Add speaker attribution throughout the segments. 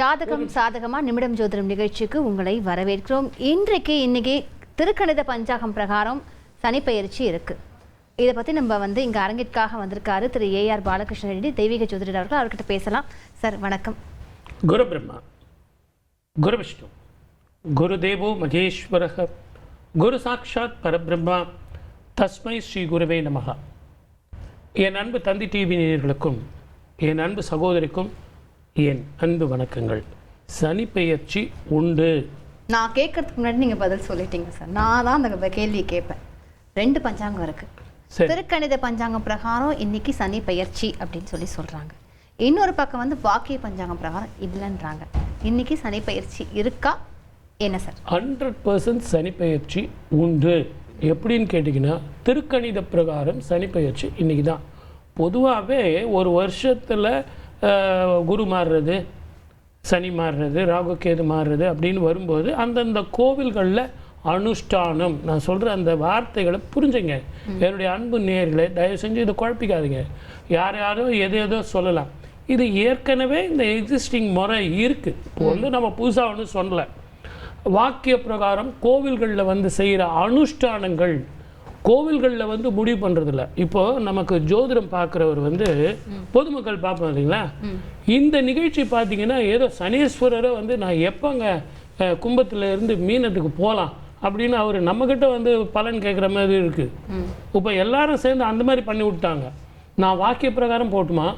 Speaker 1: ஜாதகம் சாதகமா நிமிடம் ஜோதிடம் நிகழ்ச்சிக்கு உங்களை வரவேற்கிறோம். இன்னைக்கு திருக்கணித பஞ்சாகம் பிரகாரம் சனிப்பெயர்ச்சி இருக்கு. இதை பத்தி நம்ம இங்க அரங்கிற்காக வந்திருக்காரு திரு ஏஆர் பாலகிருஷ்ண ரெட்டி, தெய்வீக ஜோதிடர் அவர்கள். அவர்கிட்ட பேசலாம். சார் வணக்கம்.
Speaker 2: குரு பிரம்மா, குரு விஷ்ணு, குரு தேவோ மகேஸ்வரஹ, குரு சாட்சாத் பரபிரம்மா, தஸ்மை ஸ்ரீ குருவே நமஹ. என் அன்பு தந்தி டிவி நேயர்களுக்கும் என் அன்பு சகோதரிக்கும் என் அன்பு வணக்கங்கள். சனி பெயர்ச்சி உண்டு.
Speaker 1: நான் கேட்கறதுக்கு முன்னாடி நீங்க பதில் சொல்லிட்டீங்க சார். நான் தான் அந்த கேள்வியை கேட்பேன். 2 பஞ்சாங்கம் இருக்கு. திருக்கணித பஞ்சாங்கம் பிரகாரம் இன்னைக்கு சனி பெயர்ச்சி அப்படின்னு சொல்றாங்க. இன்னொரு பக்கம் வாக்கிய பஞ்சாங்கம் பிரகாரம் இல்லைன்றாங்க. இன்னைக்கு சனி பெயர்ச்சி இருக்கா என்ன சார்?
Speaker 2: 100% சனி பெயர்ச்சி உண்டு. எப்படின்னு கேட்டிங்கன்னா, திருக்கணித பிரகாரம் சனி பெயர்ச்சி இன்னைக்கு தான். பொதுவாகவே ஒரு வருஷத்தில் குரு மாறுறது, சனி மாறுறது, ராகு கேது மாறுறது அப்படின்னு வரும்போது அந்தந்த கோவில்களில் அனுஷ்டானம், நான் சொல்கிற அந்த வார்த்தைகளை புரிஞ்சுங்க. என்னுடைய அன்பு நேயர்களே, தயவு செஞ்சு இதை குழப்பிக்காதீங்க. யாரும் எதோ சொல்லலாம். இது ஏற்கனவே இந்த எக்ஸிஸ்டிங் முறை இருக்குது. இப்போ நம்ம புதுசாக ஒன்றும் சொல்லலை. வாக்கிய பிரகாரம் கோவில்களில் செய்கிற அனுஷ்டானங்கள் கோவில்களில் முடிவு பண்ணுறதில்ல. இப்போது நமக்கு ஜோதிடம் பார்க்குறவர் பொதுமக்கள் பார்ப்போம் இல்லைங்களா? இந்த நிகழ்ச்சி பார்த்தீங்கன்னா ஏதோ சனீஸ்வரரை நான் எப்போங்க கும்பத்தில் இருந்து மீனத்துக்கு போகலாம் அப்படின்னு அவர் நம்மக்கிட்ட பலன் கேட்குற மாதிரி இருக்குது. இப்போ எல்லாரும் சேர்ந்து அந்த மாதிரி பண்ணி விட்டாங்க. நான் வாக்கிய பிரகாரம் போட்டுமா,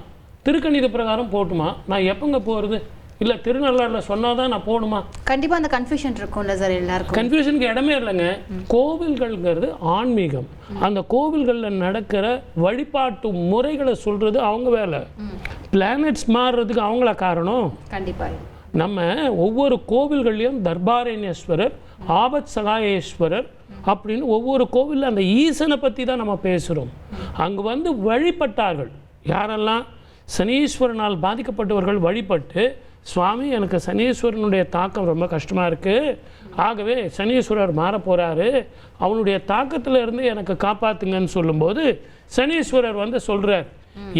Speaker 2: திருக்கணித பிரகாரம் போட்டுமா, நான் எப்போங்க போகிறது, இல்லை திருநள்ளாறில் சொன்னால் தான் நான் போகணுமா?
Speaker 1: கண்டிப்பாக அந்த கன்ஃபியூஷன் இருக்கும்ல சார் எல்லாருக்கும்.
Speaker 2: கன்ஃபியூஷனுக்கு இடமே இல்லைங்க. கோவில்கள்ங்கிறது ஆன்மீகம். அந்த கோவில்களில் நடக்கிற வழிபாட்டு முறைகளை சொல்கிறது அவங்க வேலை. பிளானட்ஸ் மாறுறதுக்கு அவங்கள காரணம்.
Speaker 1: கண்டிப்பாக
Speaker 2: நம்ம ஒவ்வொரு கோவில்கள்லையும் தர்பாரண்யேஸ்வரர், ஆபத் சகாயேஸ்வரர் அப்படின்னு ஒவ்வொரு கோவிலில் அந்த ஈசனை பற்றி தான் நம்ம பேசுகிறோம். அங்கே வழிபட்டார்கள் யாரெல்லாம்? சனீஸ்வரனால் பாதிக்கப்பட்டவர்கள் வழிபட்டு, சுவாமி எனக்கு சனீஸ்வரனுடைய தாக்கம் ரொம்ப கஷ்டமாக இருக்குது, ஆகவே சனீஸ்வரர் மாற போகிறாரு, அவனுடைய தாக்கத்தில் இருந்து எனக்கு காப்பாற்றுங்கன்னு சொல்லும்போது சனீஸ்வரர் சொல்கிறார்,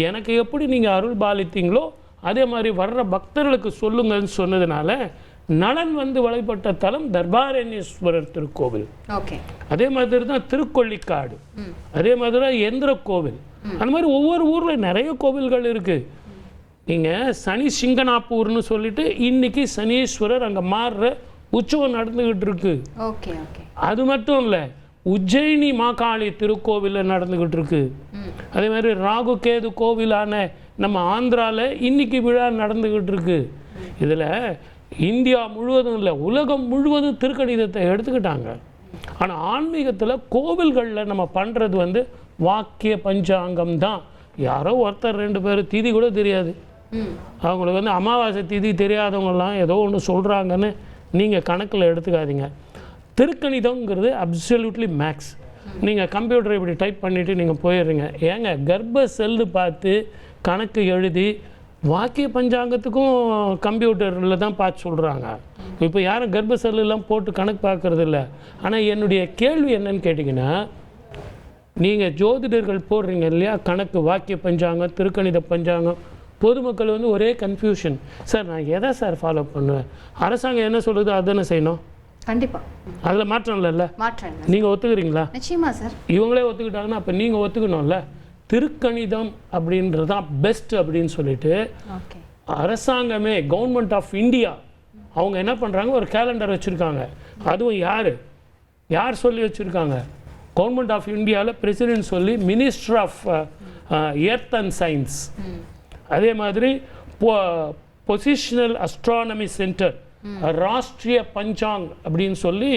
Speaker 2: எனக்கு எப்படி நீங்கள் அருள் பாலித்தீங்களோ அதே மாதிரி வர்ற பக்தர்களுக்கு சொல்லுங்கன்னு சொன்னதுனால நலன் வழிபட்ட தலம் தர்பாரண்யேஸ்வரர் திருக்கோவில். அதே மாதிரி தான் திருக்கொள்ளிக்காடு, அதே மாதிரி தான் எந்திர கோவில். அந்த மாதிரி ஒவ்வொரு ஊரில் நிறைய கோவில்கள் இருக்குது. நீங்கள் சனி சிங்கனாப்பூர்னு சொல்லிட்டு இன்னைக்கு சனீஸ்வரர் அங்கே மாறுற உற்சவம் நடந்துக்கிட்டு இருக்கு. அது மட்டும் இல்லை, உஜ்ஜயினி மாகாளி திருக்கோவிலில் நடந்துக்கிட்டு இருக்கு. அதே மாதிரி ராகு கேது கோவிலான நம்ம ஆந்திராவில் இன்னைக்கு விழா நடந்துக்கிட்டு இருக்கு. இதில் இந்தியா முழுவதும் இல்லை, உலகம் முழுவதும் திருக்கணிதத்தை எடுத்துக்கிட்டாங்க. ஆனால் ஆன்மீகத்தில் கோவில்களில் நம்ம பண்ணுறது வாக்கிய பஞ்சாங்கம் தான். யாரோ ஒருத்தர் 2 பேர் திதி கூட தெரியாது, அவங்களுக்கு அமாவாசை திதி தெரியாதவங்கலாம் ஏதோ ஒன்று சொல்கிறாங்கன்னு நீங்கள் கணக்கில் எடுத்துக்காதீங்க. திருக்கணிதங்கிறது அப்சல்யூட்லி மேக்ஸ். நீங்கள் கம்ப்யூட்டரை இப்படி டைப் பண்ணிவிட்டு நீங்கள் போயிடுறீங்க. ஏங்க கர்ப்ப செல்லு பார்த்து கணக்கு எழுதி வாக்கிய பஞ்சாங்கத்துக்கும் கம்ப்யூட்டரில் தான் பார்த்து சொல்கிறாங்க. இப்போ யாரும் கர்ப்ப செல்லுலாம் போட்டு கணக்கு பார்க்குறது இல்லை. ஆனால் என்னுடைய கேள்வி என்னன்னு கேட்டிங்கன்னா, நீங்கள் ஜோதிடர்கள் போடுறீங்க இல்லையா கணக்கு, வாக்கிய பஞ்சாங்கம், திருக்கணித பஞ்சாங்கம், பொதுமக்கள் ஒரே கன்ஃபியூஷன். சார் நான் எதை சார் ஃபாலோ பண்ணுவேன்? அரசாங்கம் என்ன சொல்லுது அதுதானே செய்யணும்.
Speaker 1: கண்டிப்பாக
Speaker 2: அதில் மாற்றம் இல்லைல்ல?
Speaker 1: மாற்றம்
Speaker 2: நீங்கள் ஒத்துக்கிறீங்களா?
Speaker 1: நிச்சயமா சார்.
Speaker 2: இவங்களே ஒத்துக்கிட்டாங்கன்னா அப்போ நீங்கள் ஒத்துக்கணும்ல. திருக்கணிதம் அப்படின்றது தான் பெஸ்ட் அப்படின்னு சொல்லிட்டு அரசாங்கமே, கவர்மெண்ட் ஆஃப் இந்தியா அவங்க என்ன பண்ணுறாங்க, ஒரு கேலண்டர் வச்சுருக்காங்க. அதுவும் யார் சொல்லி வச்சுருக்காங்க? கவர்மெண்ட் ஆஃப் இந்தியாவில் பிரசிடென்ட் சொல்லி, minister of earth and science, அதே மாதிரி positional astronomy centre, Rashtriya Panchang அப்படின்னு சொல்லி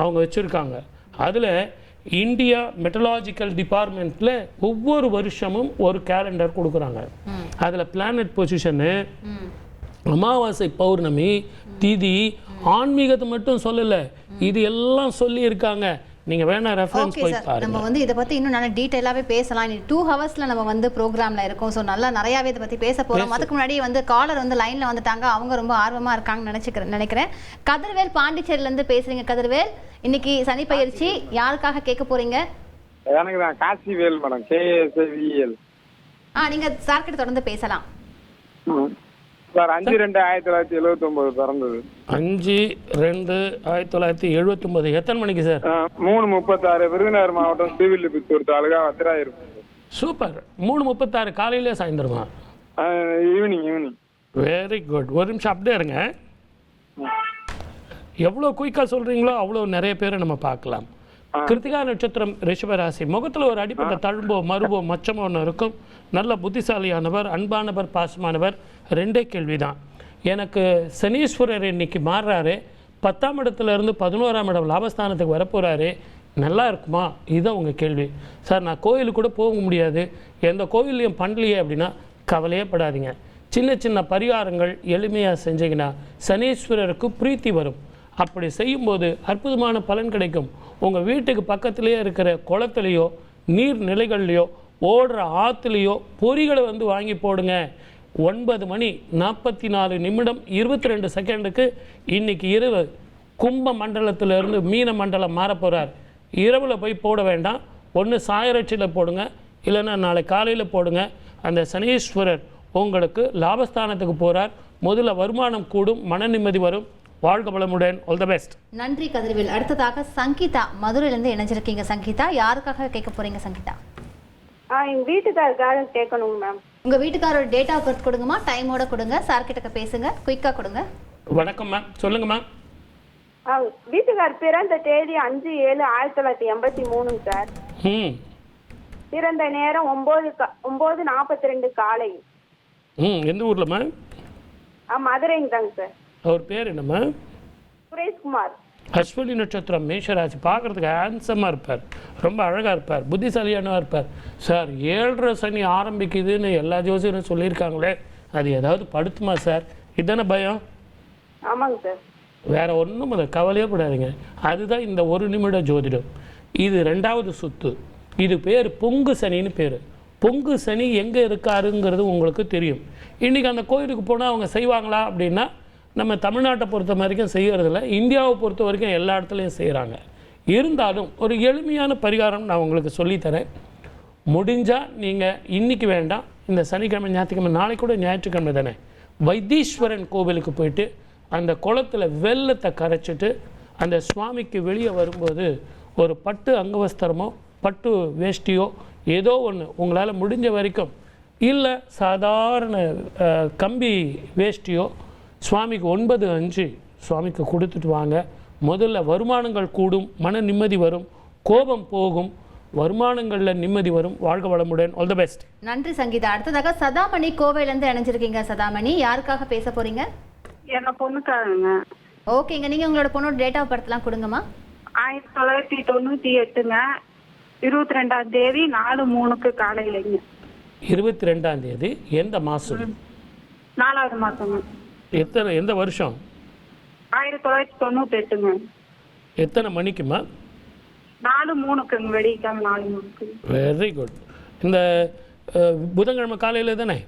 Speaker 2: அவங்க வச்சுருக்காங்க. அதில் இந்தியா மெட்டலாஜிக்கல் டிபார்ட்மெண்ட்டில் ஒவ்வொரு வருஷமும் ஒரு கேலண்டர் கொடுக்குறாங்க. அதில் பிளானட் பொசிஷனு, அமாவாசை, பௌர்ணமி, திதி, ஆன்மீகத்தை மட்டும் சொல்லலை, இது எல்லாம் சொல்லியிருக்காங்க. நீங்க வேணா ரெஃபரன்ஸ் போய் பாருங்க.
Speaker 1: நம்ம இத பத்தி இன்னும் நல்ல டீடைலாவே பேசலாம். இன்னைக்கு 2 ஹவர்ஸ்ல நம்ம ப்ரோகிராம்ல இருக்கோம். சோ நல்லா நிறையவே இத பத்தி பேச போறோம். அதுக்கு முன்னாடி காலர் லைன்ல வந்துட்டாங்க. அவங்க ரொம்ப ஆர்வமா இருக்காங்கன்னு நினைக்கிறேன். கதிர்வேல் பாண்டிச்சேரியில இருந்து பேசுறீங்க. கதிர்வேல், இன்னைக்கு சனி பெயர்ச்சி யாருக்காக கேட்க போறீங்க?
Speaker 3: எனக்கு தான் காசிவேல் மேடம், KSVL.
Speaker 1: நீங்க சார் கிட்ட தொடர்ந்து பேசலாம்.
Speaker 3: சார் 5/2/1979 பிறந்தது.
Speaker 2: 5/2/1979. எத்தனை மணிக்கு சார்?
Speaker 3: 3:36 விருதுநகர் மாவட்டம் ஸ்ரீவில்லிபுத்தூர் தாலுகா வத்திராயிருப்பு.
Speaker 2: சூப்பர். 3:36 காலையிலே சாயந்தரமா?
Speaker 3: ஈவினிங்.
Speaker 2: Very good. ஒரு நிமிஷம் அப்படியே இருங்க. எவ்வளோ குயிக்காக சொல்கிறீங்களோ அவ்வளோ நிறைய பேரை நம்ம பார்க்கலாம். கிருத்திகா நட்சத்திரம் ரிஷபராசி. முகத்தில் ஒரு அடிப்பட்ட தழும்போ மருவோ மச்சமோ ஒன்று இருக்கும். நல்ல புத்திசாலியானவர், அன்பானவர், பாசமானவர். ரெண்டே கேள்விதான். எனக்கு சனீஸ்வரர் இன்னைக்கு மாறுறாரு, 10ஆம் இடத்துலேருந்து 11ஆம் இடம் லாபஸ்தானத்துக்கு வரப்போகிறாரு, நல்லா இருக்குமா? இதுதான் உங்கள் கேள்வி. சார் நான் கோயிலுக்கு கூட போக முடியாது, எந்த கோயிலையும் பண்ணலையே அப்படின்னா கவலையே படாதீங்க. சின்ன சின்ன பரிகாரங்கள் எளிமையாக செஞ்சீங்கன்னா சனீஸ்வரருக்கு பிரீத்தி வரும். அப்படி செய்யும்போது அற்புதமான பலன் கிடைக்கும். உங்கள் வீட்டுக்கு பக்கத்துலேயே இருக்கிற குளத்துலேயோ நீர் நிலைகள்லையோ ஓடுற ஆற்றுலையோ பொறிகளை வந்து வாங்கி போடுங்க. 9:44:22 இன்னைக்கு இரவு கும்ப மண்டலத்திலிருந்து மீன மண்டலம் மாற போகிறார். இரவில் போய் போட வேண்டாம். ஒன்று சாயரட்சியில் போடுங்க, இல்லைன்னா நாளை காலையில் போடுங்க. அந்த சனீஸ்வரர் உங்களுக்கு லாபஸ்தானத்துக்கு போகிறார். முதல்ல வருமானம் கூடும், மன நிம்மதி வரும். வாழ்க வளமுடன். All the best.
Speaker 1: நன்றி கதிர்வேல். அடுத்ததாக சங்கீதா மதுரையிலேருந்து இணைஞ்சிருக்கீங்க. சங்கீதா, யாருக்காக கேட்க போறீங்க சங்கீதா?
Speaker 4: எங்க வீட்டுக்காரருக்காக கேட்கணும் மேம்.
Speaker 1: உங்க வீட்டுக்காரோட டேட் ஆஃப் பர்த் கொடுங்கம்மா, டைமோட கொடுங்க, சார் கிட்ட பேசுங்க, குயிக்கா கொடுங்க.
Speaker 2: வணக்கம் மேம், சொல்லுங்க மேம்.
Speaker 4: வீட்டுக்கார் பிறந்த தேதி 5/7/1983 சார். பிறந்த நேரம் 9:42 காலை.
Speaker 2: எந்த ஊர்ல மேம்?
Speaker 4: மதுரைங்க தாங்க சார்.
Speaker 2: அவர் பேர் என்னம்மா?
Speaker 4: சுரேஷ்குமார்.
Speaker 2: அஸ்வினி நட்சத்திரம், மேஷராசி. பார்க்குறதுக்கு ஹேண்ட்ஸமாக இருப்பார், ரொம்ப அழகாக இருப்பார், புத்திசாலியானவா இருப்பார். சார் 7.5 சனி ஆரம்பிக்குதுன்னு எல்லா ஜோசியரும் சொல்லியிருக்காங்களே, அது ஏதாவது படுத்துமா சார்? இதுதானே பயம்?
Speaker 4: ஆமாங்க சார்.
Speaker 2: வேற ஒன்றும் அதை கவலையே படாதீங்க. அதுதான் இந்த 1 நிமிட ஜோதிடம். இது 2வது சுத்து. இது பேர் பொங்கு சனின்னு பேர். பொங்கு சனி எங்கே இருக்காருங்கிறது உங்களுக்கு தெரியும். இன்றைக்கி அந்த கோயிலுக்கு போனால் அவங்க செய்வாங்களா அப்படின்னா, நம்ம தமிழ்நாட்டை பொறுத்த வரைக்கும் செய்கிறதில்ல, இந்தியாவை பொறுத்த வரைக்கும் எல்லா இடத்துலையும் செய்கிறாங்க. இருந்தாலும் ஒரு எளிமையான பரிகாரம் நான் உங்களுக்கு சொல்லித்தரேன். முடிஞ்சால் நீங்கள் இன்றைக்கி வேண்டாம், இந்த சனிக்கிழமை ஞாயிற்றுக்கிழமை, நாளைக்கு கூட ஞாயிற்றுக்கிழமை தானே, வைத்தீஸ்வரன் கோவிலுக்கு போயிட்டு அந்த குளத்தில் வெள்ளத்தை கரைச்சிட்டு அந்த சுவாமிக்கு வெளியே வரும்போது ஒரு பட்டு அங்கவஸ்திரமோ பட்டு வேஷ்டியோ ஏதோ ஒன்று உங்களால் முடிஞ்ச வரைக்கும், இல்லை சாதாரண கம்பி வேஷ்டியோ சுவாமிக்கு 9/5 சுவாமிக்கு கொடுத்துட்டு வாங்க. முதல்ல வருமானங்கள் கூடும், மன நிம்மதி வரும், கோபம் போகும், வருமானங்களில் நிம்மதி வரும். வாழ்க வளமுடன். All the best.
Speaker 1: நன்றி சங்கீதா. அடுத்ததாக சதாமணி கோவையிலேருந்து இணைஞ்சிருக்கீங்க. சதாமணி, யாருக்காக பேச போறீங்க?
Speaker 4: எங்க பொண்ணுக்காரங்க.
Speaker 1: ஓகேங்க, நீங்க உங்களோட பொண்ணோட டேட் ஆஃப் பர்த்லாம் கொடுங்கம்மா.
Speaker 4: 1998ங்க 22ஆம் தேதி 4:03 காலையிலங்க.
Speaker 2: 22ஆம் தேதி எந்த மாதம்?
Speaker 4: 4வது மாசங்க.
Speaker 2: எந்த வருஷம்?
Speaker 4: 1998ங்க.
Speaker 2: எத்தனை மணிக்குமா?
Speaker 4: 4:03ங்க, வெடிக்காம 4:03.
Speaker 2: Very good. இந்த புதன்கிழமை காலையில் தானே?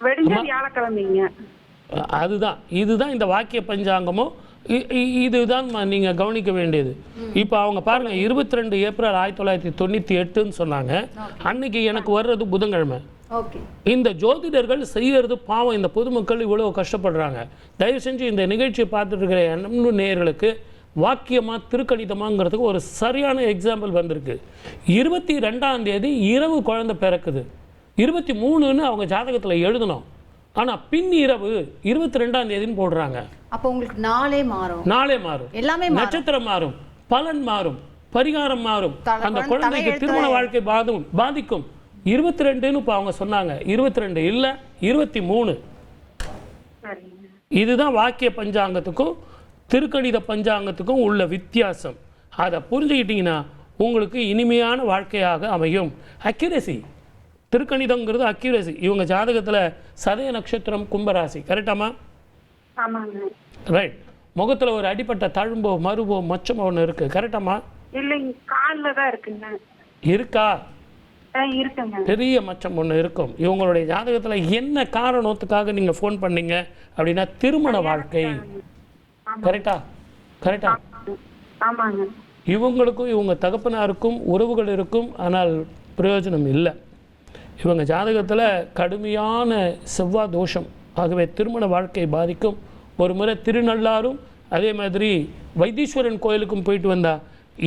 Speaker 4: வெடிஞ்ச வியாழக்கிழமைங்க.
Speaker 2: இதுதான் இந்த வாக்கிய பஞ்சாங்கமோ, இதுதான் நீங்கள் கவனிக்க வேண்டியது. இப்போ அவங்க பாருங்கள், 22 ஏப்ரல் 1998ன்னு சொன்னாங்க. அன்னைக்கு எனக்கு வர்றது புதன்கிழமை. இந்த ஜோதிடர்கள் செய்யறது பாவம். இந்த பொதுமக்கள் இவ்வளோ கஷ்டப்படுறாங்க. தயவு செஞ்சு இந்த நிகழ்ச்சியை பார்த்துட்டு இருக்கிற நம்ம நேயர்களுக்கு வாக்கியமா திருக்கணிதமாங்கிறதுக்கு ஒரு சரியான எக்ஸாம்பிள் வந்திருக்கு. 22ஆம் தேதி இரவு குழந்தை பிறக்குது. 23ன்னு அவங்க ஜாதகத்தில் எழுதணும். ஆனால் பின் இரவு 22ஆம் தேதின்னு போடுறாங்க.
Speaker 1: அப்போ உங்களுக்கு நாளே மாறும், எல்லாமே
Speaker 2: நட்சத்திரம் மாறும், பலன் மாறும், பரிகாரம் மாறும், அந்த குழந்தைக்கு திருமண வாழ்க்கை பாதிக்கும். 22ன்னு இப்போ அவங்க சொன்னாங்க. 22 இல்லை, 23. இதுதான் வாக்கிய பஞ்சாங்கத்துக்கும் திருக்கணித பஞ்சாங்கத்துக்கும் உள்ள வித்தியாசம். அதை புரிஞ்சுக்கிட்டீங்கன்னா உங்களுக்கு இனிமையான வாழ்க்கையாக அமையும். அக்யூரசி, திருக்கணிதங்கிறது அக்யூரசி. இவங்க ஜாதகத்தில் சதய நட்சத்திரம், கும்பராசி. கரெக்டாமா? ரைட். முகத்தில் ஒரு அடிப்பட்ட தழும்போ மருவோ மச்சமோ ஒன்று இருக்கு. கரெக்டாமா?
Speaker 4: இல்லைங்க, காலில் தான் இருக்குங்க.
Speaker 2: இருக்கா?
Speaker 4: இருக்குங்க.
Speaker 2: பெரிய மச்சம் ஒன்று இருக்கும். இவங்களுடைய ஜாதகத்தில் என்ன காரணத்துக்காக நீங்கள் ஃபோன் பண்ணீங்க அப்படின்னா திருமண வாழ்க்கை. கரெக்டா?
Speaker 4: ஆமாங்க.
Speaker 2: இவங்களுக்கும் இவங்க தகப்பனாருக்கும் உறவுகள் இருக்கும், ஆனால் பிரயோஜனம் இல்லை. இவங்க ஜாதகத்தில் கடுமையான செவ்வாய் தோஷம், ஆகவே திருமண வாழ்க்கை பாதிக்கும். ஒரு முறை திருநள்ளாரும் அதே மாதிரி வைத்தீஸ்வரன் கோயிலுக்கும் போயிட்டு வந்தா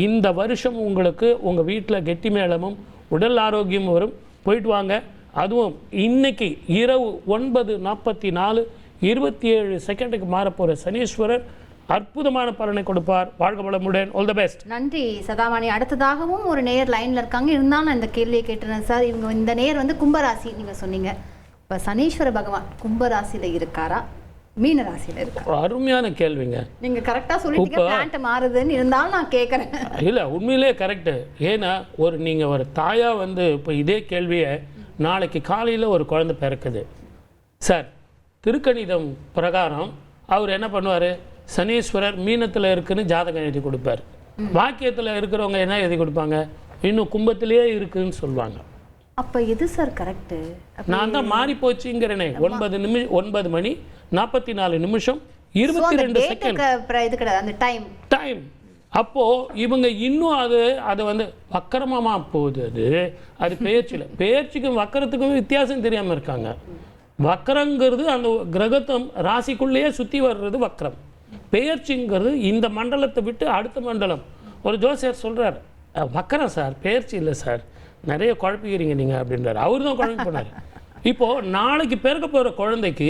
Speaker 2: இந்த வருஷம் உங்களுக்கு உங்கள் வீட்டில் கெட்டி மேளமும் உடல் ஆரோக்கியமும் வரும். போயிட்டு வாங்க. அதுவும் இன்னைக்கு இரவு 9:44 27 செகண்டுக்கு மாறப்போகிற சனீஸ்வரர் அற்புதமான பலனை கொடுப்பார். வாழ்க வளமுடன். All the best.
Speaker 1: நன்றி சதாமணி. அடுத்ததாகவும் ஒரு நேயர் லைன்ல இருக்காங்க. இருந்தாலும் நான் இந்த கேள்வியை கேட்டுறேன் சார். இவங்க இந்த நேயர் வந்து கும்பராசி நீங்க சொன்னீங்க. இப்ப சனீஸ்வர பகவான் கும்பராசியில இருக்காரா, மீன ராசியில இருக்காரா?
Speaker 2: அருமையான கேள்விங்க.
Speaker 1: நீங்க கரெக்டா சொல்லிட்டீங்க. பிளான்ட் மாறுதுன்னு இருந்தாலும் நான் கேட்கறேன்.
Speaker 2: இல்லை, உண்மையிலே கரெக்டு. ஏன்னா நீங்கள் ஒரு தாயாக வந்து இப்போ இதே கேள்வியை நாளைக்கு காலையில் ஒரு குழந்தை பிறக்குது சார், திருக்கணிதம் பிரகாரம் அவர் என்ன பண்ணுவார்? சனீஸ்வரர் மீனத்தில் இருக்குன்னு ஜாதகம் எழுதி கொடுப்பார். வாக்கியத்தில் இருக்கிறவங்க என்ன எழுதி கொடுப்பாங்க? இன்னும் கும்பத்திலேயே இருக்குன்னு சொல்லுவாங்க.
Speaker 1: அப்போ எது சார் கரெக்டு?
Speaker 2: நான் தான் மாறி போச்சுங்கிறேனே. 9 மணி 44 நிமிஷம் 22 செகண்ட்
Speaker 1: இது கிடையாது அந்த டைம்.
Speaker 2: அப்போது இவங்க இன்னும் அது வந்து வக்கரமாக போகுது. அது பெயர்ச்சிக்கும் வக்கரத்துக்கும் வித்தியாசம் தெரியாமல் இருக்காங்க. வக்கரங்கிறது அந்த கிரகத்தம் ராசிக்குள்ளேயே சுற்றி வர்றது வக்கரம். பெயர்ச்சிங்கிறது இந்த மண்டலத்தை விட்டு அடுத்த மண்டலம். ஒரு ஜோசியர் சொல்கிறார், வக்கரம் சார், பெயர்ச்சி இல்லை சார், நிறைய குழப்பிக்கிறீங்க நீங்கள் அப்படின்றார். அவர் தான் குழம்பு போனார். இப்போது நாளைக்கு பிறக்க போகிற குழந்தைக்கு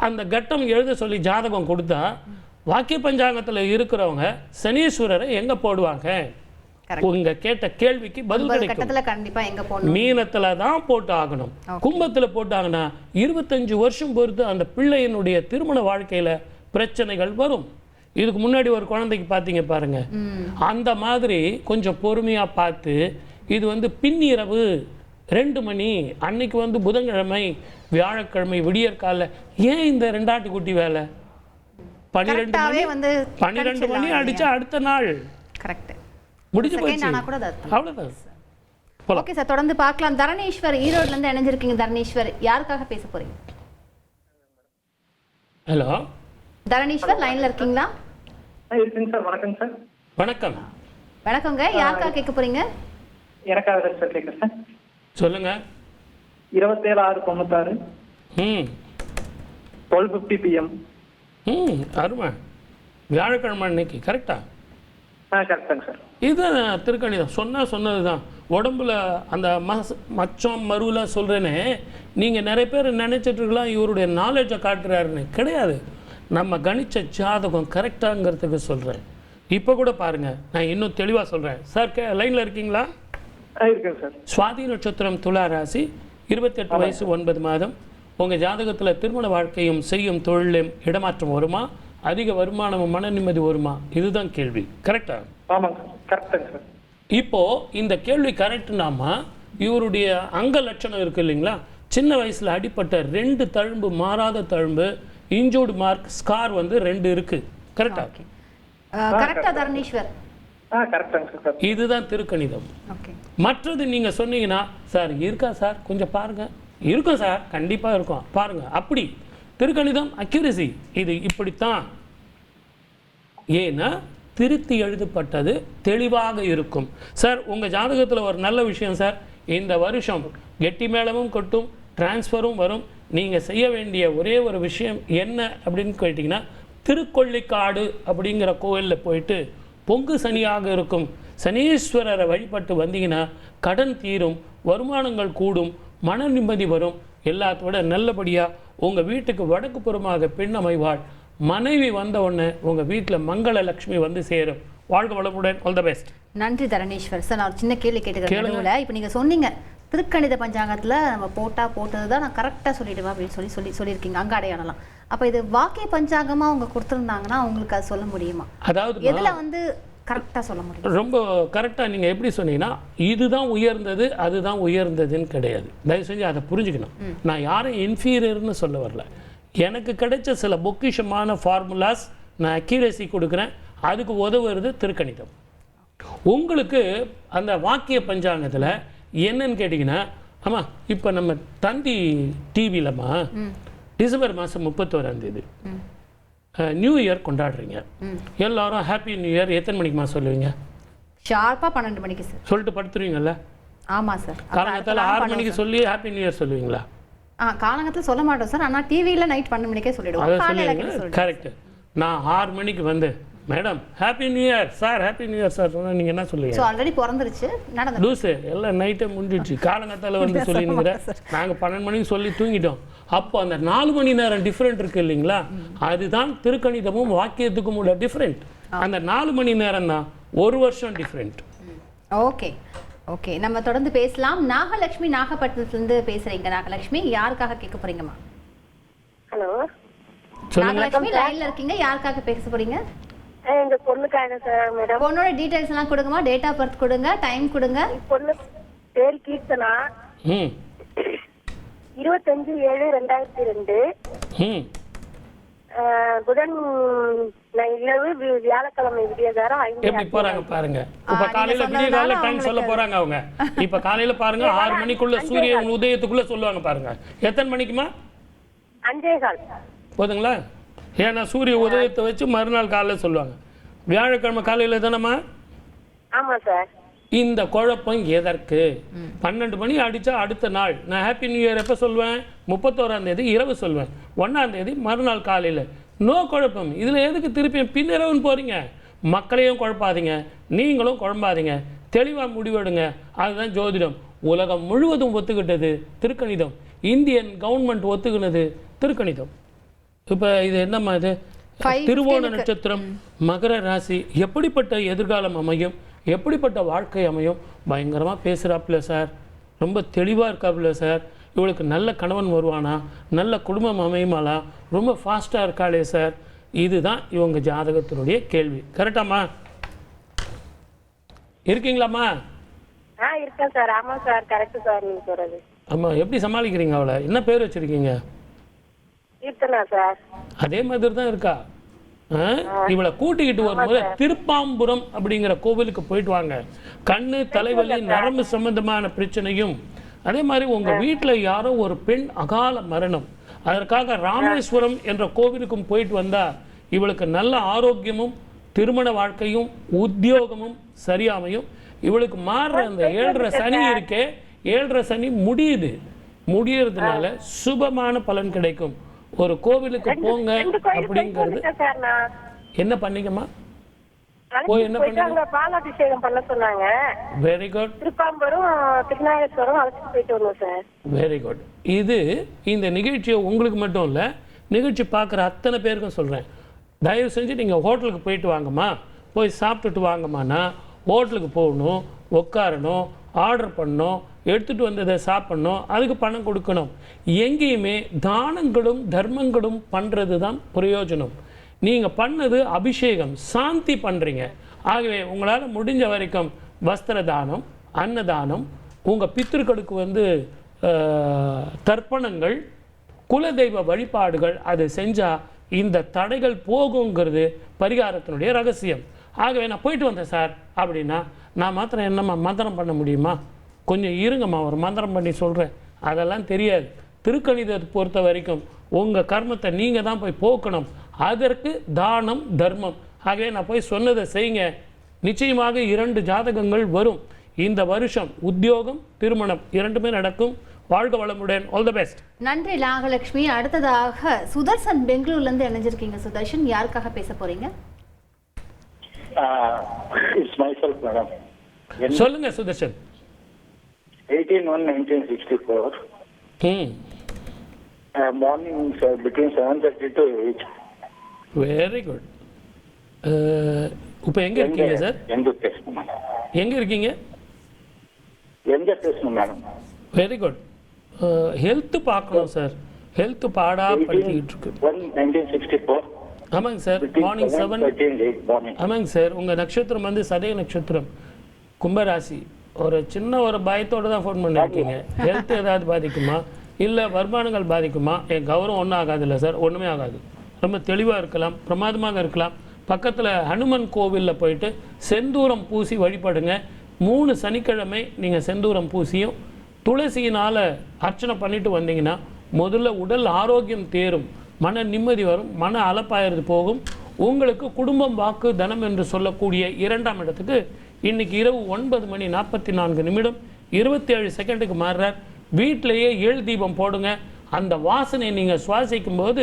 Speaker 2: அந்த கட்டம் எழுத சொல்லி ஜாதகம் கொடுத்தா வாக்கிய பஞ்சாங்கத்தில் இருக்கிறவங்க சனீஸ்வரரை எங்கே போடுவாங்க? உங்க கேட்ட கேள்விக்கு பதில் கிடைக்கும். மீனத்துல தான் போட்டு ஆகணும். கும்பத்துல போட்டாங்கன்னா 25 வருஷம் பொறுத்து அந்த பிள்ளையினுடைய திருமண வாழ்க்கையில பிரச்சனைகள் வரும். இதுக்கு முன்னாடி ஒரு குழந்தைக்கு பார்த்தீங்க பாருங்க, அந்த மாதிரி கொஞ்சம் பொறுமையா பார்த்து, இது வந்து பின்னிரவு 2 மணி அன்னைக்கு வந்து புதன்கிழமை வியாழக்கிழமை விடியற்கால ஏன் இந்த 2 ஆட்டுக்குட்டி வேலை? 12 மணி அடிச்சா அடுத்த நாள் கரெக்ட் முடிஞ்சு போச்சு. அவ்வளவுதான்.
Speaker 1: ஓகே சார், தொடர்ந்து பார்க்கலாம். தரணீஸ்வர் ஈரோட்ல இருந்து இணைஞ்சிருக்கீங்க. தரணீஸ்வர், யாருக்காக பேச போறீங்க?
Speaker 2: ஹலோ
Speaker 1: தரணீஸ்வர், லைன்ல இருக்கீங்களா?
Speaker 3: இருக்குங்க சார். வணக்கம் சார்.
Speaker 2: வணக்கம்.
Speaker 1: வணக்கங்க. யாருக்காக கேட்க போறீங்க?
Speaker 3: எனக்காக சார் கேட்குறேன் சார்.
Speaker 2: சொல்லுங்க.
Speaker 3: 27/6/96 12:50 PM.
Speaker 2: அருமை. வியாழக்கிழமை அன்னைக்கு கரெக்டா?
Speaker 3: கரெக்டாங்க சார்.
Speaker 2: இதுதான் திருக்கணிதம். சொன்னது தான். உடம்புல அந்த மச்சம் மருவில் சொல்கிறேனே, நீங்கள் நிறைய பேர் நினைச்சிட்டு இருக்கலாம் இவருடைய நாலேஜை காட்டுறாருன்னு. கிடையாது, நம்ம கணிச்ச ஜாதகம் கரெக்டாங்கிறதுக்கு சொல்கிறேன். இப்போ கூட பாருங்கள், நான் இன்னும் தெளிவாக சொல்கிறேன். சார் லைனில் இருக்கீங்களா?
Speaker 3: இருக்கேன் சார்.
Speaker 2: சுவாதி நட்சத்திரம், துலா ராசி, 28 வயசு 9 மாதம். உங்கள் ஜாதகத்தில் திருமண வாழ்க்கையும் செய்யும் தொழிலும் இடமாற்றம் வருமா? அதிக வருமானமும் மன நிம்மதி வருமா? இதுதான் கேள்வி. கரெக்டா?
Speaker 3: ஆமாங்க சார். கரெக்டாங்க சார்.
Speaker 2: இப்போ இந்த கேள்வி கரெக்ட்னாமா, இவருடைய அங்க லட்சணம் இருக்கு இல்லைங்களா? சின்ன வயசுல அடிப்பட்ட 2 தழும்பு, மாறாத தழும்பு, இன்ஜூர்டு மார்க், ஸ்கார் வந்து 2 இருக்கு. கரெக்டா?
Speaker 1: கரெக்டா தரணீஸ்வர்?
Speaker 3: கரெக்டாங்க சார்.
Speaker 2: இதுதான் திருக்கணிதம். மற்றது நீங்க சொன்னீங்கன்னா, சார் இருக்கா சார் கொஞ்சம் பாருங்க. இருக்கும் சார், கண்டிப்பா இருக்கும் பாருங்க. அப்படி திருக்கணிதம் அக்யூரசி இது இப்படித்தான். ஏன்னா திருத்தி எழுதப்பட்டது தெளிவாக இருக்கும். சார் உங்கள் ஜாதகத்தில் ஒரு நல்ல விஷயம் சார், இந்த வருஷம் கெட்டி மேளமும் கொட்டும், டிரான்ஸ்ஃபரும் வரும். நீங்கள் செய்ய வேண்டிய ஒரே ஒரு விஷயம் என்ன அப்படின்னு கேட்டிங்கன்னா, திருக்கொள்ளிக்காடு அப்படிங்கிற கோவிலில் போயிட்டு பொங்கு சனியாக இருக்கும் சனீஸ்வரரை வழிபட்டு வந்தீங்கன்னா கடன் தீரும், வருமானங்கள் கூடும், மன நிம்மதி வரும். எல்லாத்தோட நல்லபடியாக உங்கள் வீட்டுக்கு வடக்கு புறமாக பெண் அமைவாள். மனைவி வந்த உடனே உங்கள் வீட்டில் மங்கள லட்சுமி வந்து சேரும். வாழ்க வளமுடன். All the best.
Speaker 1: நன்றி தரணீஸ்வர். சார் நான் ஒரு சின்ன கேள்வி கேட்டுக்கிறேன். இப்போ நீங்கள் சொன்னீங்க திருக்கணித பஞ்சாங்கத்தில் நம்ம போட்டது தான் நான் கரெக்டாக சொல்லிடுவேன் அப்படின்னு சொல்லியிருக்கீங்க, அங்கே அடையாளம். அப்போ இது வாக்கிய பஞ்சாங்கமாக அவங்க கொடுத்துருந்தாங்கன்னா உங்களுக்கு அது சொல்ல முடியுமா?
Speaker 2: அதாவது
Speaker 1: எதில் வந்து கரெக்டாக சொல்ல முடியும்?
Speaker 2: ரொம்ப கரெக்டாக நீங்கள் எப்படி சொன்னீங்கன்னா, இதுதான் உயர்ந்தது அதுதான் உயர்ந்ததுன்னு கிடையாது. தயவு செஞ்சு அதை புரிஞ்சுக்கணும். நான் யாரும் இன்ஃபீரியர்னு சொல்ல வரல. எனக்கு கிடைச்ச சில பொக்கிஷமான ஃபார்முலாஸ் நான் அக்யூரசி கொடுக்குறேன். அதுக்கு உதவுறது திருக்கணிதம். உங்களுக்கு அந்த வாக்கிய பஞ்சாங்கத்தில் என்னன்னு கேட்டிங்கன்னா, ஆமாம் இப்போ நம்ம தந்தி டிவிலம்மா டிசம்பர் மாதம் 31ஆம் தேதி நியூ இயர் கொண்டாடுறீங்க. எல்லாரும் ஹாப்பி நியூ இயர் எத்தனை மணிக்குமா சொல்லுவீங்க?
Speaker 1: ஷார்ப்பாக 12 மணிக்கு சார்.
Speaker 2: சொல்லிட்டு படுத்துருவீங்கல்ல?
Speaker 1: ஆமா சார்.
Speaker 2: காலங்காத்தால 6 மணிக்கு சொல்லி ஹாப்பி நியூ இயர் சொல்லுவீங்களா?
Speaker 1: காலங்கத்தில் சொல்ல மாட்டோம் சார். ஆனால் டிவியில் நைட் 12 மணிக்கே சொல்லிடுவோம்.
Speaker 2: அதை
Speaker 1: காலையில
Speaker 2: சொல்லுவீங்க. கரெக்ட். நான் 6 மணிக்கு வந்து madam happy new year sir, happy new year sir சொன்னால் நீங்கள் என்ன சொல்லுவீங்க?
Speaker 1: ஸோ ஆல்ரெடி பிறந்துருச்சு நடந்து
Speaker 2: லூஸு எல்லாம் நைட்டே முடிஞ்சிடுச்சு. காலங்காத்தால வந்து சொல்லினுங்கிற நாங்கள் 12 மணிக்கு சொல்லி தூங்கிட்டோம். அப்போ அந்த 4 மணி நேரம் டிஃப்ரெண்ட் இருக்கு இல்லைங்களா, அதுதான் திருக்கணிதமும் வாக்கியத்துக்கும் உள்ள டிஃப்ரெண்ட். அந்த 4 மணி நேரம் தான் 1 வருஷம் டிஃப்ரெண்ட்.
Speaker 1: ஓகே ஓகே, நம்ம தொடர்ந்து பேசலாம். நாகலட்சுமி நாகப்பட்டினத்துலேருந்து பேசுறீங்க. நாகலட்சுமி, யாருக்காக கேட்க போறீங்கம்மா?
Speaker 4: ஹலோ,
Speaker 1: நாகலட்சுமி லைன்ல இருக்கீங்க. யாருக்காக பேச போறீங்க?
Speaker 4: எங்க பொண்ணுக்காக சார். மேடம்,
Speaker 1: பொண்ணோட டீடைல்ஸ் எல்லாம் கொடுங்கம்மா. டேட் ஆஃப் பர்த் கொடுங்க, டைம் கொடுங்க.
Speaker 4: பொண்ணு பேர் கீர்த்தனா. 25/7/2002 புதன் இரவு வியாழக்கிழமை விடியகாரம் 5.
Speaker 2: எப்படி போறாங்க பாருங்க. இப்ப காலையில விடிய காலையில டைம் சொல்ல போறாங்க அவங்க. இப்ப காலையில பாருங்க 6 மணிக்குள்ள சூரியன் உதயத்துக்குள்ள சொல்லுவாங்க பாருங்க. எத்தனை மணிக்குமா?
Speaker 4: 5:15.
Speaker 2: போதுங்களா? ஏன்னா சூரிய உதயத்தை வச்சு மறுநாள் காலையில் சொல்லுவாங்க. வியாழக்கிழமை காலையில் தானேம்மா?
Speaker 4: ஆமாம் சார்.
Speaker 2: இந்த குழப்பம் எதற்கு? 12 மணி அடித்தா அடுத்த நாள் நான் ஹாப்பி நியூ இயர் எப்போ சொல்லுவேன்? 31ஆம் தேதி இரவு சொல்லுவேன். 1ஆம் தேதி மறுநாள் காலையில். நோ குழப்பம். இதில் எதுக்கு திருப்பி பின்னிரவுன்னு போகிறீங்க? மக்களையும் குழப்பாதீங்க, நீங்களும் குழம்பாதீங்க. தெளிவாக முடிவெடுங்க. அதுதான் ஜோதிடம். உலகம் முழுவதும் ஒத்துக்கிட்டது திருக்கணிதம். Indian government ஒத்துக்கினது திருக்கணிதம். இப்போ இது என்னம்மா இது? திருவோண நட்சத்திரம், மகர ராசி, எப்படிப்பட்ட எதிர்காலம் அமையும், எப்படிப்பட்ட வாழ்க்கை அமையும்? பயங்கரமாக பேசுகிறாப்புல சார், ரொம்ப தெளிவாக இருக்காப்புல சார். இவளுக்கு நல்ல கணவன் வருவானா, நல்ல குடும்பம் அமையுமாளா, ரொம்ப ஃபாஸ்ட்டாக இருக்காளே சார். இதுதான் இவங்க ஜாதகத்தினுடைய கேள்வி. கரெக்டாம்மா? இருக்கீங்களாம்மா?
Speaker 4: இருக்கேன் சார். ஆமாம் சார், கரெக்டு சார் நீங்க சொல்றது.
Speaker 2: ஆமாம். எப்படி சமாளிக்கிறீங்க அவளை? என்ன பேர் வச்சுருக்கீங்க?
Speaker 4: கீர்த்தனா சார்.
Speaker 2: அதே மாதிரி தான் இருக்கா. இவளை கூட்டிக்கிட்டு வரும்போது திருப்பாம்புரம் அப்படிங்கிற கோவிலுக்கு போயிட்டு வாங்க. கண்ணு, தலைவலி, நரம்பு சம்பந்தமான பிரச்சனையும், அதே மாதிரி உங்க வீட்டில் யாரோ ஒரு பெண் அகால மரணம், அதற்காக ராமேஸ்வரம் என்ற கோவிலுக்கும் போயிட்டு வந்தா இவளுக்கு நல்ல ஆரோக்கியமும் திருமண வாழ்க்கையும் உத்தியோகமும் சரியாமையும். இவளுக்கு மாறுற அந்த 7.5 சனி இருக்கே, 7.5 சனி முடியறதுனால சுபமான பலன் கிடைக்கும். ஒரு கோவிலுக்கு போங்க அப்படிங்கிறது. என்ன பண்ணீங்கம்மா? போய் என்ன பண்ணீங்க?
Speaker 4: பாலாபிஷேகம் பண்ண சொன்னாங்க.
Speaker 2: Very good.
Speaker 4: திருப்பாம்பரம், திருநாகேஸ்வரம் அழைச்சிட்டு போயிட்டு வந்தோம் சார்.
Speaker 2: Very good. இது இந்த நிகழ்ச்சியை உங்களுக்கு மட்டும் இல்லை, நிகழ்ச்சி பார்க்குற அத்தனை பேருக்கும் சொல்கிறேன். தயவு செஞ்சு நீங்கள் ஹோட்டலுக்கு போயிட்டு வாங்கம்மா, போய் சாப்பிட்டுட்டு வாங்கம்மாண்ணா. ஹோட்டலுக்கு போகணும், உட்காரணும், ஆர்டர் பண்ணணும், எடுத்துகிட்டு வந்ததை சாப்பிட்ணும், அதுக்கு பணம் கொடுக்கணும். எங்கேயுமே தானங்களும் தர்மங்களும் பண்ணுறது தான் பிரயோஜனம். நீங்கள் பண்ணது அபிஷேகம், சாந்தி பண்ணுறீங்க. ஆகவே உங்களால் முடிஞ்ச வரைக்கும் வஸ்திர தானம், அன்னதானம், உங்கள் பித்திருக்களுக்கு தர்ப்பணங்கள், குலதெய்வ வழிபாடுகள், அது செஞ்சால் இந்த தடைகள் போகுங்கிறது பரிகாரத்தினுடைய ரகசியம். ஆகவே நான் போயிட்டு வந்தேன் சார் அப்படின்னா, நான் மாத்திரம் என்னம்மா மந்திரம் பண்ண முடியுமா? கொஞ்சம் இருங்கம்மா, ஒரு மந்திரம் பண்ணி சொல்கிறேன். அதெல்லாம் தெரியாது. திருக்கணிதத்தை பொறுத்த வரைக்கும் உங்கள் கர்மத்தை நீங்கள் தான் போய் போக்கணும். அதற்கு தானம், தர்மம். ஆகவே நான் போய் சொன்னதை செய்யுங்க. நிச்சயமாக 2 ஜாதகங்கள் வரும். இந்த வருஷம் உத்தியோகம், திருமணம் 2மே நடக்கும். வாழ்க வளமுடன். All the best.
Speaker 1: நன்றி நாகலட்சுமி. அடுத்ததாக சுதர்சன் பெங்களூர்லேருந்து இணைஞ்சிருக்கீங்க. சுதர்ஷன், யாருக்காக பேச போறீங்க?
Speaker 5: It's myself madam.
Speaker 2: சொல்லுங்க Sudarshan.
Speaker 5: 18/1/1964. Morning between 7:30 to 8.
Speaker 2: Very good. இப்போ எங்கே இருக்கீங்க சார்?
Speaker 5: எங்கே பேசணும் மேடம்?
Speaker 2: எங்கே இருக்கீங்க?
Speaker 5: எங்கே பேசணும் மேடம்?
Speaker 2: Very good. ஹெல்த்து பார்க்கணும் சார். ஹெல்த்து பாடா படிக்கிட்டு இருக்கு.
Speaker 5: 1964.
Speaker 2: ஆமாங்க சார். மார்னிங் 7. ஆமாங்க சார். உங்கள் நட்சத்திரம் சதய நட்சத்திரம், கும்பராசி. ஒரு சின்ன ஒரு பயத்தோடு தான் ஃபோன் பண்ணியிருக்கீங்க. ஹெல்த் ஏதாவது பாதிக்குமா, இல்லை வருமானங்கள் பாதிக்குமா? என் கௌரவம் ஒன்றும் ஆகாது இல்லை சார், ஒன்றுமே ஆகாது. ரொம்ப தெளிவாக இருக்கலாம், பிரமாதமாக இருக்கலாம். பக்கத்தில் ஹனுமன் கோவிலில் போயிட்டு செந்தூரம் பூசி வழிபடுங்க. 3 சனிக்கிழமை நீங்கள் செந்தூரம் பூசியும் துளசியினால் அர்ச்சனை பண்ணிட்டு வந்தீங்கன்னா முதல்ல உடல் ஆரோக்கியம் தேரும், மன நிம்மதி வரும், மன அலப்பாயிறது போகும். உங்களுக்கு குடும்பம், வாக்கு, தனம் என்று சொல்லக்கூடிய 2ஆம் இடத்துக்கு இன்னைக்கு இரவு 9:44 27 செகண்டுக்கு மாறுறார். வீட்டிலேயே 7 தீபம் போடுங்க. அந்த வாசனை நீங்கள் சுவாசிக்கும் போது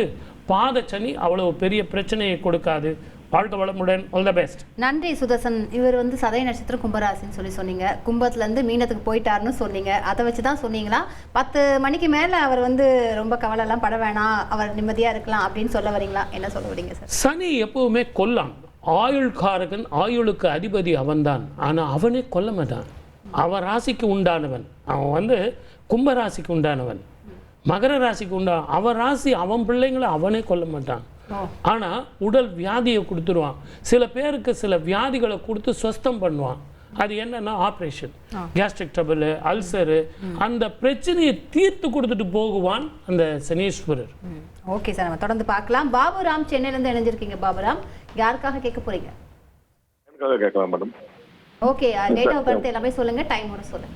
Speaker 2: பாதச்சனி அவ்வளவு பெரிய பிரச்சனையை கொடுக்காது. வாழ்க்கை வளமுடன். All the best.
Speaker 1: நன்றி சுதர்சன். இவர் வந்து சதய நட்சத்திரம் கும்பராசின்னு சொல்லி சொன்னீங்க. கும்பத்துலேருந்து மீனத்துக்கு போயிட்டாருன்னு சொன்னீங்க. அதை வச்சு தான் சொன்னீங்களா? 10 மணிக்கு மேலே அவர் வந்து ரொம்ப கவலைலாம் பட வேணாம், அவர் நிம்மதியாக இருக்கலாம் அப்படின்னு சொல்ல வரீங்களா? என்ன சொல்ல வரீங்க சார்?
Speaker 2: சனி எப்பவுமே கொல்லாம். ஆயுள்காரகன், ஆயுளுக்கு அதிபதி அவன்தான். ஆனால் அவனே கொல்ல மாட்டான். அவன் ராசிக்கு உண்டானவன். அவன் வந்து கும்பராசிக்கு உண்டானவன், மகர ராசிக்கு அவன் ராசி, அவன் பிள்ளைங்களை அவனே கொல்ல மாட்டான். ஆனால் உடல் வியாதியை கொடுத்துருவான். சில பேருக்கு சில வியாதிகளை கொடுத்து சுஸ்தம் பண்ணுவான். அது என்னன்னா ஆப்ரேஷன், கேஸ்ட்ரிக் ட்ரபிள், அல்சரு, அந்த பிரச்சனையை தீர்த்து கொடுத்துட்டு போகுவான் அந்த சனீஸ்வரர்.
Speaker 1: ஓகே சார், நம்ம தொடர்ந்து பார்க்கலாம். பாபுராம் சென்னையிலேருந்து இணைஞ்சிருக்கீங்க. பாபுராம், யாருக்காக கேட்க போறீங்க?
Speaker 3: கேட்கலாம் madam.
Speaker 1: Okay, date of birth எல்லாமே சொல்லுங்க, டைமோட சொல்லுங்க.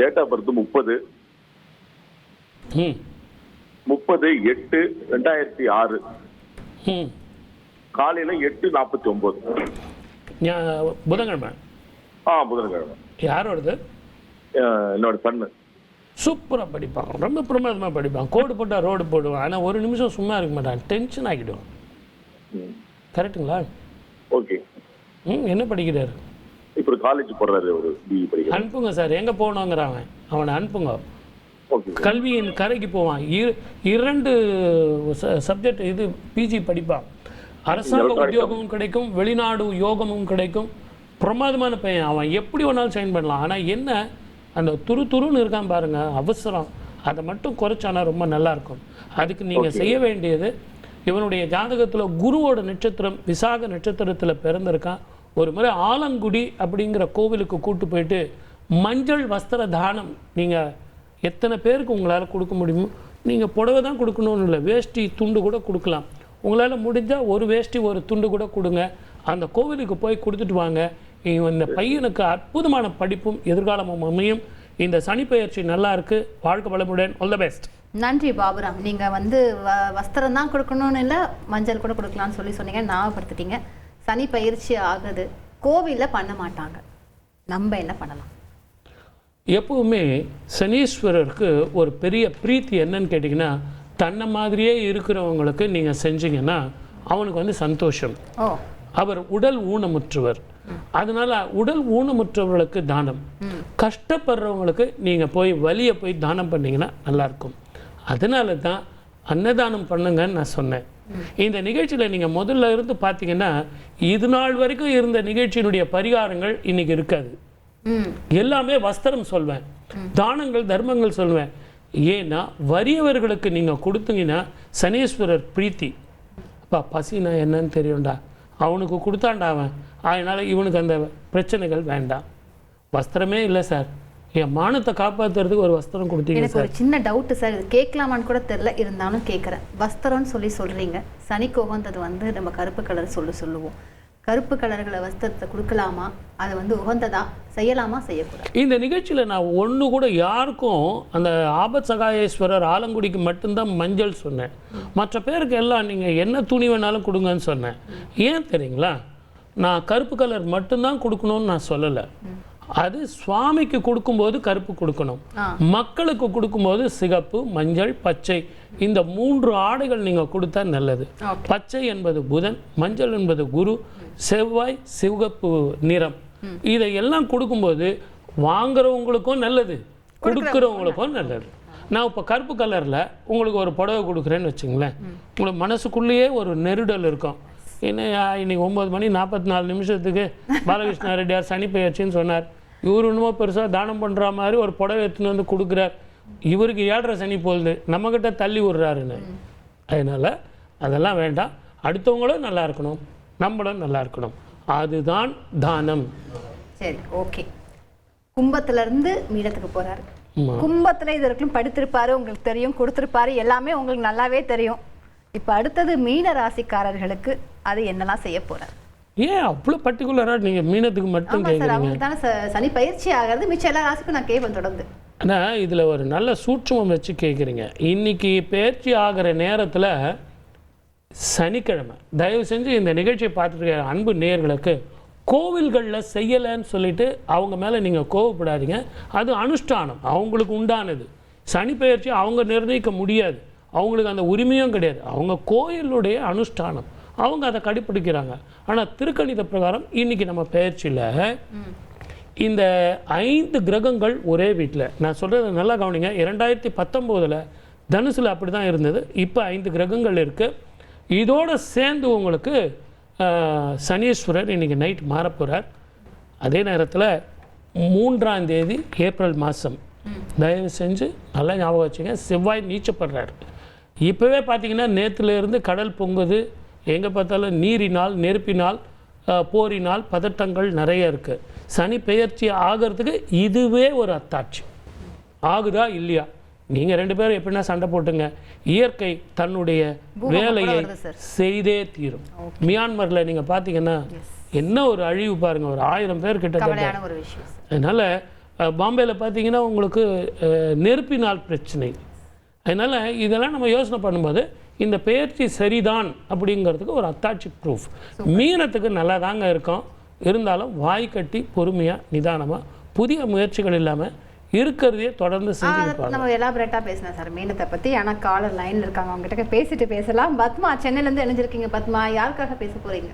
Speaker 3: டேட் ஆஃப் பர்த் 30/8/2006 காலையில 8:49
Speaker 2: புதன்கிழமை.
Speaker 3: புதன்கிழமை.
Speaker 2: யாரோடது?
Speaker 3: என்னோட சன்னு.
Speaker 2: சூப்பராக படிப்பான், ரொம்ப பிரமாதமாக படிப்பான். கோடு போட்டால் ரோடு போடுவான். ஆனால் ஒரு நிமிஷம் சும்மா இருக்க மாட்டான், டென்ஷன் ஆகிடுவான். கரெக்டுங்களா?
Speaker 3: ஓகே.
Speaker 2: என்ன படிக்கிறாரு?
Speaker 3: இப்போ காலேஜ் போடுறாரு, ஒரு பிஇ படிக்கிறாரு.
Speaker 2: அனுப்புங்க சார், எங்கே போகணுங்கிறான் அவனை அனுப்புங்க. கல்வியின் கரைக்கு போவான். 2 சப்ஜெக்ட் இது பிஜி படிப்பான். அரசாங்க உத்தியோகமும் கிடைக்கும், வெளிநாடு யோகமும் கிடைக்கும். பிரமாதமான பையன். அவன் எப்படி வேணாலும் சைன் பண்ணலாம். ஆனால் என்ன, அந்த துருன்னு இருக்கான் பாருங்க, அவசரம். அதை மட்டும் குறைச்சானா ரொம்ப நல்லாயிருக்கும். அதுக்கு நீங்கள் செய்ய வேண்டியது, இவனுடைய ஜாதகத்தில் குருவோட நட்சத்திரம் விசாக நட்சத்திரத்தில் பிறந்திருக்கான். ஒரு முறை ஆலங்குடி அப்படிங்கிற கோவிலுக்கு கூட்டு போயிட்டு மஞ்சள் வஸ்திர தானம், நீங்கள் எத்தனை பேருக்கு உங்களால் கொடுக்க முடியுமோ, நீங்கள் புடவை தான் கொடுக்கணும்னு இல்லை, வேஷ்டி துண்டு கூட கொடுக்கலாம். உங்களால் முடிஞ்சால் ஒரு வேஷ்டி ஒரு துண்டு கூட கொடுங்க. அந்த கோவிலுக்கு போய் கொடுத்துட்டு வாங்க. இந்த பையனுக்கு அற்புதமான படிப்பும் எதிர்காலமும் அமையும். இந்த சனி பயிற்சி நல்லா இருக்கு. வாழ்க்கை வளமுடன். All the best.
Speaker 1: நன்றி பாபுராம். நீங்கள் வந்து வஸ்திரம் தான் கொடுக்கணும்னு இல்லை, மஞ்சள் கூட கொடுக்கலாம்னு சொன்னீங்க, ஞாபகப்படுத்திட்டீங்க. சனி பயிற்சி ஆகுது, கோவிலில் பண்ண மாட்டாங்க, நம்ம என்ன பண்ணலாம்?
Speaker 2: எப்பவுமே சனீஸ்வரருக்கு ஒரு பெரிய பிரீத்தி என்னன்னு கேட்டிங்கன்னா, தன்னை மாதிரியே இருக்கிறவங்களுக்கு நீங்கள் செஞ்சீங்கன்னா அவனுக்கு வந்து சந்தோஷம். அவர் உடல் ஊனமுற்றவர். அதனால உடல் ஊனமுற்றவர்களுக்கு தானம், கஷ்டப்படுறவங்களுக்கு நீங்கள் போய் வலியை போய் தானம் பண்ணிங்கன்னா நல்லாயிருக்கும். அதனால தான் அன்னதானம் பண்ணுங்கன்னு நான் சொன்னேன். இந்த நிகழ்ச்சியில் நீங்கள் முதல்ல இருந்து பார்த்தீங்கன்னா, இது நாள் வரைக்கும் இருந்த நிகழ்ச்சியினுடைய பரிகாரங்கள் இன்னைக்கு இருக்காது. எல்லாமே வஸ்திரம் சொல்வேன், தானங்கள் தர்மங்கள் சொல்வேன். ஏன்னா வறியவர்களுக்கு நீங்கள் கொடுத்தீங்கன்னா சனீஸ்வரர் பிரீத்தி. அப்பா பசினா என்னன்னு தெரியும்டா, அவனுக்கு கொடுத்தாண்டா அவன், அதனால் இவனுக்கு அந்த பிரச்சனைகள் வேண்டாம். வஸ்திரமே இல்லை சார், என் மானத்தை காப்பாற்றுறதுக்கு ஒரு வஸ்திரம் கொடுத்தீங்க.
Speaker 1: எனக்கு ஒரு சின்ன டவுட்டு சார், இது கேட்கலாமான்னு கூட தெரில, இருந்தாலும் கேட்குறேன். வஸ்திரம்னு சொல்கிறீங்க, சனிக்கு உகந்தது வந்து நம்ம கருப்பு கலர் சொல்லுவோம். கருப்பு கலர்களை வஸ்திரத்தை கொடுக்கலாமா? அது வந்து உகந்ததா? செய்யலாமா, செய்யக்கூடாது?
Speaker 2: இந்த நிகழ்ச்சியில் நான் ஒன்று கூட யாருக்கும் அந்த ஆபத் சகாயேஸ்வரர் ஆலங்குடிக்கு மட்டும்தான் மஞ்சள் சொன்னேன். மற்ற பேருக்கு எல்லாம் நீங்கள் என்ன துணி வேணாலும் கொடுங்கன்னு சொன்னேன். ஏன் தெரியுங்களா? நான் கருப்பு கலர் மட்டும்தான் கொடுக்கணும்னு நான் சொல்லலை. அது சுவாமிக்கு கொடுக்கும்போது கருப்பு கொடுக்கணும், மக்களுக்கு கொடுக்கும்போது சிகப்பு, மஞ்சள், பச்சை, இந்த 3 ஆடைகள் நீங்கள் கொடுத்தா நல்லது. பச்சை என்பது புதன், மஞ்சள் என்பது குரு, செவ்வாய் சிவப்பு நிறம். இதையெல்லாம் கொடுக்கும்போது வாங்குறவங்களுக்கும் நல்லது, கொடுக்குறவங்களுக்கும் நல்லது. நான் இப்போ கருப்பு கலரில் உங்களுக்கு ஒரு புடவை கொடுக்குறேன்னு வச்சுங்களேன், உங்களுக்கு மனசுக்குள்ளேயே ஒரு நெருடல் இருக்கும். என்னையா இன்னைக்கு 9:44 பாலகிருஷ்ண ரெட்டியார் சனி பெயர்ச்சின்னு சொன்னார். இவர் இன்னுமோ பெருசாக தானம் பண்ணுற மாதிரி ஒரு புடவை எடுத்துன்னு வந்து கொடுக்குறார். இவருக்கு 7.5 சனி போகுது, நம்மக்கிட்ட தள்ளி விடுறாருன்னு. அதனால் அதெல்லாம் வேண்டாம். அடுத்தவங்களும் நல்லா இருக்கணும், நம்மளும் நல்லா இருக்கணும், அதுதான் தானம்.
Speaker 1: சரி, ஓகே. கும்பத்திலேருந்து மீனத்துக்கு போகிறாரு. கும்பத்தில் இது வரைக்கும் படித்திருப்பாரு, உங்களுக்கு தெரியும், கொடுத்துருப்பாரு, எல்லாமே உங்களுக்கு நல்லாவே தெரியும். இப்போ அடுத்தது மீன ராசிக்காரர்களுக்கு அது என்னெல்லாம் செய்ய போறார்?
Speaker 2: ஏன் அவ்வளோ பர்டிகுலராக நீங்கள் மீனத்துக்கு மட்டும் கேட்குறீங்க?
Speaker 1: சனி பயிற்சி ஆகிறது, மிச்சம் எல்லா ராசிக்கும் நான் கேட்பேன் தொடர்ந்து.
Speaker 2: ஆனால் இதில் ஒரு நல்ல சூட்சமம் வச்சு கேட்குறீங்க. இன்னைக்கு பயிற்சி ஆகிற நேரத்தில் சனிக்கிழமை, தயவு செஞ்சு இந்த நிகழ்ச்சியை பார்த்துட்டு அன்பு நேயர்களுக்கு கோவில்களில் செய்யலைன்னு சொல்லிட்டு அவங்க மேலே நீங்கள் கோவப்படாதீங்க. அது அனுஷ்டானம், அவங்களுக்கு உண்டானது. சனி பெயர்ச்சி அவங்க நிர்ணயிக்க முடியாது, அவங்களுக்கு அந்த உரிமையும் கிடையாது. அவங்க கோயிலுடைய அனுஷ்டானம், அவங்க அதை கடைப்பிடிக்கிறாங்க. ஆனால் திருக்கணித பிரகாரம் இன்றைக்கி நம்ம பெயர்ச்சியில் இந்த 5 கிரகங்கள் ஒரே வீட்டில், நான் சொல்கிறது நல்லா கவனிங்க, 2019 தனுசில் அப்படி தான் இருந்தது. இப்போ 5 கிரகங்கள் இருக்குது. இதோடு சேர்ந்து உங்களுக்கு சனீஸ்வரர் இன்றைக்கி நைட் மாறப்போகிறார். அதே நேரத்தில் 3ஆம் தேதி ஏப்ரல் மாதம், தயவு செஞ்சு நல்லா ஞாபகம் வச்சுங்க, செவ்வாய் நீச்சப்படுறார். இப்போவே பார்த்தீங்கன்னா நேற்றுலேருந்து கடல் பொங்குது, எங்கே பார்த்தாலும் நீரினால், நெருப்பினால், போரினால் பதட்டங்கள் நிறைய இருக்குது. சனி பெயர்ச்சி ஆகிறதுக்கு இதுவே ஒரு அத்தாட்சி. ஆகுதா இல்லையா? நீங்கள் 2 பேரும் எப்படின்னா சண்டை போட்டுங்க, இயற்கை தன்னுடைய வேலையை செய்தே தீரும். மியான்மரில் நீங்கள் பார்த்தீங்கன்னா என்ன ஒரு அழிவு பாருங்கள், ஒரு 1000 பேர் கிட்டத்தட்ட. அதனால் பாம்பேயில் பார்த்தீங்கன்னா உங்களுக்கு நெருப்பினால் பிரச்சனை. அதனால் இதெல்லாம் நம்ம யோசனை பண்ணும்போது இந்த பெயர்ச்சி சரிதான் அப்படிங்கிறதுக்கு ஒரு அத்தாட்சி ப்ரூஃப். மீனத்துக்கு நல்லா தாங்க இருக்கும், இருந்தாலும் வாய் கட்டி பொறுமையாக நிதானமாக புதிய முயற்சிகள் இல்லாமல் இருக்கிறதையே தொடர்ந்து செஞ்சு
Speaker 1: நம்ம எலாபரேட்டாக பேசலாம் சார் மீனத்தை பற்றி. ஆனால் காலர் லைனில் இருக்காங்க, அவங்ககிட்ட பேசிட்டு பேசலாம். பத்மா சென்னையிலேருந்து இணைஞ்சிருக்கீங்க. பத்மா, யாருக்காக பேச போகிறீங்க?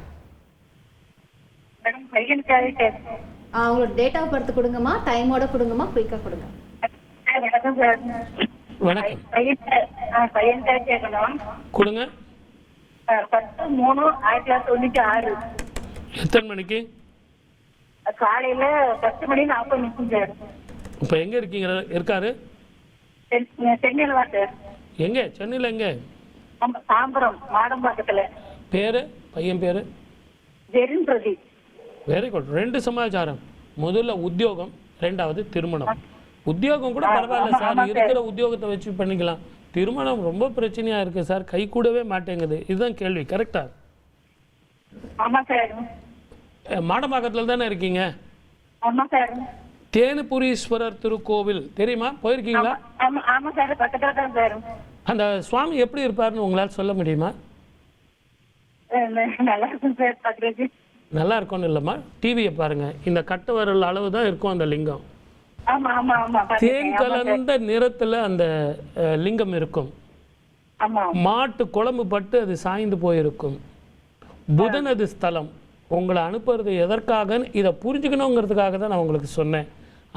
Speaker 1: அவங்களோட டேட் ஆஃப் பர்த் கொடுங்கம்மா, டைமோட கொடுங்கம்மா, குயிக்காக கொடுங்க.
Speaker 2: வணக்கம். கொடுங்க.
Speaker 4: 10/3/1996.
Speaker 2: எத்தனை மணிக்கு?
Speaker 4: காலையில 10:40 சார்.
Speaker 2: இப்போ எங்கே இருக்கீங்க? இருக்காரு
Speaker 4: சென்னையில் தான் சார்.
Speaker 2: எங்கே? சென்னையில் எங்கே?
Speaker 4: தாம்பரம் மாடம்பாக்கத்தில்.
Speaker 2: பேர்? பையன் பேர்?
Speaker 4: ஜெரின் பிரதீப்.
Speaker 2: Very good. 2 சமாச்சாரம். முதல்ல உத்தியோகம், 2வது திருமணம். உத்தியோகம் கூட பரவாயில்ல சார், இருக்கிற உத்தியோகத்தை வச்சு பண்ணிக்கலாம். திருமணம் ரொம்ப பிரச்சனையாக இருக்குது சார், கை கூடவே மாட்டேங்குது. இதுதான் கேள்வி. கரெக்டா?
Speaker 4: ஆமாம் சார்.
Speaker 2: மாடம்பாக்கத்தில் தானே இருக்கீங்க?
Speaker 4: ஆமாம் சார்.
Speaker 2: தேனுபுரீஸ்வரர் திருக்கோவில் தெரியுமா? போயிருக்கீங்களா?
Speaker 4: ஆமாம் சார், பக்கத்தில் தான் சார்.
Speaker 2: அந்த சுவாமி எப்படி இருப்பாருன்னு உங்களால் சொல்ல முடியுமா?
Speaker 4: நல்லா இருக்கும் சார், பார்க்குறது
Speaker 2: நல்லா இருக்கும்னு இல்லைம்மா, டிவியை பாருங்கள், இந்த கட்டு வரல் அளவு தான் இருக்கும் அந்த லிங்கம். தேன் கலந்த நிறத்தில் அந்த லிங்கம் இருக்கும். மாட்டு குழம்பு பட்டு அது சாய்ந்து போயிருக்கும். புதனது ஸ்தலம். உங்களை அனுப்புறது எதற்காக இதை புரிஞ்சுக்கணுங்கிறதுக்காக தான் நான் உங்களுக்கு சொன்னேன்.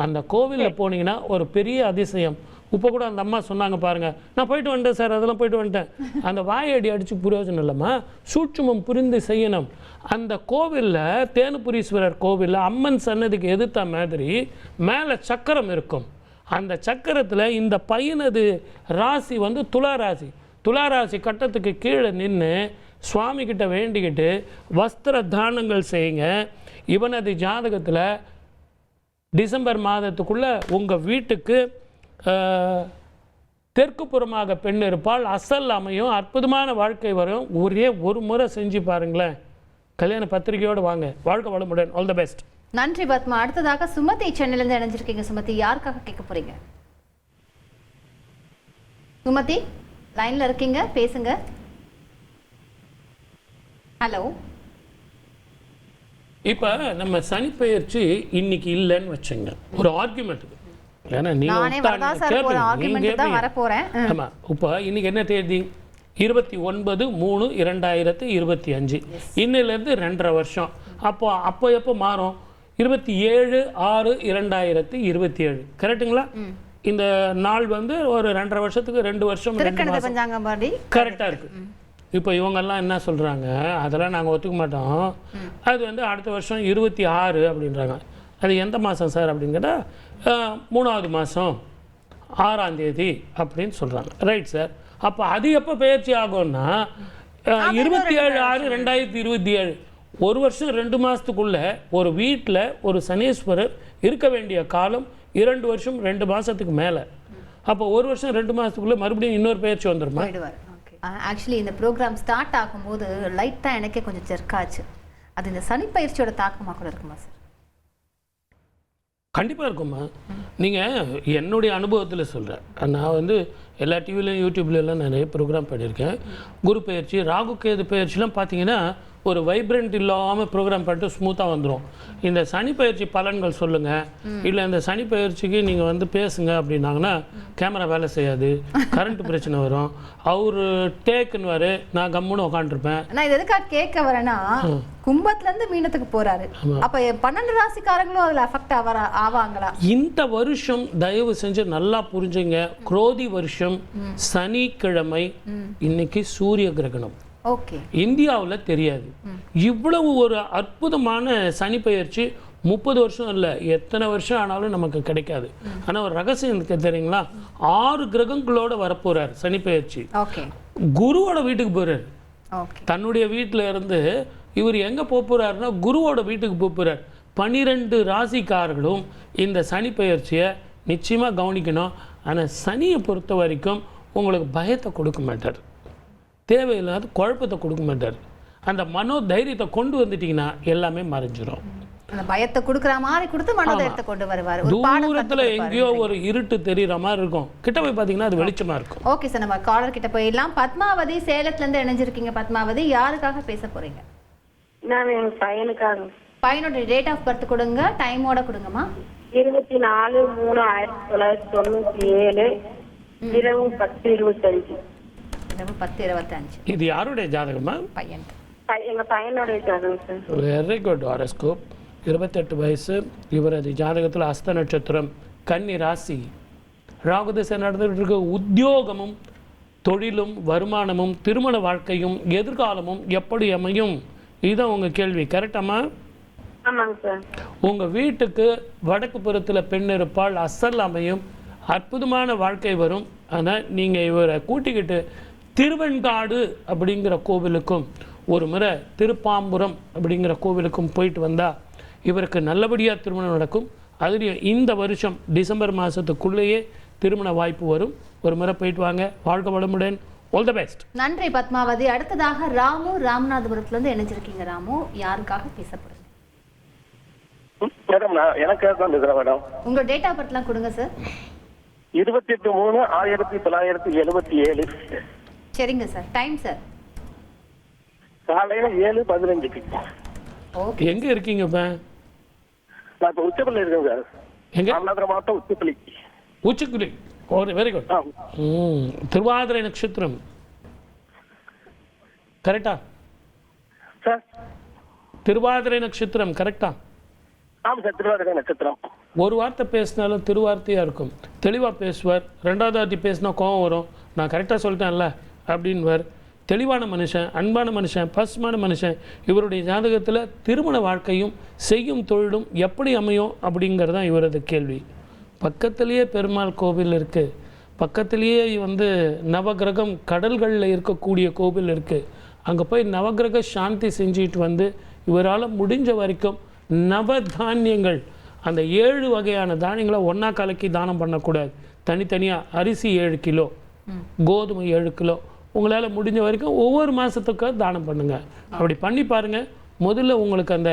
Speaker 2: அந்த கோவிலில் போனீங்கன்னா ஒரு பெரிய அதிசயம். இப்போ கூட அந்த அம்மா சொன்னாங்க பாருங்க, நான் போயிட்டு வந்துட்டேன் சார், அதெல்லாம் போயிட்டு வந்துட்டேன். அந்த வாயடி அடித்து பிரயோஜனம் இல்லைம்மா, சூட்சுமம் புரிந்து செய்யணும். அந்த கோவிலில், தேனுபுரீஸ்வரர் கோவிலில் அம்மன் சன்னதிக்கு எதிர்த்த மாதிரி மேலே சக்கரம் இருக்கும். அந்த சக்கரத்தில் இந்த பையனது ராசி வந்து துலா ராசி. துலா ராசி கட்டத்துக்கு கீழே நின்று சுவாமி கிட்ட வேண்டிக்கிட்டு வஸ்திர தானங்கள் செய்யுங்க. இவனது ஜாதகத்தில் டிசம்பர் மாதத்துக்குள்ளே உங்கள் வீட்டுக்கு தெற்கு புறமாக பெண் இருப்பால், அசல் அமையும், அற்புதமான வாழ்க்கை வரும். ஒரே ஒரு முறை செஞ்சு பாருங்களேன், கல்யாண பத்திரிகையோடு வாங்க. வாழ்க்கை வளமுடன். All the best.
Speaker 1: நன்றி பத்மா. அடுத்ததாக சுமதி சென்னையிலேருந்து இணைஞ்சிருக்கீங்க. சுமதி, யாருக்காக கேட்க போறீங்க? சுமதி லைன்ல இருக்கீங்க, பேசுங்க. ஹலோ.
Speaker 2: இப்போ நம்ம சனிப்பெயர்ச்சி இன்னைக்கு இல்லைன்னு வச்சுங்க, ஒரு ஆர்குமெண்ட். ஏன்னா ஆமாம், இப்போ இன்னைக்கு என்ன தேதி? 29/3/2025. இன்னிலேருந்து 2.5 வருஷம். அப்போ எப்போ மாறும்? 27/6/2027. கரெக்டுங்களா? இந்த நாள் வந்து ஒரு 2.5 வருஷத்துக்கு 2 வருஷம் கரெக்டாக இருக்கு. இப்போ இவங்கெல்லாம் என்ன சொல்கிறாங்க, அதெல்லாம் நாங்கள் ஒத்துக்க மாட்டோம், அது வந்து அடுத்த வருஷம் 26 அப்படின்றாங்க. அது எந்த மாதம் சார் அப்படின்னு கேட்டால் 3வது மாதம் 6ஆம் தேதி அப்படின்னு சொல்கிறாங்க. Right sir. அப்போ அது எப்போ பெயர்ச்சி ஆகும்னா 27/6/2027. 1 வருஷம் 2 மாதத்துக்குள்ளே ஒரு வீட்டில் ஒரு சனீஸ்வரர் இருக்க வேண்டிய காலம் 2 வருஷம் 2 மாதத்துக்கு மேலே. அப்போ 1 வருஷம் 2 மாதத்துக்குள்ளே மறுபடியும் இன்னொரு பெயர்ச்சி வந்துடுமா?
Speaker 1: ஆக்சுவலி இந்த ப்ரோக்ராம் ஸ்டார்ட் ஆகும்போது லைட்டாக எனக்கே கொஞ்சம் ஜெர்க்காச்சு. அது இந்த சனி பயிற்சியோட தாக்கமாக கூட இருக்குமா சார்?
Speaker 2: கண்டிப்பாக இருக்குமா. நீங்கள் என்னுடைய அனுபவத்தில் சொல்கிறேன். நான் வந்து எல்லா டிவிலையும் யூடியூப்லாம் நிறைய ப்ரோக்ராம் பண்ணியிருக்கேன். குரு பயிற்சி, ராகு கேது பயிற்சிலாம் பார்த்தீங்கன்னா ஒரு வைப்ரண்ட் இல்லாமல் ப்ரோக்ராம் பண்ணிட்டு ஸ்மூத்தாக வந்துடும். இந்த சனி பயிற்சி பலன்கள் சொல்லுங்கள், இல்லை இந்த சனி பயிற்சிக்கு நீங்கள் வந்து பேசுங்க அப்படின்னாங்கன்னா கேமரா வேலை செய்யாது, கரண்ட் பிரச்சனை வரும், அவர் டேக்குன்னு நான் கம்முன்னு உட்காந்துருப்பேன்.
Speaker 1: நான் இது எதுக்காக கேட்க வரேன்னா, கும்பத்துல இருந்து மீனத்துக்கு போறாரு, அப்ப 12 ராசிக்காரங்களும் அதுல அஃபெக்ட் ஆவாங்களா? இந்த
Speaker 2: வருஷம் தயவு செஞ்சு நல்லா புரிஞ்சுங்க, குரோதி வருஷம், சனிக்கிழமை, இன்னைக்கு சூரிய கிரகணம். இந்தியாவில் தெரியாது. இவ்வளவு ஒரு அற்புதமான சனி பயிற்சி 30 வருஷம் இல்லை, எத்தனை வருஷம் ஆனாலும் நமக்கு கிடைக்காது. ஆனால் ஒரு ரகசியம் இருக்கு தெரியுங்களா, 6 கிரகங்களோட வரப்போறார் சனி பயிற்சி. குருவோட வீட்டுக்கு போறாரு. தன்னுடைய வீட்டில இருந்து இவர் எங்க போறாருன்னா குருவோட வீட்டுக்கு போறார். 12 ராசிக்காரர்களும் இந்த சனி பயிற்சியை நிச்சயமா கவனிக்கணும். ஆனால் சனியை பொறுத்த வரைக்கும் உங்களுக்கு பயத்தை கொடுக்க மாட்டார், தேவையில்லாத குழப்பத்தை கொடுக்க மாட்டார். அந்த மனோ தைரியத்தை கொண்டு வந்துட்டீங்கன்னா எல்லாமே மறைஞ்சிரும்.
Speaker 1: அந்த பயத்தை கொடுக்குற மாதிரி கொடுத்து மனதைரியத்தை கொண்டு வருவார்.
Speaker 2: தூரத்துல எங்கேயோ ஒரு இருட்டு தெரியற மாதிரி இருக்கும், கிட்ட போய் பாத்தீங்கன்னா அது வெளிச்சமா இருக்கும்.
Speaker 1: ஓகே சார், நம்ம காலர் கிட்ட போயிடலாம். பத்மாவதி சேலத்துல இருந்து இணைஞ்சிருக்கீங்க. பத்மாவதி, யாருக்காக பேச போறீங்க?
Speaker 4: நான் என் பையனுக்காக.
Speaker 1: பையனோட டேட் ஆஃப் பர்த் கொடுங்க, டைமோட கொடுங்கம்மா.
Speaker 4: 24/3/1997 இரவு 10:25.
Speaker 1: இரவு 10:25.
Speaker 2: இது யாருடைய ஜாதகமா?
Speaker 1: பையன்.
Speaker 4: எங்க பையனோட ஜாதகம் சார்.
Speaker 2: Very good horoscope. 28 வயசு. இவரது ஜாதகத்தில் அஸ்த நட்சத்திரம், கன்னி ராசி, ராகு திசை நடந்துகிட்டு இருக்க. உத்தியோகமும் தொழிலும் வருமானமும் திருமண வாழ்க்கையும் எதிர்காலமும் எப்படி அமையும், இதுதான் உங்க கேள்வி. கரெக்டாமா?
Speaker 4: ஆமாங்க சார்.
Speaker 2: உங்க வீட்டுக்கு வடக்கு புறத்தில் பெண் இருப்பால், அசல் அமையும், அற்புதமான வாழ்க்கை வரும். ஆனால் நீங்கள் இவரை கூட்டிக்கிட்டு திருவெண்காடு அப்படிங்கிற கோவிலுக்கும் ஒரு முறை திருப்பாம்புரம் அப்படிங்கிற கோவிலுக்கும் போயிட்டு வந்தால் இவருக்கு நல்லபடியாக திருமணம் நடக்கும். அதுலேயும் இந்த வருஷம் டிசம்பர் மாதத்துக்குள்ளேயே திருமண வாய்ப்பு வரும். ஒரு முறை போயிட்டு வாங்க. வாழ்க்கை வளமுடன். All the best.
Speaker 1: நன்றி பத்மாவதி. அடுத்ததாக ராமு, ராமநாதபுரத்துலேருந்து இணைஞ்சிருக்கீங்க. ராமு, யாருக்காக பேச போறீங்க?
Speaker 5: மேடம், நான் எனக்காக தான் பேசுகிறேன் மேடம்.
Speaker 1: உங்கள் டேட் ஆஃப் பர்த்லாம் கொடுங்க சார்.
Speaker 5: 28/3/1977.
Speaker 1: சரிங்க சார். Time sir?
Speaker 5: காலையில 7:15.
Speaker 2: எங்க இருக்கீங்க இப்ப?
Speaker 5: நான் இப்ப உச்சப்பள்ளி இருக்கேன் சார்.
Speaker 2: எங்க?
Speaker 5: ராமநாதபுரம் மாவட்டம் உச்சப்பள்ளி.
Speaker 2: உச்சக்குடி. Very good. திருவாதிரை நட்சத்திரம் கரெக்டா
Speaker 5: சார்?
Speaker 2: திருவாதிரை நட்சத்திரம் கரெக்டா?
Speaker 5: ஆமா சார், திருவாதிரை நட்சத்திரம்.
Speaker 2: ஒரு வார்த்தை பேசினாலும் திருவார்த்தையா இருக்கும். தெளிவா பேசுவார். 2வது வார்த்தை பேசினா கோபம் வரும். நான் கரெக்டாக சொல்லிட்டேன்ல அப்படின்வார். தெளிவான மனுஷன், அன்பான மனுஷன், பசுமான மனுஷன். இவருடைய ஜாதகத்தில் திருமண வாழ்க்கையும் செய்யும் தொழிலும் எப்படி அமையும் அப்படிங்கிறது தான் இவரது கேள்வி. பக்கத்திலேயே பெருமாள் கோவில் இருக்குது, பக்கத்திலேயே நவகிரகம் கடல்களில் இருக்கக்கூடிய கோவில் இருக்குது. அங்கே போய் நவகிரக சாந்தி செஞ்சுட்டு இவரால் முடிஞ்ச வரைக்கும் நவதானியங்கள், அந்த 7 வகையான தானியங்களை ஒன்றா கலக்கி தானம் பண்ணக்கூடாது. தனித்தனியாக அரிசி 7 கிலோ, கோதுமை 7 கிலோ, உங்களால் முடிஞ்ச வரைக்கும் ஒவ்வொரு மாதத்துக்கு தானம் பண்ணுங்கள். அப்படி பண்ணி பாருங்கள். முதல்ல உங்களுக்கு அந்த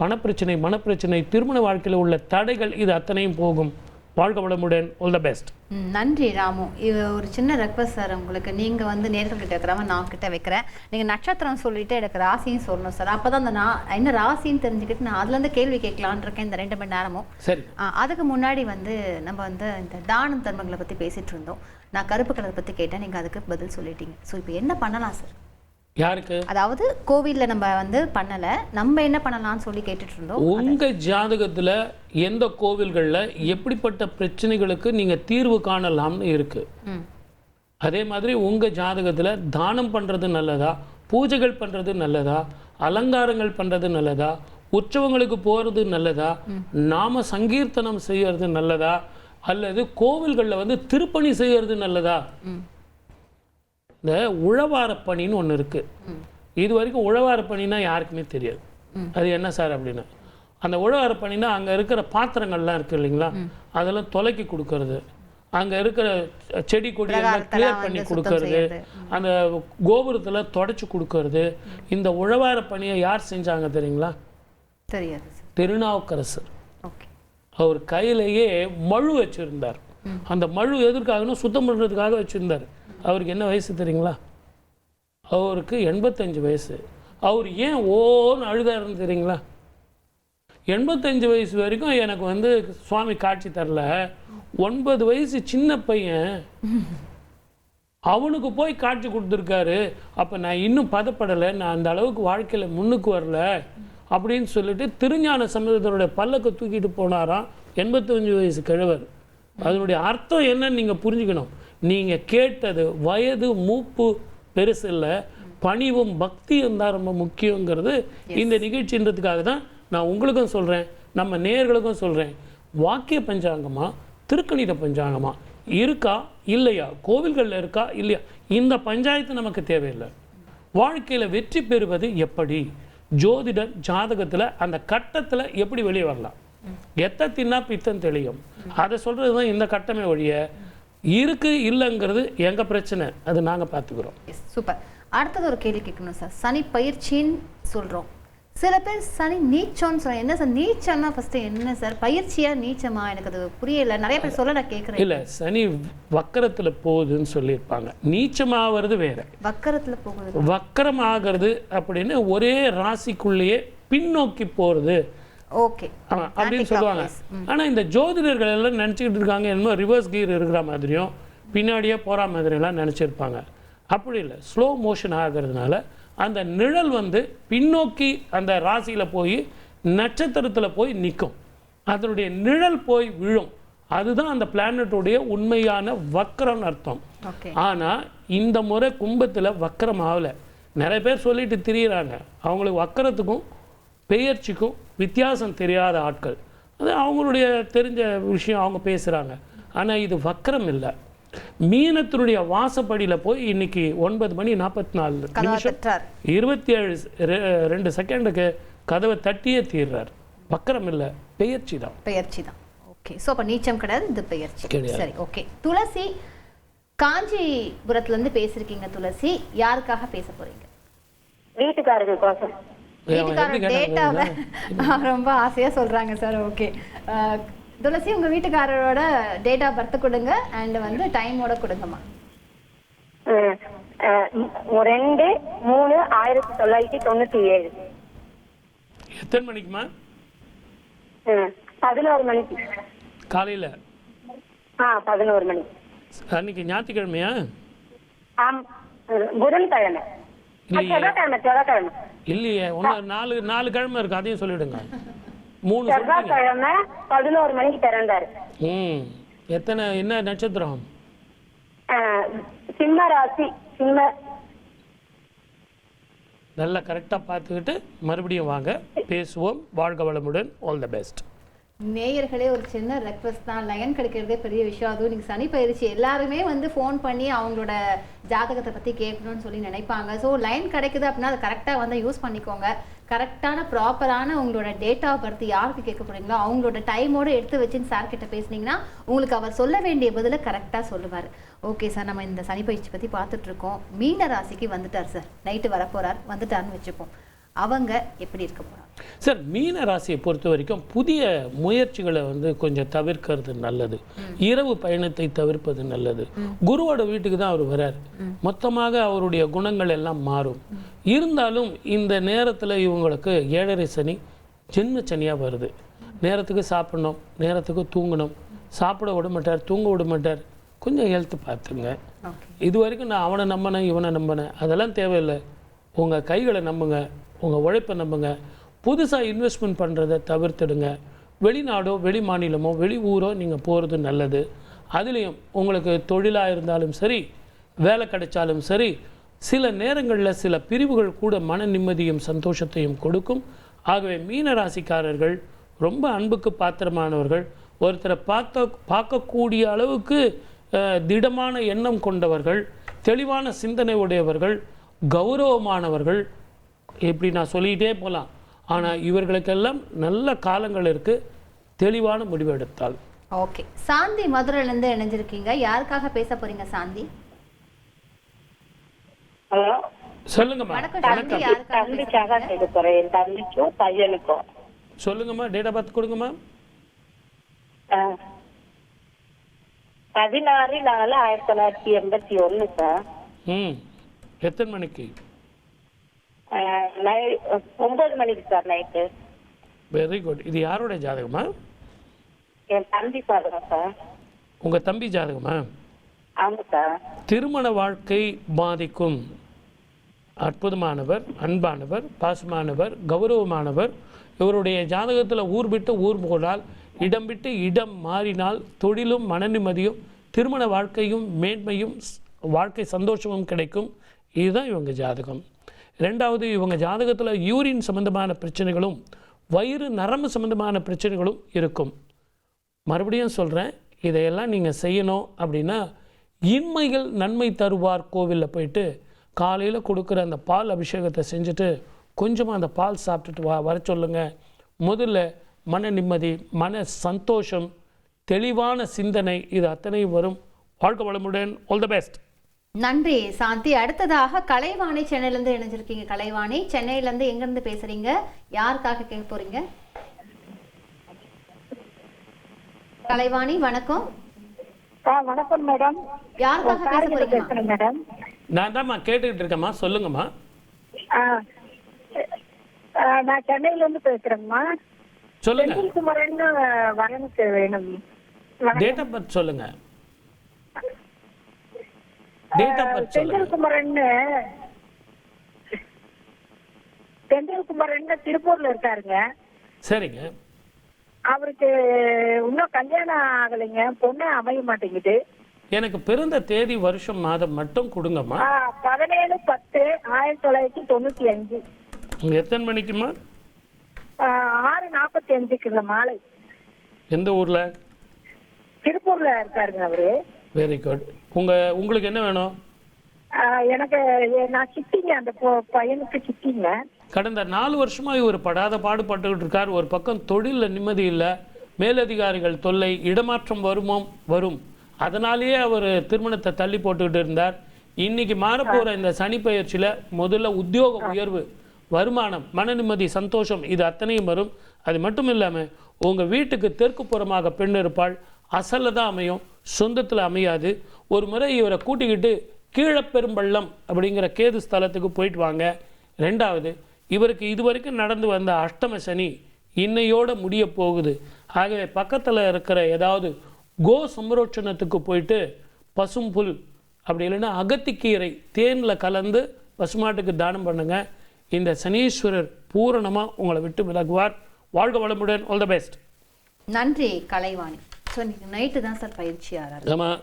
Speaker 2: பணப்பிரச்சனை, மனப்பிரச்சனை, திருமண வாழ்க்கையில் உள்ள தடைகள், இது அத்தனையும் போகும். வாழ்க்கை வளமுடன். All the best.
Speaker 1: நன்றி ராமு. இது ஒரு சின்ன ரெக்வஸ்ட் சார் உங்களுக்கு. நீங்கள் நேர்கள்கிட்ட இருக்கிறவங்க நான் கிட்ட வைக்கிறேன். நீங்கள் நட்சத்திரம் சொல்லிட்டு எனக்கு ராசியும் சொல்லணும் சார். அப்போ தான் அந்த நான் என்ன ராசின்னு தெரிஞ்சுக்கிட்டு நான் அதுலேருந்து கேள்வி கேட்கலான் இருக்கேன் இந்த 2 மணி நேரமும்.
Speaker 2: சரி.
Speaker 1: அதுக்கு முன்னாடி நம்ம இந்த தானம் தர்மங்களை பற்றி பேசிகிட்டு இருந்தோம். நான் கருப்பு கலர் பற்றி கேட்டேன், நீங்கள் அதுக்கு பதில் சொல்லிட்டீங்க. ஸோ இப்போ என்ன பண்ணலாம் சார்?
Speaker 2: யாருக்கு?
Speaker 1: அதாவது கோவிலில் நம்ம பண்ணலை, நம்ம என்ன பண்ணலாம்னு சொல்லி கேட்டுட்டு இருந்தோம்.
Speaker 2: உங்கள் ஜாதகத்தில் எந்த கோவில்களில் எப்படிப்பட்ட பிரச்சனைகளுக்கு நீங்கள் தீர்வு காணலாம்னு இருக்குது. அதே மாதிரி உங்கள் ஜாதகத்தில் தானம் பண்ணுறது நல்லதா, பூஜைகள் பண்ணுறது நல்லதா, அலங்காரங்கள் பண்ணுறது நல்லதா, உற்சவங்களுக்கு போகிறது நல்லதா, நாம சங்கீர்த்தனம் செய்யறது நல்லதா, அல்லது கோவில்களில் திருப்பணி செய்யறது நல்லதா? இந்த உழவார பணின்னு ஒன்று இருக்குது. இது வரைக்கும் உழவார பணினா யாருக்குமே தெரியாது. அது என்ன சார் அப்படின்னா, அந்த உழவார பணினா அங்கே இருக்கிற பாத்திரங்கள்லாம் இருக்குது இல்லைங்களா, அதெல்லாம் தொலைக்கி கொடுக்கறது, அங்கே இருக்கிற செடி கொடியெல்லாம் கிளியர் பண்ணி கொடுக்கறது, அந்த கோபுரத்தில் தொடச்சி கொடுக்கறது. இந்த உழவார பணியை யார் செஞ்சாங்க தெரியுங்களா?
Speaker 1: தெரியாது.
Speaker 2: திருநாவுக்கரசர். அவர் கையிலேயே மழு வச்சிருந்தார். அந்த மழு எதற்காகனா சுத்தம் பண்ணுறதுக்காக வச்சுருந்தார். அவருக்கு என்ன வயசு தெரியுங்களா? அவருக்கு 85 வயசு. அவர் ஏன் ஓன்னு அழுதாருன்னு தெரியுங்களா? 85 வயசு வரைக்கும் எனக்கு வந்து சுவாமி காட்சி தரல, 9 வயசு சின்ன பையன் அவனுக்கு போய் காட்சி கொடுத்துருக்காரு, அப்போ நான் இன்னும் பதப்படலை, நான் அந்த அளவுக்கு வாழ்க்கையில் முன்னுக்கு வரல அப்படின்னு சொல்லிட்டு திருஞான சம்பந்தருடைய பல்லக்க தூக்கிட்டு போனாராம் 85 வயசு கிழவர். அதனுடைய அர்த்தம் என்னன்னு நீங்கள் புரிஞ்சுக்கணும். நீங்கள் கேட்டது வயது மூப்பு பெருசு இல்லை, பணிவும் பக்தியும் தான் ரொம்ப முக்கியங்கிறது இந்த நிகழ்ச்சின்றதுக்காக தான் நான் உங்களுக்கும் சொல்கிறேன், நம்ம நேயர்களுக்கும் சொல்கிறேன். வாக்கிய பஞ்சாங்கமா திருக்கணித பஞ்சாங்கமா இருக்கா இல்லையா, கோவில்களில் இருக்கா இல்லையா, இந்த பஞ்சாயத்து நமக்கு தேவையில்லை. வாழ்க்கையில் வெற்றி பெறுவது எப்படி, ஜோதிடர் ஜாதகத்தில் அந்த கட்டத்தில் எப்படி வெளியே வரலாம், எத்த தின்னா பித்தம் தெளியும், அதை சொல்கிறது தான் இந்த கட்டமே ஒழிய இருக்கு இல்லைங்கிறது எங்கள் பிரச்சனை, அது நாங்கள் பார்த்துக்கிறோம்.
Speaker 1: சூப்பர். அடுத்தது ஒரு கேள்வி கேட்கணும் சார். சனி பயிற்சின்னு சொல்கிறோம், சில பேர் சனி நீச்சம்னு சொல்கிறேன். என்ன சார் நீச்சம்னா ஃபஸ்ட்டு என்ன சார், பயிற்சியா நீச்சமா, எனக்கு அது புரியலை. நிறைய பேர் சொல்ல நான் கேட்குறேன்.
Speaker 2: இல்லை, சனி வக்கரத்தில் போகுதுன்னு சொல்லியிருப்பாங்க, நீச்சமாகிறது வேற.
Speaker 1: வக்கரத்தில் போகுது,
Speaker 2: வக்கரம் ஆகிறது அப்படின்னு ஒரே ராசிக்குள்ளேயே பின்னோக்கி போகிறது
Speaker 1: ஓகே
Speaker 2: அப்படின்னு சொல்லுவாங்க. ஆனால் இந்த ஜோதிடர்கள் எல்லாம் நினச்சிக்கிட்டு இருக்காங்க என்னமோ ரிவர்ஸ் கீர் இருக்கிற மாதிரியும் பின்னாடியே போகிற மாதிரியெல்லாம் நினச்சிருப்பாங்க. அப்படி இல்லை, ஸ்லோ மோஷன் ஆகிறதுனால அந்த நிழல் வந்து பின்னோக்கி அந்த ராசியில் போய் நட்சத்திரத்தில் போய் நிற்கும், அதனுடைய நிழல் போய் விழும். அதுதான் அந்த பிளானட்டுடைய உண்மையான வக்கரம்னு அர்த்தம். ஆனால் இந்த முறை கும்பத்தில் வக்கரம் ஆகலை. நிறைய பேர் சொல்லிட்டு திரியிறாங்க, அவங்களுக்கு வக்கரத்துக்கும் பெயர்ச்சிக்கும் வித்தியாசம் தெரியாத ஆட்கள், அது அவங்களுடைய தெரிஞ்ச விஷயம் அவங்க பேசுகிறாங்க. ஆனால் இது வக்கரம் இல்லை. மீனத்தினுடைய வாசப்படியில் போய் இன்னைக்கு 9:44 27 செகண்டுக்கு கதவை தட்டியே தீர்றார். வக்கரம் இல்லை, பெயர்ச்சி தான்.
Speaker 1: பெயர்ச்சி தான். ஓகே, ஸோ அப்போ நீச்சம் கிடையாது, இது பெயர்ச்சி.
Speaker 2: கிடையாது.
Speaker 1: சரி, ஓகே. துளசி காஞ்சிபுரத்துலேருந்து பேசியிருக்கீங்க. துளசி, யாருக்காக பேச போறீங்க?
Speaker 4: வீட்டுக்காரருக்கோசம்.
Speaker 1: வீட்டுக்காரர் டேட்டாவை ரொம்ப ஆசையா சொல்றாங்க சார். ஓகே துளசி, உங்க வீட்டுக்காரரோட டேட் ஆஃப் பர்த் கொடுங்க அண்ட் வந்து டைமோட கொடுங்கம்மா.
Speaker 4: 2/3/1997.
Speaker 2: எத்தனை மணிக்குமா?
Speaker 4: 11 மணிக்கு
Speaker 2: காலையில்.
Speaker 4: 11 மணி.
Speaker 2: அன்னைக்கு ஞாயிற்றுக்கிழமையா?
Speaker 4: புதன்கிழமை. செவ்வாய்க்கிழமை.
Speaker 2: இல்லையே, ஒன்று 4 கிழமை இருக்கு, அதையும் சொல்லிடுங்க. 3
Speaker 4: செவ்வாய்க்கிழமை 11 மணிக்கு பிறந்தாரு.
Speaker 2: எத்தனை, என்ன நட்சத்திரம்?
Speaker 4: சிம்ம ராசி. சிம்ம.
Speaker 2: நல்லா கரெக்டாக பார்த்துக்கிட்டு மறுபடியும் வாங்க, பேசுவோம். வாழ்க வளமுடன். All the best.
Speaker 1: நேயர்களே, ஒரு சின்ன ரெக்வஸ்ட் தான், லைன் கிடைக்கிறதே பெரிய விஷயம். அதுவும் நீங்கள் சனி பயிற்சி எல்லாருமே வந்து ஃபோன் பண்ணி அவங்களோட ஜாதகத்தை பற்றி கேட்கணும்னு சொல்லி நினைப்பாங்க. ஸோ லைன் கிடைக்குது அப்படின்னா அதை கரெக்டாக வந்து யூஸ் பண்ணிக்கோங்க. கரெக்டான ப்ராப்பரான உங்களோட டேட் ஆஃப் பர்த் யாருக்கு கேட்க போகிறீங்களோ அவங்களோட டைமோடு எடுத்து வச்சுன்னு சார் கிட்ட பேசுனீங்கன்னா உங்களுக்கு அவர் சொல்ல வேண்டிய பதிலை கரெக்டாக சொல்லுவார். ஓகே சார், நம்ம இந்த சனி பயிற்சி பற்றி பார்த்துட்ருக்கோம். மீன ராசிக்கு வந்துட்டார் சார், நைட்டு வரப்போகிறார், வந்துட்டார்னு வச்சுப்போம். அவங்க எப்படி இருக்க போகிறாங்க
Speaker 2: சார்? மீன ராசியை பொறுத்த வரைக்கும் புதிய முயற்சிகளை வந்து கொஞ்சம் தவிர்க்கிறது நல்லது, இரவு பயணத்தை தவிர்ப்பது நல்லது. குருவோட வீட்டுக்கு தான் அவர் வர்றார், மொத்தமாக அவருடைய குணங்கள் எல்லாம் மாறும். இருந்தாலும் இந்த நேரத்தில் இவங்களுக்கு 7.5 சனி ஜென்ம சனியாக வருது. நேரத்துக்கு சாப்பிடணும், நேரத்துக்கு தூங்கணும், சாப்பிட விட மாட்டார், தூங்க விட மாட்டார். கொஞ்சம் ஹெல்த் பார்த்துங்க. இது வரைக்கும் நான் அவனை நம்பினேன் இவனை நம்பினேன், அதெல்லாம் தேவையில்லை. உங்கள் கைகளை நம்புங்க, உங்கள் உழைப்பை நம்புங்க. புதுசாக இன்வெஸ்ட்மெண்ட் பண்ணுறதை தவிர்த்துடுங்க. வெளிநாடோ வெளி மாநிலமோ வெளி ஊரோ நீங்கள் போகிறது நல்லது. அதுலேயும் உங்களுக்கு தொழிலாக இருந்தாலும் சரி, வேலை கிடைச்சாலும் சரி, சில நேரங்களில் சில பிரிவுகள் கூட மன நிம்மதியும் சந்தோஷத்தையும் கொடுக்கும். ஆகவே மீன ராசிக்காரர்கள் ரொம்ப அன்புக்கு பாத்திரமானவர்கள். ஒருத்தரை பார்க்கக்கூடிய அளவுக்கு திடமான எண்ணம் கொண்டவர்கள், தெளிவான சிந்தனை உடையவர்கள், கௌரவமானவர்கள், இப்படி நான் சொல்லிகிட்டே போகலாம். ஆனால் இவர்களுக்கெல்லாம் நல்ல காலங்கள் இருக்குது, தெளிவான முடிவு எடுத்தால்.
Speaker 1: ஓகே, சாந்தி மதுரையிலேருந்து இணைஞ்சிருக்கீங்க. யாருக்காக பேச போறீங்க சாந்தி?
Speaker 4: ஹலோ,
Speaker 2: சொல்லுங்கம்மா.
Speaker 4: தம்பிக்காக கேட்க போறேன், என் தம்பிக்கும் பையனுக்கும்.
Speaker 2: சொல்லுங்கம்மா, டேட் ஆஃப் பர்த் கொடுங்கம்மா.
Speaker 4: 16/4/1981 சார்.
Speaker 2: எத்தனை மணிக்கு?
Speaker 4: 9 மணிக்கு சார் நைட்டு.
Speaker 2: Very good. இது யாருடைய ஜாதகமா?
Speaker 4: என் தம்பி சாதகம் சார்.
Speaker 2: உங்கள் தம்பி ஜாதகமா?
Speaker 4: ஆமாம் சார்.
Speaker 2: திருமண வாழ்க்கை பாதிக்கும். அற்புதமானவர், அன்பானவர், பாசமானவர், கௌரவமானவர். இவருடைய ஜாதகத்தில் ஊர் விட்டு ஊர் போனால், இடம் விட்டு இடம் மாறினால் தொழிலும் மன நிம்மதியும் திருமண வாழ்க்கையும் மேன்மையும் வாழ்க்கை சந்தோஷமும் கிடைக்கும். இதுதான் இவங்க ஜாதகம். ரெண்டாவது, இவங்க ஜாதகத்தில் யூரின் சம்பந்தமான பிரச்சனைகளும் வயிறு நரம்பு சம்பந்தமான பிரச்சனைகளும் இருக்கும். மறுபடியும் சொல்கிறேன், இதையெல்லாம் நீங்கள் செய்யணும் அப்படின்னா இன்மைகள் நன்மை தருவார் கோவிலில் போயிட்டு காலையில் கொடுக்குற அந்த பால் அபிஷேகத்தை செஞ்சுட்டு கொஞ்சமாக அந்த பால் சாப்பிட்டுட்டு வர சொல்லுங்கள். முதல்ல மன நிம்மதி, மன சந்தோஷம், தெளிவான சிந்தனை, இது அத்தனையும் வரும். வாழ்க்கை வளமுடன். All the best.
Speaker 1: நன்றி சாந்தி. அடுத்ததாக கலைவாணி சென்னையிலேருந்து இணைஞ்சிருக்கீங்க. கலைவாணி, சென்னையிலேருந்து எங்கேருந்து பேசுகிறீங்க? யாருக்காக கேட்க போகிறீங்க? கலைவாணி வணக்கம்.
Speaker 4: வணக்கம் மேடம்.
Speaker 1: யாருக்காக பேச போறீங்க
Speaker 4: மேடம்?
Speaker 2: நான் தான்மா கேட்டுக்கிட்டு இருக்கேம்மா, சொல்லுங்கம்மா.
Speaker 4: நான் சென்னையில இருந்து பேசுறேன்மா.
Speaker 2: சொல்லுங்க.
Speaker 4: செந்தில்குமரன் வரனுக்கு வேணும்.
Speaker 2: டேட் ஆஃப் பர்த் சொல்லுங்க. டேட் ஆஃப் பர்த் சொல்லுங்க.
Speaker 4: செந்தில்குமரன் திருப்பூர்ல இருக்காருங்க.
Speaker 2: சரிங்க.
Speaker 4: அவருக்கு இன்னும் கல்யாணம் ஆகலைங்க. பொண்ணு அமைய மாட்டேங்குது.
Speaker 2: எனக்கு பிறந்த தேதி வருஷம் மாதம் மட்டும் கொடுங்கம்மா.
Speaker 4: 17/10/1995.
Speaker 2: எத்தனை மணிக்குமா?
Speaker 4: 6:45 மாலை.
Speaker 2: எந்த ஊர்ல?
Speaker 4: திருப்பூர்ல இருக்காருங்க அவரு.
Speaker 2: Very good. உங்களுக்கு என்ன வேணும்?
Speaker 4: எனக்கு நான் சித்திங்க, அந்த பையனுக்கு சித்திங்க.
Speaker 2: கடந்த 4 வருஷமா இவர் படாத பாடுபட்டுக்கிட்டு இருக்கார். ஒரு பக்கம் தொழிலில் நிம்மதி இல்லை, மேலதிகாரிகள் தொல்லை, இடமாற்றம் வரும். அதனாலேயே அவர் திருமணத்தை தள்ளி போட்டுக்கிட்டு இருந்தார். இன்னைக்கு மாறப்போகிற இந்த சனி பயிற்சியில் முதல்ல உத்தியோக உயர்வு, வருமானம், மன நிம்மதி, சந்தோஷம், இது அத்தனையும் வரும். அது மட்டும் இல்லாமல் உங்கள் வீட்டுக்கு தெற்கு புறமாக பெண் இருப்பாள். அசலில் தான் அமையும், சொந்தத்தில் அமையாது. ஒரு முறை இவரை கூட்டிக்கிட்டு கீழப்பெரும்பள்ளம் அப்படிங்கிற கேது ஸ்தலத்துக்கு போயிட்டு வாங்க. ரெண்டாவது, இவருக்கு இதுவரைக்கும் நடந்து வந்த அஷ்டம சனி இன்னையோட முடிய போகுது. ஆகவே பக்கத்தில் இருக்கிற ஏதாவது கோ சம்ரோட்சணத்துக்கு போயிட்டு பசும்புல் அப்படி இல்லைன்னா அகத்திக்கீரை தேனில் கலந்து பசுமாட்டுக்கு தானம் பண்ணுங்க. இந்த சனீஸ்வரர் பூரணமாக உங்களை விட்டு விலகுவார். வாழ்க வளமுடன். All the best.
Speaker 1: நன்றி கலைவாணி. ஸோ இன்னைக்கு நைட்டு தான் சார் பயிற்சி ஆறாரு.
Speaker 2: ஆமாம்.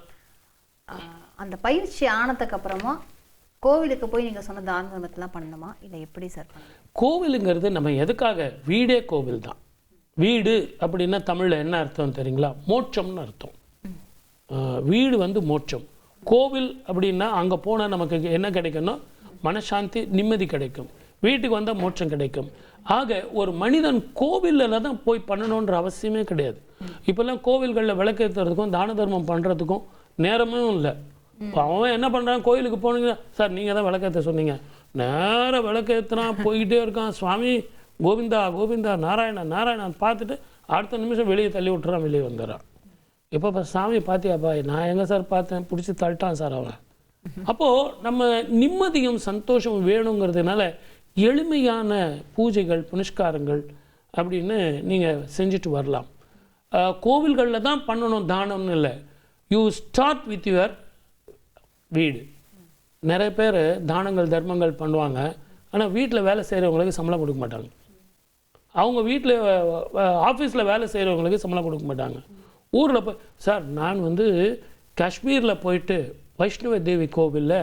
Speaker 1: அந்த பயிற்சி ஆனதுக்கு அப்புறமா கோவிலுக்கு போய் நீங்கள் சொன்ன தான தர்மத்தெல்லாம் பண்ணணுமா, இல்லை எப்படி சார் பண்ணணும்?
Speaker 2: கோவிலுங்கிறது நம்ம எதுக்காக? வீடே கோவில் தான். வீடு அப்படின்னா தமிழில் என்ன அர்த்தம் தெரியுங்களா? மோட்சம்னு அர்த்தம். வீடு வந்து மோட்சம். கோவில் அப்படின்னா அங்கே போனால் நமக்கு என்ன கிடைக்கும்னா மனசாந்தி, நிம்மதி கிடைக்கும். வீட்டுக்கு வந்தால் மோட்சம் கிடைக்கும். ஆக ஒரு மனிதன் கோவிலில் தான் போய் பண்ணணுன்ற அவசியமே கிடையாது. இப்போல்லாம் கோவில்களில் விளக்கேற்றுறதுக்கும் தான தர்மம் பண்ணுறதுக்கும் நேரமும் இல்லை. இப்போ அவன் என்ன பண்ணுறான்? கோயிலுக்கு போனீங்கன்னா, சார் நீங்கள் தான் விளக்கேற்ற சொன்னீங்க, நேராக விளக்கேற்றுறான், போய்கிட்டே இருக்கான். சுவாமி கோவிந்தா கோவிந்தா நாராயணா நாராயணான்னு பார்த்துட்டு அடுத்த நிமிஷம் வெளியே தள்ளி விட்டுறான், வெளியே வந்துடுறான். இப்போ சாமி பார்த்தியாப்பா? நான் எங்கே சார் பார்த்தேன், பிடிச்சி தள்ளிட்டான் சார் அவன். அப்போது நம்ம நிம்மதியும் சந்தோஷமும் வேணுங்கிறதுனால எளிமையான பூஜைகள், புனஸ்காரங்கள் அப்படின்னு நீங்கள் செஞ்சுட்டு வரலாம். கோவில்களில் தான் பண்ணணும் தானம்னு இல்லை. யூ ஸ்டார்ட் வித் யுவர் வீடு. நிறைய பேர் தானங்கள் தர்மங்கள் பண்ணுவாங்க, ஆனால் வீட்டில் வேலை செய்கிறவங்களுக்கு சம்பளம் கொடுக்க மாட்டாங்க. அவங்க வீட்டில் ஆஃபீஸில் வேலை செய்கிறவங்களுக்கு சம்பளம் கொடுக்க மாட்டாங்க. ஊரில் போய், சார் நான் வந்து காஷ்மீரில் போயிட்டு வைஷ்ணவ தேவி கோவிலில்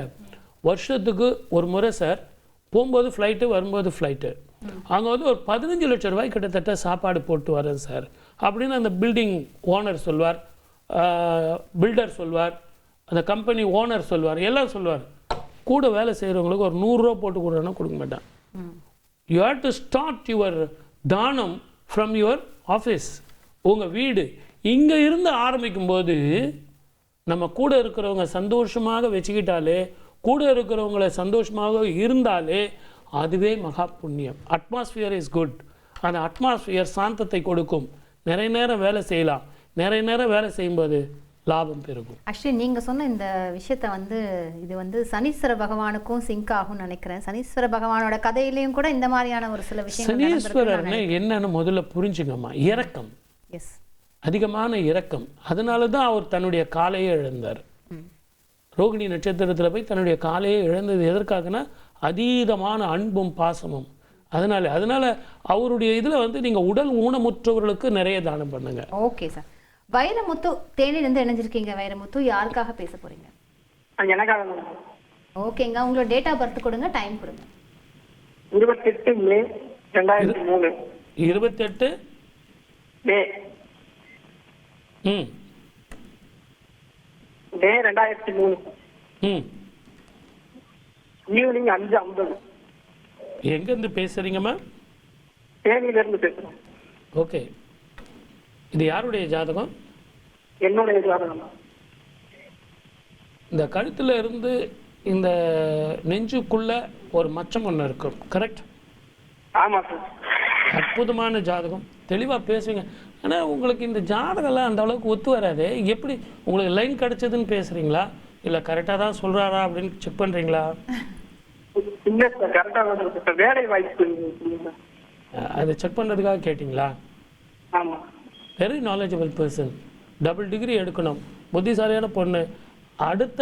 Speaker 2: வருஷத்துக்கு ஒரு முறை சார், போகும்போது ஃப்ளைட்டு வரும்போது ஃப்ளைட்டு, அங்கே வந்து ஒரு 15 லட்சம் ரூபாய் கிட்டத்தட்ட சாப்பாடு போட்டு வரேன் சார் அப்படின்னு அந்த பில்டிங் ஓனர் சொல்வார், பில்டர் சொல்வார், அந்த கம்பெனி ஓனர் சொல்வார், எல்லாம் சொல்வார். கூட வேலை செய்கிறவங்களுக்கு ஒரு 100 ரூபா போட்டு கொடுறேன்னா கொடுக்க மாட்டான். You have to start your தானம் ஃப்ரம் யுவர் ஆஃபீஸ். உங்கள் வீடு இங்கே இருந்து ஆரம்பிக்கும்போது நம்ம கூட இருக்கிறவங்க சந்தோஷமாக வச்சுக்கிட்டாலே, கூட இருக்கிறவங்கள சந்தோஷமாக இருந்தாலே அதுவே மகா புண்ணியம். Atmosphere is good. அந்த அட்மாஸ்பியர் சாந்தத்தை கொடுக்கும். நிறைய நேரம் வேலை செய்யலாம். நிறைய நேரம் வேலை செய்யும்போது லாபம் பெருகும்.
Speaker 1: ஆக்சுவலி நீங்கள் சொன்ன இந்த விஷயத்த வந்து இது வந்து சனீஸ்வர பகவானுக்கும் சிங்க் ஆகும்னு நினைக்கிறேன். சனீஸ்வர பகவானோட கதையிலையும் கூட இந்த மாதிரியான ஒரு சில விஷயங்கள்
Speaker 2: சனீஸ்வரர்னு என்னன்னு முதல்ல புரிஞ்சுங்கம்மா. இரக்கம்,
Speaker 1: எஸ்,
Speaker 2: அதிகமான இரக்கம். அதனால தான் அவர் தன்னுடைய காலையே இழந்தார். ரோகிணி நட்சத்திரத்தில் போய் தன்னுடைய காலையே இழந்தது எதற்காகனா அதீதமான அன்பும் பாசமும். அதனால அவருடைய இதில் வந்து நீங்கள் உடல் ஊனமுற்றவர்களுக்கு நிறைய தானம் பண்ணுங்க.
Speaker 1: Okay sir. வைரமுத்து தேனியிலிருந்து இணைஞ்சிருக்கீங்க. வைரமுத்து, யாருக்காக பேச போறீங்க?
Speaker 5: எனக்காக.
Speaker 1: ஓகேங்க, உங்களோட டேட் ஆஃப் பர்த் கொடுங்க, டைம் கொடுங்க.
Speaker 5: 28 மே 2003.
Speaker 2: 28
Speaker 5: மே
Speaker 2: ம்
Speaker 5: மே 2003 ஈவினிங் 5:50.
Speaker 2: எங்கேருந்து பேசுகிறீங்கம்மா?
Speaker 5: தேனியிலிருந்து பேசுகிறோம்.
Speaker 2: ஓகே, இது யாருடைய ஜாதகம்?
Speaker 5: என்னுடைய ஜாதகம்.
Speaker 2: இந்த கழுத்தில் இருந்து இந்த நெஞ்சுக்குள்ள ஒரு மச்சம் ஒன்று இருக்கும், கரெக்ட்?
Speaker 5: ஆமாம் சார்.
Speaker 2: அற்புதமான ஜாதகம், தெளிவாக பேசுவீங்க. ஆனால் உங்களுக்கு இந்த ஜாதகம்லாம் அந்த அளவுக்கு ஒத்து வராது. எப்படி உங்களுக்கு லைன் கிடைச்சதுன்னு பேசுகிறீங்களா, இல்லை கரெக்டாக தான் சொல்கிறாரா அப்படின்னு செக் பண்ணுறீங்களா?
Speaker 5: இல்லை சார், கரெக்டாக வந்து சார் வேலை வாய்ப்பு.
Speaker 2: அதை செக் பண்ணுறதுக்காக கேட்டிங்களா?
Speaker 5: ஆமாம்.
Speaker 2: Very knowledgeable person, double degree எடுக்கணும், புத்திசாலியான பொண்ணு. அடுத்த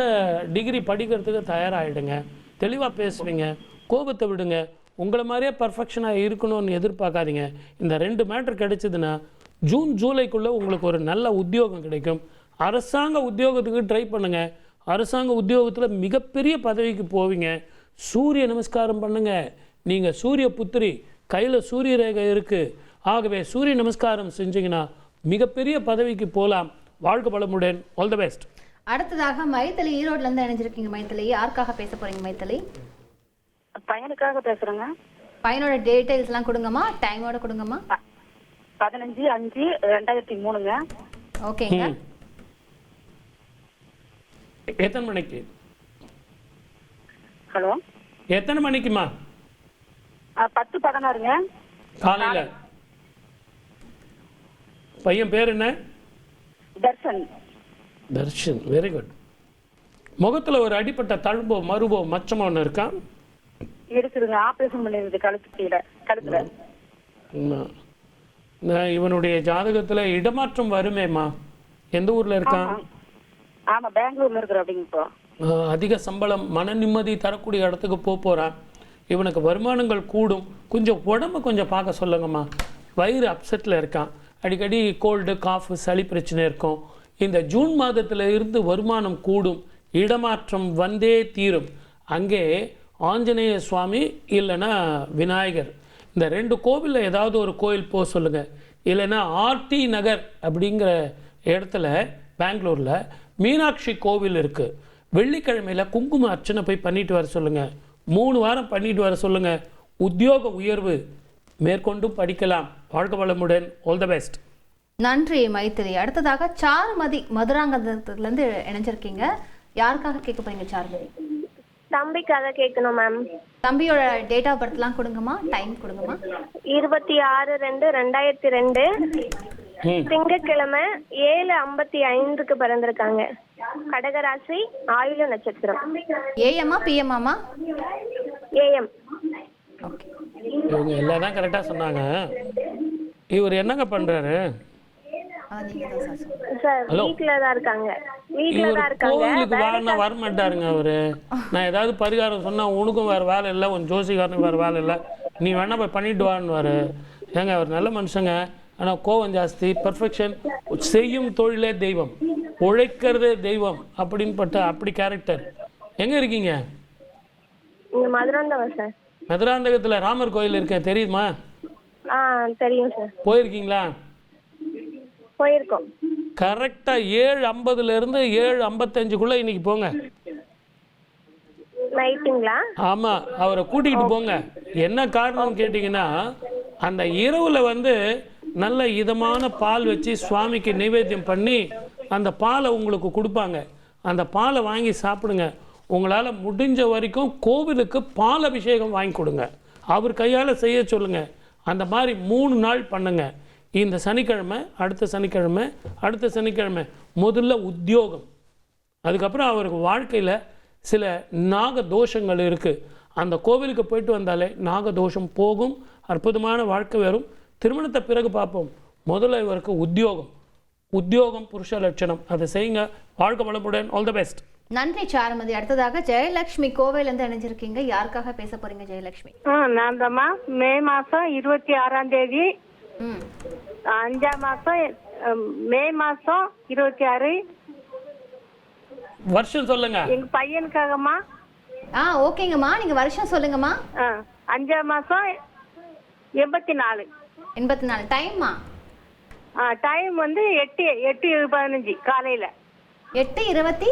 Speaker 2: டிகிரி படிக்கிறதுக்கு தயாராகிடுங்க, தெளிவாக பேசுவீங்க, கோபத்தை விடுங்க. உங்களை மாதிரியே பர்ஃபெக்ஷனாக இருக்கணும்னு எதிர்பார்க்காதீங்க. இந்த 2 மேட்ரு கிடைச்சதுன்னா ஜூன் ஜூலைக்குள்ளே உங்களுக்கு ஒரு நல்ல உத்தியோகம் கிடைக்கும். அரசாங்க உத்தியோகத்துக்கு ட்ரை பண்ணுங்கள். அரசாங்க உத்தியோகத்தில் மிகப்பெரிய பதவிக்கு போவீங்க. சூரிய நமஸ்காரம் பண்ணுங்கள். நீங்கள் சூரிய புத்திரி, கையில் சூரிய ரேகை இருக்குது. ஆகவே சூரிய நமஸ்காரம் செஞ்சீங்கன்னா மிகப்பெரிய பதவிக்கு போகலாம். வாழ்க்கை பலமுடன். All the best.
Speaker 1: அடுத்ததாக மைத்திலி ஈரோட்லேருந்து இணைஞ்சிருக்கீங்க. மைத்திலி, யாருக்காக பேச போறீங்க? மைத்திலி,
Speaker 4: பையனுக்காக பேசுறேங்க.
Speaker 1: பையனோட டீடைல்ஸ்லாம் கொடுங்கம்மா, டைமோட கொடுங்கம்மா.
Speaker 4: 15/5/2003ங்க.
Speaker 1: ஓகேங்க.
Speaker 2: எத்தனை மணிக்கு?
Speaker 4: ஹலோ,
Speaker 2: எத்தனை மணிக்குமா?
Speaker 4: 10:16ங்க
Speaker 2: காலையில். பையன் பேர் என்ன?
Speaker 4: தர்ஷன்.
Speaker 2: Dharshan, very good. முகத்தில் ஒரு அடிப்பட்ட தழும்போ மறுபோ மச்சமோ ஒன்று இருக்கா?
Speaker 4: இருக்குதுங்க, ஆப்ரேஷன் பண்ணிருக்கு கழுத்துல.
Speaker 2: இவனுடைய ஜாதகத்தில் இடமாற்றம் வருமேம்மா. எந்த ஊரில் இருக்கான்?
Speaker 4: ஆமா, பெங்களூர்ல இருக்கிற. அப்படிங்க இப்போ
Speaker 2: அதிக சம்பளம், மன நிம்மதி தரக்கூடிய இடத்துக்கு போகிறான். இவனுக்கு வருமானங்கள் கூடும். கொஞ்சம் உடம்பு கொஞ்சம் பார்க்க சொல்லுங்கம்மா. வயிறு அப்செட்டில் இருக்கான். அடிக்கடி கோல்டு, காஃபு, சளி பிரச்சனை இருக்கும். இந்த ஜூன் மாதத்தில் இருந்து வருமானம் கூடும். இடமாற்றம் வந்தே தீரும். அங்கே ஆஞ்சநேய சுவாமி இல்லைன்னா விநாயகர், இந்த 2 கோவிலில் ஏதாவது ஒரு கோயில் போக சொல்லுங்கள். இல்லைன்னா ஆர்டி நகர் அப்படிங்கிற இடத்துல பெங்களூரில் மீனாட்சி கோவில் இருக்குது. வெள்ளிக்கிழமையில் குங்கும அர்ச்சனை போய் பண்ணிட்டு வர சொல்லுங்கள். 3 வாரம் பண்ணிட்டு வர சொல்லுங்கள். உத்தியோக உயர்வு மேற்கொண்டும் படிக்கலாம். வாழ்க்கை வளமுடன். All the best.
Speaker 1: நன்றி மைத்திரி. அடுத்ததாக சாருமதி மதுராங்கதத்துலேருந்து இணைஞ்சிருக்கீங்க. யாருக்காக கேட்க போறீங்க சாருமதி?
Speaker 4: தம்பிக்காக கேட்கணும் மேம்.
Speaker 1: தம்பியோட டேட் ஆஃப் பர்த்லாம் கொடுங்கம்மா, டைம் கொடுங்கம்மா.
Speaker 4: 26/2/2002 திங்கட்கிழமை 7:55க்கு பிறந்திருக்காங்க. கடகராசி, ஆயுள நட்சத்திரம்.
Speaker 1: ஏஎம்மா பிஎம்மாமா?
Speaker 4: ஏஎம்.
Speaker 1: ஓகே,
Speaker 2: இவங்க எல்லாம் தான் கரெக்டாக சொன்னாங்க. இவர் என்னங்க பண்ணுறாரு?
Speaker 4: சார் வீட்ல தான் இருக்காங்க.
Speaker 2: கோவிலுக்கு வாங்க வர மாட்டாருங்க அவரு. நான் ஏதாவது பரிகாரம் சொன்னா உனக்கும் வேற வேலை இல்லை, உன் ஜோசிகாரனுக்கு வேற வேலை இல்லை, நீ வேணா போய் பண்ணிட்டு வான்னு. ஏங்க அவர் நல்ல மனுஷங்க, ஆனால் கோவம் ஜாஸ்தி. பர்ஃபெக்ஷன், செய்யும் தொழிலே தெய்வம், உழைக்கிறதே தெய்வம் அப்படின்னு அப்படி கேரக்டர். எங்க இருக்கீங்க?
Speaker 4: மதுராந்தகம் சார்.
Speaker 2: மதுராந்தகத்தில் ராமர் கோயில் இருக்கேன், தெரியுமா?
Speaker 4: தெரியும் சார்.
Speaker 2: போயிருக்கீங்களா?
Speaker 4: போயிருக்கோம்.
Speaker 2: கரெக்டாக 7:50 7:55 இன்னைக்கு போங்க.
Speaker 4: நைட்டுங்களா?
Speaker 2: ஆமாம், அவரை கூட்டிகிட்டு போங்க. என்ன காரணம்னு கேட்டிங்கன்னா, அந்த இரவில் நல்ல இதமான பால் வச்சு சுவாமிக்கு நைவேத்தியம் பண்ணி அந்த பாலை உங்களுக்கு கொடுப்பாங்க. அந்த பாலை வாங்கி சாப்பிடுங்க. உங்களால் முடிஞ்ச வரைக்கும் கோவிலுக்கு பால் அபிஷேகம் வாங்கி கொடுங்க. அவர் கையால் செய்ய சொல்லுங்கள். அந்த மாதிரி 3 நாள் பண்ணுங்க. இந்த சனிக்கிழமை, அடுத்த சனிக்கிழமை, அடுத்த சனிக்கிழமை முதல்ல உத்தியோகம், அதுக்கப்புறம் அவருக்கு வாழ்க்கையில் சில நாக தோஷங்கள் இருக்குது. அந்த கோவிலுக்கு போயிட்டு வந்தாலே நாக தோஷம் போகும், அற்புதமான வாழ்க்கை வரும். திருமணத்தை பிறகு பார்ப்போம். முதல்ல இவருக்கு உத்தியோகம் புருஷ லட்சணம், அதை செய்யுங்க. வாழ்க்கை வளமுடன். All the best.
Speaker 1: நன்றி சாருமதி. அடுத்ததாக ஜெயலட்சுமி கோவையிலேருந்து இணைஞ்சிருக்கீங்க. யாருக்காக பேச போறீங்க ஜெயலட்சுமி?
Speaker 4: நான் தாம்மா மே மாசம் 26ஆம் தேதி, 5ஆம் மாசம் மே மாசம் 26
Speaker 2: வருஷம் சொல்லுங்க.
Speaker 4: எங்க பையனுக்காகம்மா.
Speaker 1: ஓகேங்கம்மா, நீங்க வருஷம் சொல்லுங்கம்மா.
Speaker 4: 5ஆம் மாசம் 84.
Speaker 1: 84. டைம்மா?
Speaker 4: டைம் வந்து 8:15 காலையில.
Speaker 1: 8:84.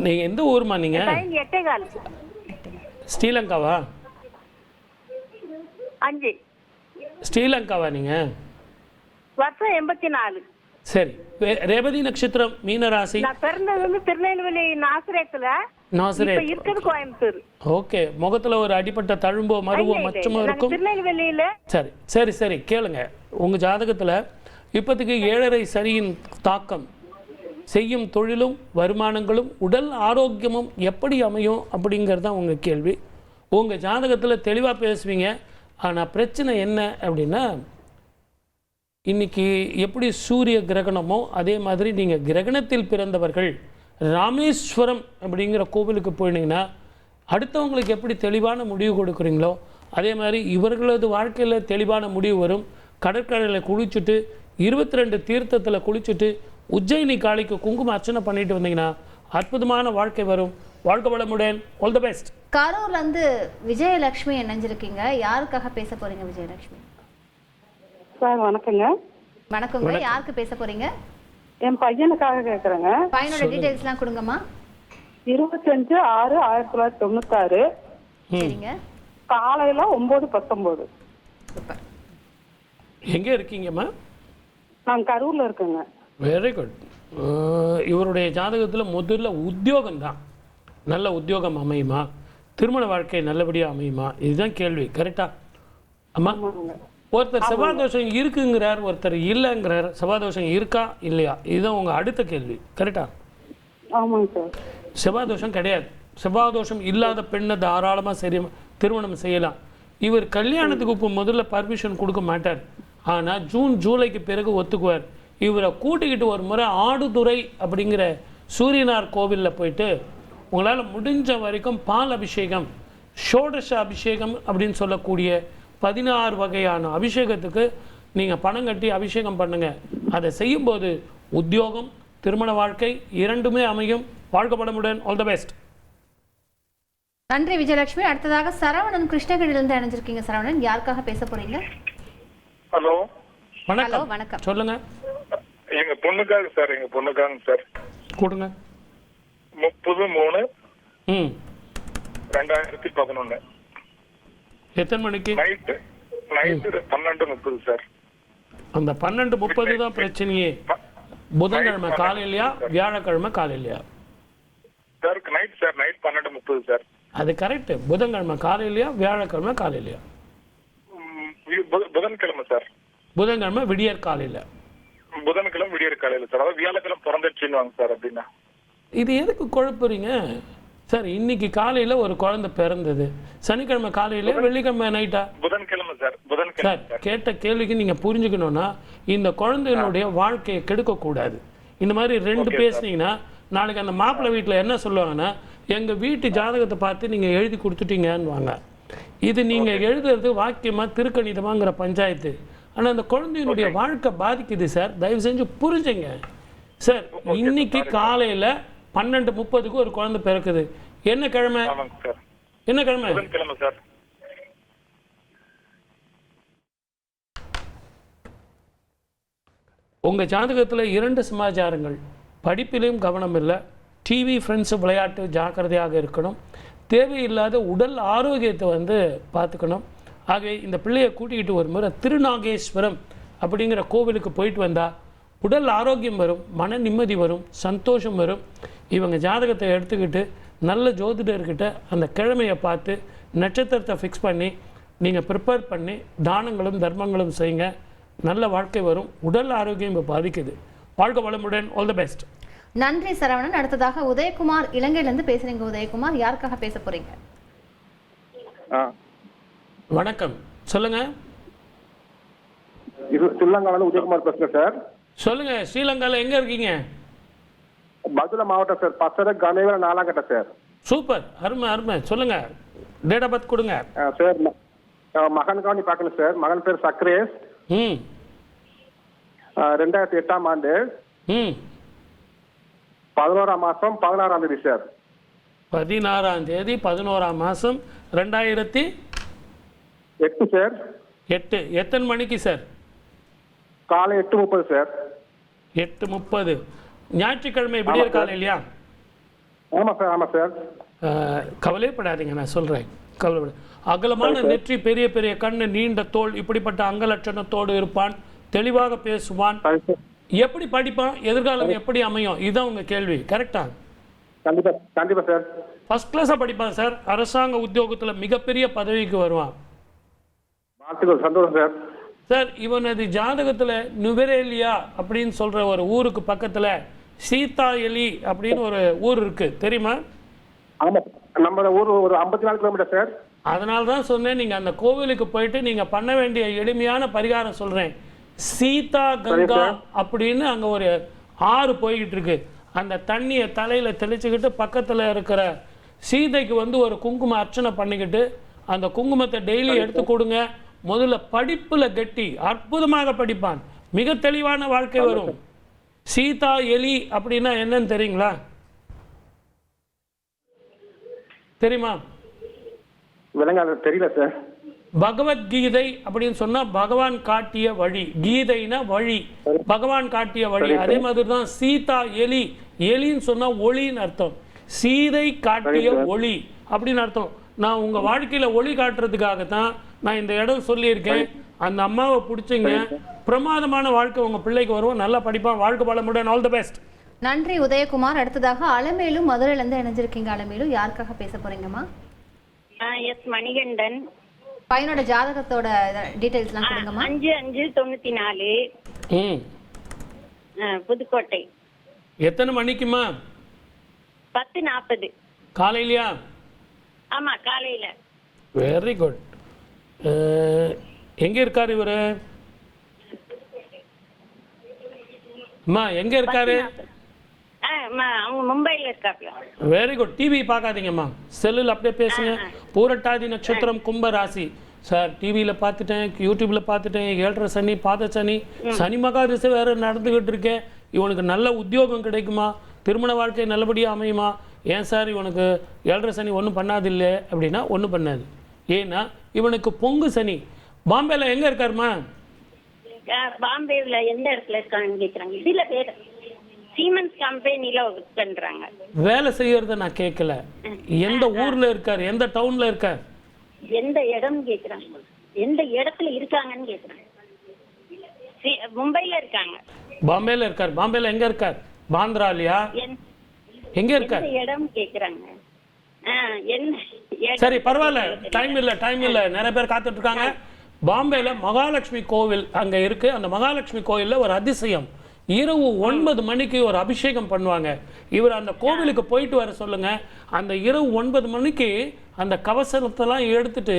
Speaker 2: நீங்க எந்த ஊர்மா? நீங்க
Speaker 4: டைம் 8:15.
Speaker 2: ஸ்ரீலங்காவா?
Speaker 4: 5.
Speaker 2: ஸ்ரீலங்காவா நீங்க?
Speaker 4: வருஷம் 84.
Speaker 2: சரி. ரேவதி நட்சத்திரம், மீனராசி.
Speaker 4: நான் பிறந்தது வந்து திருநெல்வேலி நாசரேத்துல.
Speaker 2: நாசரேத்.
Speaker 4: இருக்கிறது கோயம்புத்தூர்.
Speaker 2: ஓகே. முகத்துல ஒரு அடிப்பட்ட தழும்போ மருவோ மச்சமோ இருக்கும்.
Speaker 4: திருநெல்வேலியில.
Speaker 2: சரி சரி சரி, கேளுங்க. உங்க ஜாதகத்துல இப்போதைக்கு 7.5 சனியின் தாக்கம், செய்யும் தொழிலும் வருமானங்களும் உடல் ஆரோக்கியமும் எப்படி அமையும் அப்படிங்கிறது தான் உங்கள் கேள்வி. உங்கள் ஜாதகத்தில் தெளிவாக பேசுவீங்க. ஆனால் பிரச்சனை என்ன அப்படின்னா, இன்னைக்கு எப்படி சூரிய கிரகணமோ அதே மாதிரி நீங்கள் கிரகணத்தில் பிறந்தவர்கள் ராமேஸ்வரம் அப்படிங்கிற கோவிலுக்கு போயிட்டீங்கன்னா அடுத்தவங்களுக்கு எப்படி தெளிவான முடிவு கொடுக்குறீங்களோ அதே மாதிரி இவர்களது வாழ்க்கையில் தெளிவான முடிவு வரும். கடற்கரையில் குளிச்சுட்டு 22 தீர்த்தத்தில் குளிச்சுட்டு உஜ்ஜயினி காளிக்கு குங்கும அர்ச்சனை பண்ணிட்டு வந்தீங்கன்னா அற்புதமான வாழ்க்கை வரும். வாழ்க்கை வளமுடன். All the best.
Speaker 1: கரூர்லேருந்து விஜயலட்சுமி இணைஞ்சிருக்கீங்க. யாருக்காக பேச போறீங்க விஜயலட்சுமி?
Speaker 6: சார் வணக்கங்க.
Speaker 1: வணக்கங்க. யாருக்கு பேச போறீங்க?
Speaker 6: என் பையனுக்காக கேட்குறேங்க.
Speaker 1: பையனோட டீடைல்ஸ்லாம் கொடுங்கம்மா.
Speaker 6: 25/6/1996.
Speaker 1: சரிங்க.
Speaker 6: காலையில 9:19.
Speaker 1: சூப்பர்.
Speaker 2: எங்கே இருக்கீங்கம்மா?
Speaker 6: நான் கரூர்ல இருக்கேங்க.
Speaker 2: Very good. இவருடைய ஜாதகத்தில் முதல்ல உத்தியோகம் தான். நல்ல உத்தியோகம் அமையுமா? திருமண வாழ்க்கை நல்லபடியாக அமையுமா? இதுதான் கேள்வி. கரெக்டா அம்மா? ஒருத்தர் செவ்வாதோஷம் இருக்குங்கிறார், ஒருத்தர் இல்லைங்கிறார். செவ்வாதோஷம் இருக்கா இல்லையா? இதுதான் உங்கள் அடுத்த கேள்வி. கரெக்டா?
Speaker 6: ஆமாங்க சார்.
Speaker 2: செவ்வாதோஷம் கிடையாது. செவ்வாதோஷம் இல்லாத பெண்ணை தாராளமாக சரி திருமணம் செய்யலாம். இவர் கல்யாணத்துக்கு இப்போ முதல்ல பர்மிஷன் கொடுக்க மாட்டார். ஆனால் ஜூன் ஜூலைக்கு பிறகு ஒத்துக்குவார். இவரை கூட்டிக்கிட்டு ஒரு முறை ஆடுதுறை அப்படிங்கிற சூரியனார் கோவிலில் போயிட்டு உங்களால் முடிஞ்ச வரைக்கும் பால் அபிஷேகம், ஷோடச அபிஷேகம் அப்படின்னு சொல்லக்கூடிய 16 வகையான அபிஷேகத்துக்கு நீங்கள் பணம் கட்டி அபிஷேகம் பண்ணுங்க. அதை செய்யும்போது உத்தியோகம், திருமண வாழ்க்கை இரண்டுமே அமையும். வாழ்க்கப்படமுடன். All the best.
Speaker 1: நன்றி விஜயலட்சுமி. அடுத்ததாக சரவணன் கிருஷ்ணகிரியிலிருந்து இணைஞ்சிருக்கீங்க. சரவணன், யாருக்காக பேச போறீங்க?
Speaker 3: ஹலோ
Speaker 2: வணக்கம்.
Speaker 1: வணக்கம்.
Speaker 2: சொல்லுங்க.
Speaker 3: எங்க பொண்ணுக்காக சார். எங்க பொண்ணுக்காக சார்.
Speaker 2: கொடுங்க.
Speaker 3: 30/3/2011.
Speaker 2: எத்தனை மணிக்கு?
Speaker 3: Night 12:30 sir.
Speaker 2: அந்த 12:30 தான் பிரச்சனையே. புதன்கிழமை காலையிலையா வியாழக்கிழமை காலையிலையா?
Speaker 3: Sir night sir. Night 12:30 sir.
Speaker 2: அது கரெக்ட். புதன்கிழமை காலையிலையா வியாழக்கிழமை காலையிலையா?
Speaker 3: புதன்கிழமை சார்.
Speaker 2: புதன்கிழமை விடியற் காலையில.
Speaker 3: புதன்கிழமை விடியற் காலையில சார். அதாவது வியாழக்கிழமை பிறந்துச்சுன்னு வாங்க சார். அப்படின்னா
Speaker 2: இது எதுக்கு குழப்புறீங்க சார்? இன்னைக்கு காலையில ஒரு குழந்தை பிறந்தது, சனிக்கிழமை காலையில வெள்ளிக்கிழமை நைட்டா?
Speaker 3: புதன்கிழமை சார். புதன்கிழமை
Speaker 2: சார் கேட்ட கேள்விக்கு நீங்க புரிஞ்சுக்கணும்னா இந்த குழந்தையினுடைய வாழ்க்கையை கெடுக்க கூடாது. இந்த மாதிரி ரெண்டு பேசுனீங்கன்னா நாளைக்கு அந்த மாப்பிள்ளை வீட்டில் என்ன சொல்லுவாங்கன்னா, எங்க வீட்டு ஜாதகத்தை பார்த்து நீங்க எழுதி கொடுத்துட்டீங்கன்னு வாங்க. இது நீங்க எழுதுறது வாக்கியமா திருக்கணிதமாங்கிற பஞ்சாயத்து. ஆனா அந்த குழந்தையினுடைய வாழ்க்கை பாதிக்குது சார். தயவு செஞ்சு புரிஞ்சுங்க சார். இன்னைக்கு காலையில 12:30 ஒரு குழந்தை பிறக்குது. என்ன கிழமை? என்ன கிழமை?
Speaker 3: புதன்கிழமை சார்.
Speaker 2: உங்க ஜாதகத்துல 2 சமாச்சாரங்கள். படிப்பிலையும் கவனம் இல்லை, டிவி ஃப்ரெண்ட்ஸு விளையாட்டு ஜாக்கிரதையாக இருக்கணும், தேவையில்லாத உடல் ஆரோக்கியத்தை பார்த்துக்கணும். ஆகவே இந்த பிள்ளையை கூட்டிக்கிட்டு ஒரு முறை திருநாகேஸ்வரம் அப்படிங்கிற கோவிலுக்கு போயிட்டு வந்தால் உடல் ஆரோக்கியம் வரும், மன நிம்மதி வரும், சந்தோஷம் வரும். இவங்க ஜாதகத்தை எடுத்துக்கிட்டு நல்ல ஜோதிடர்கிட்ட அந்த கிழமையை பார்த்து நட்சத்திரத்தை ஃபிக்ஸ் பண்ணி நீங்கள் ப்ரிப்பேர் பண்ணி தானங்களும் தர்மங்களும் செய்யுங்க. நல்ல வாழ்க்கை வரும். உடல் ஆரோக்கியம் இப்போ பாதிக்குது. வாழ்க்கை வளமுடன். All the best.
Speaker 1: நன்றி சரவணன். அடுத்ததாக உதயகுமார் இலங்கையிலேருந்து பேசுறீங்க. உதயகுமார், யாருக்காக பேச போறீங்க?
Speaker 2: வணக்கம், சொல்லுங்க.
Speaker 3: ஸ்ரீலங்காவில் உதயகுமார் பேசுகிறேன் சார்.
Speaker 2: சொல்லுங்க, ஸ்ரீலங்காவில் எங்கே இருக்கீங்க?
Speaker 3: பதுல மாவட்டம் சார். பசர கனேவர 4ஆம் கட்ட சார்.
Speaker 2: சூப்பர், அருமை அருமை. சொல்லுங்க, டேட் ஆஃப் பர்த் கொடுங்க.
Speaker 3: சார் மகனுக்காண்டி பார்க்கணும் சார். மகன் பேர் சக்ரேஷ். 2008ஆம் ஆண்டு 11ஆம் மாதம் 16ஆம் தேதி சார்.
Speaker 2: 16ஆம் தேதி 11ஆம் மாதம் 2008
Speaker 3: சார்.
Speaker 2: 8 எத்தனை மணிக்கு சார்?
Speaker 3: காலை 8:30 சார்.
Speaker 2: 8:30 ஞாயிற்றுக்கிழமை விடியற் காலை இல்லையா?
Speaker 3: ஆமாம் சார், ஆமாம் சார்.
Speaker 2: கவலைப்படாதீங்க, நான் சொல்கிறேன். கவலைப்பட அகலமான நெற்றி, பெரிய பெரிய கண்ணு, நீண்ட தோல், இப்படிப்பட்ட அங்கலட்சணத்தோடு இருப்பான். தெளிவாக பேசுவான். எப்படி படிப்பான்? எதிர்காலம் எப்படி அமையும்? இதுதான் உங்கள் கேள்வி. கரெக்டா?
Speaker 3: கண்டிப்பாக கண்டிப்பாக சார்.
Speaker 2: ஃபர்ஸ்ட் கிளாஸாக படிப்பான் சார். அரசாங்க உத்தியோகத்தில் மிகப்பெரிய பதவிக்கு வருவான்.
Speaker 3: வாழ்த்துக்கள், சந்தோஷம் சார்.
Speaker 2: சார், இவனது ஜாதகத்தில் நுவரேலியா அப்படின்னு சொல்கிற ஒரு ஊருக்கு பக்கத்தில் சீதா எலி அப்படின்னு ஒரு ஊர் இருக்குது, தெரியுமா?
Speaker 3: ஆமாம், நம்ம ஊர் ஒரு 54 கிலோமீட்டர் சார்.
Speaker 2: அதனால தான் சொன்னேன், நீங்கள் அந்த கோவிலுக்கு போயிட்டு நீங்கள் பண்ண வேண்டிய எளிமையான பரிகாரம் சொல்கிறேன். சீதா கங்கா அப்படின்னு அங்கே ஒரு ஆறு போய்கிட்டு இருக்கு. அந்த தண்ணியை தலையில் தெளிச்சுக்கிட்டு பக்கத்தில் இருக்கிற சீதைக்கு வந்து ஒரு குங்கும அர்ச்சனை பண்ணிக்கிட்டு அந்த குங்குமத்தை டெய்லி எடுத்து கொடுங்க. முதல்ல படிப்பில் கெட்டி அற்புதமாக படிப்பான். மிக தெளிவான வாழ்க்கை வரும். சீதா எலி அப்படின்னா என்னன்னு தெரியுங்களா? தெரியுமா?
Speaker 3: விளங்காத, தெரியல சார்.
Speaker 2: பகவத்கீதை அப்படின்னு சொன்னா பகவான் காட்டிய வழி. கீதைனா வழி, பகவான் காட்டிய வழி. அதே மாதிரி தான் சீதா எலி. எலின்னு சொன்னா ஒளின்னு அர்த்தம். சீதை காட்டிய ஒளி அப்படின்னு அர்த்தம். நான் உங்க வாழ்க்கையில ஒளி காட்டுறதுக்காகத்தான் நான் இந்த இடம் சொல்லியிருக்கேன். அந்த அம்மாவை பிடிச்சிங்க, பிரமாதமான வாழ்க்கை உங்க பிள்ளைக்கு வரும். நல்லா படிப்பான். வாழ்க்கை வளமுடன். All the best.
Speaker 1: நன்றி உதயகுமார். அடுத்ததாக அலமேலு மதுரையிலேருந்து இணைஞ்சிருக்கீங்க. அலமேலு, யாருக்காக பேச போறீங்கம்மா?
Speaker 4: எஸ் மணிகண்டன்.
Speaker 1: பையனோட ஜாதகத்தோட டீடைல்ஸ்லாம் கொடுங்கம்மா.
Speaker 4: 5/5/94 புதுக்கோட்டை.
Speaker 2: எத்தனை மணிக்குமா?
Speaker 4: 10:40
Speaker 2: காலையிலயா?
Speaker 4: ஆமா, காலையில.
Speaker 2: Very good. எங்க இருக்காரு இவரு? அம்மா எங்க இருக்காரு?
Speaker 4: அவங்க மும்பைல இருக்காப்ல.
Speaker 2: Very good. டிவி பார்க்காதீங்கம்மா, செல்லில் அப்படியே பேசுங்க. பூரட்டாதி நட்சத்திரம், கும்ப ராசி. சார், டிவியில் பார்த்துட்டேன், யூடியூப்பில் பார்த்துட்டேன். 7.5 சனி, பாத சனி, சனி மகா திசை வேறு நடந்துக்கிட்டு இருக்கேன். இவனுக்கு நல்ல உத்தியோகம் கிடைக்குமா? திருமண வாழ்க்கை நல்லபடியாக அமையுமா? ஏன் சார் இவனுக்கு 7.5 சனி ஒன்றும் பண்ணாது இல்லை அப்படின்னா ஒன்றும் பண்ணாது. ஏன்னா இவனுக்கு பொங்கு சனி. பாம்பேல எங்கே இருக்காருமா?
Speaker 4: பாம்பேவில் எந்த இடத்துல இருக்கான்னு கேட்குறாங்க. சில பேர் சீமென்ஸ் கம்பெனில ஒர்க் பண்றாங்க. வேலை
Speaker 2: செய்யறத நான் கேட்கல. எந்த ஊர்ல இருக்காரு? எந்த டவுன்ல இருக்காரு?
Speaker 4: எந்த இடம் கேக்குறாங்க. எந்த இடத்துல இருக்காங்கன்னு கேக்குறாங்க. மும்பைல இருக்காங்க.
Speaker 2: பாம்பேல இருக்காரு. பாம்பேல எங்க இருக்காரு? பாந்திராலியா? எங்க இருக்காரு?
Speaker 4: இடம் கேக்குறாங்க.
Speaker 2: சரி, பரவாயில்ல. டைம் இல்ல. நிறைய பேர் காத்துட்டு இருக்காங்க. பாம்பேல மகாலட்சுமி கோவில் அங்க இருக்கு. அந்த மகாலட்சுமி கோவில்ல ஒரு அதிசயம். இரவு 9 மணிக்கு ஒரு அபிஷேகம் பண்ணுவாங்க. இவர் அந்த கோவிலுக்கு போயிட்டு வர சொல்லுங்க. அந்த இரவு 9 மணிக்கு அந்த கவசத்தெல்லாம் எடுத்துட்டு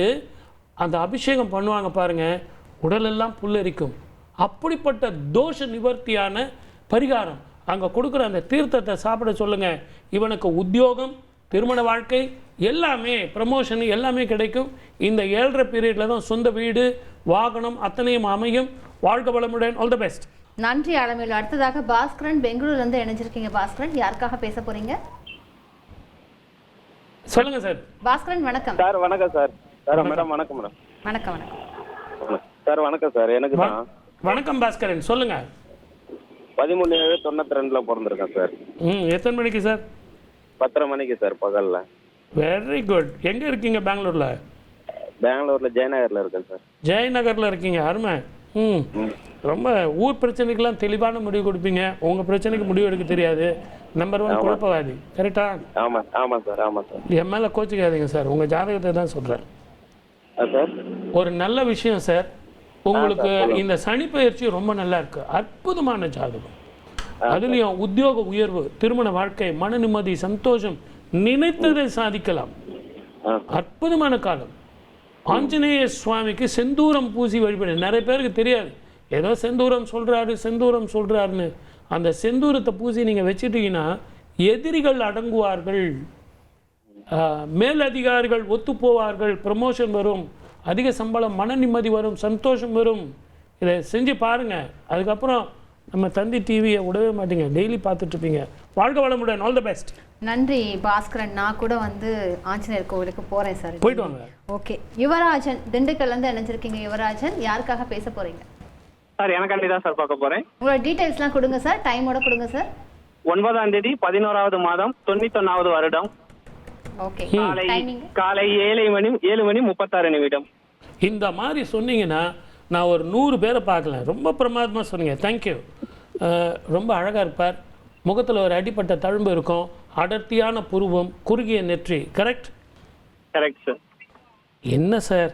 Speaker 2: அந்த அபிஷேகம் பண்ணுவாங்க பாருங்க, உடலெல்லாம் புல்லரிக்கும். அப்படிப்பட்ட தோஷ நிவர்த்தியான பரிகாரம். அங்கே கொடுக்குற அந்த தீர்த்தத்தை சாப்பிட சொல்லுங்க. இவனுக்கு உத்தியோகம், திருமண வாழ்க்கை எல்லாமே, ப்ரமோஷன் எல்லாமே கிடைக்கும். இந்த 7.5 பீரியட்ல தான் சொந்த வீடு, வாகனம் அத்தனையும் அமையும். வாழ்க்கை வளமுடன். All the best.
Speaker 1: நன்றி அலமேலு. அடுத்ததாக பாஸ்கரன் பெங்களூர்லேருந்து இணைஞ்சிருக்கீங்க. பாஸ்கரன், யாருக்காக பேச போறீங்க?
Speaker 2: சொல்லுங்க சார்.
Speaker 1: பாஸ்கரன் வணக்கம்.
Speaker 5: சார் வணக்கம் சார். சார் மேடம் வணக்கம் மேடம்.
Speaker 1: வணக்கம்.
Speaker 5: சார் வணக்கம் சார். எனக்கு தான்.
Speaker 2: வணக்கம் பாஸ்கரன், சொல்லுங்க.
Speaker 5: 13/7/92 பிறந்திருக்கேன் சார்.
Speaker 2: எத்தனை மணிக்கு சார்?
Speaker 5: 10:30 மணிக்கு சார், பகல்ல.
Speaker 2: Very good. எங்க இருக்கீங்க? பெங்களூர்ல?
Speaker 5: பெங்களூர்ல ஜெயநகர்ல இருக்கேன் சார்.
Speaker 2: ஜெயநகர்ல இருக்கீங்க, அருமை. ரொம்ப ஊர் பிரச்சனைக்கெல்லாம் தெளிவான முடிவு கொடுப்பீங்க. உங்கள் பிரச்சனைக்கு முடிவு எடுக்க தெரியாது. நம்பர் 1 குழப்பவாதி. கரெக்டா?
Speaker 7: ஆமா சார்.
Speaker 2: என் மேலே கோச்சிக்காதீங்க சார், உங்கள் ஜாதகத்தை தான் சொல்கிறேன்.
Speaker 7: சார்
Speaker 2: ஒரு நல்ல விஷயம் சார், உங்களுக்கு இந்த சனி பயிற்சி ரொம்ப நல்லா இருக்கு, அற்புதமான ஜாதகம். அதுலேயும் உத்தியோக உயர்வு, திருமண வாழ்க்கை, மன நிம்மதி, சந்தோஷம், நினைத்ததை சாதிக்கலாம். அற்புதமான காலம். ஆஞ்சநேய சுவாமிக்கு செந்தூரம் பூசி வழிபடு. நிறைய பேருக்கு தெரியாது, ஏதோ செந்தூரம் சொல்றாருன்னு. அந்த செந்தூரத்தை பூசி நீங்கள் வச்சுட்டீங்கன்னா எதிரிகள் அடங்குவார்கள், மேலதிகாரிகள் ஒத்துப்போவார்கள், ப்ரமோஷன் வரும், அதிக சம்பளம், மன நிம்மதி வரும், சந்தோஷம் வரும். இதை செஞ்சு பாருங்கள். அதுக்கப்புறம் நம்ம தந்தி டிவியை விடவே மாட்டீங்க, டெய்லி பார்த்துட்டு இருப்பீங்க. வாழ்க வளமுடன். All the best.
Speaker 1: நன்றி பாஸ்கரன். நான் கூட வந்து ஆஞ்சநேயர் கோவிலுக்கு போகிறேன் சார்.
Speaker 2: போயிட்டு வாங்க.
Speaker 1: ஓகே, யுவராஜன் திண்டுக்கல்லேருந்து இணைஞ்சிருக்கீங்க. யுவராஜன், யாருக்காக பேச போகிறீங்க?
Speaker 5: சார் எனக்காண்டி தான் சார் பார்க்க போறேன்.
Speaker 1: உங்களோட டீட்டெயில்ஸ்லாம் கொடுங்க சார், டைமோட கொடுங்க சார்.
Speaker 5: 9ஆம் தேதி 11வது மாதம் 91வது வருடம்.
Speaker 1: ஓகே,
Speaker 5: காலை 7:36.
Speaker 2: இந்த மாதிரி சொன்னீங்கன்னா நான் ஒரு 100 பேரை பார்க்கலாம். ரொம்ப பிரமாதமாக சொன்னீங்க, தேங்க்யூ. ரொம்ப அழகாக இருப்பார். முகத்தில் ஒரு அடிப்பட்ட தழும்பு இருக்கும், அடர்த்தியான புருவம், குறுகிய நெற்றி. Correct
Speaker 5: sir.
Speaker 2: என்ன சார்,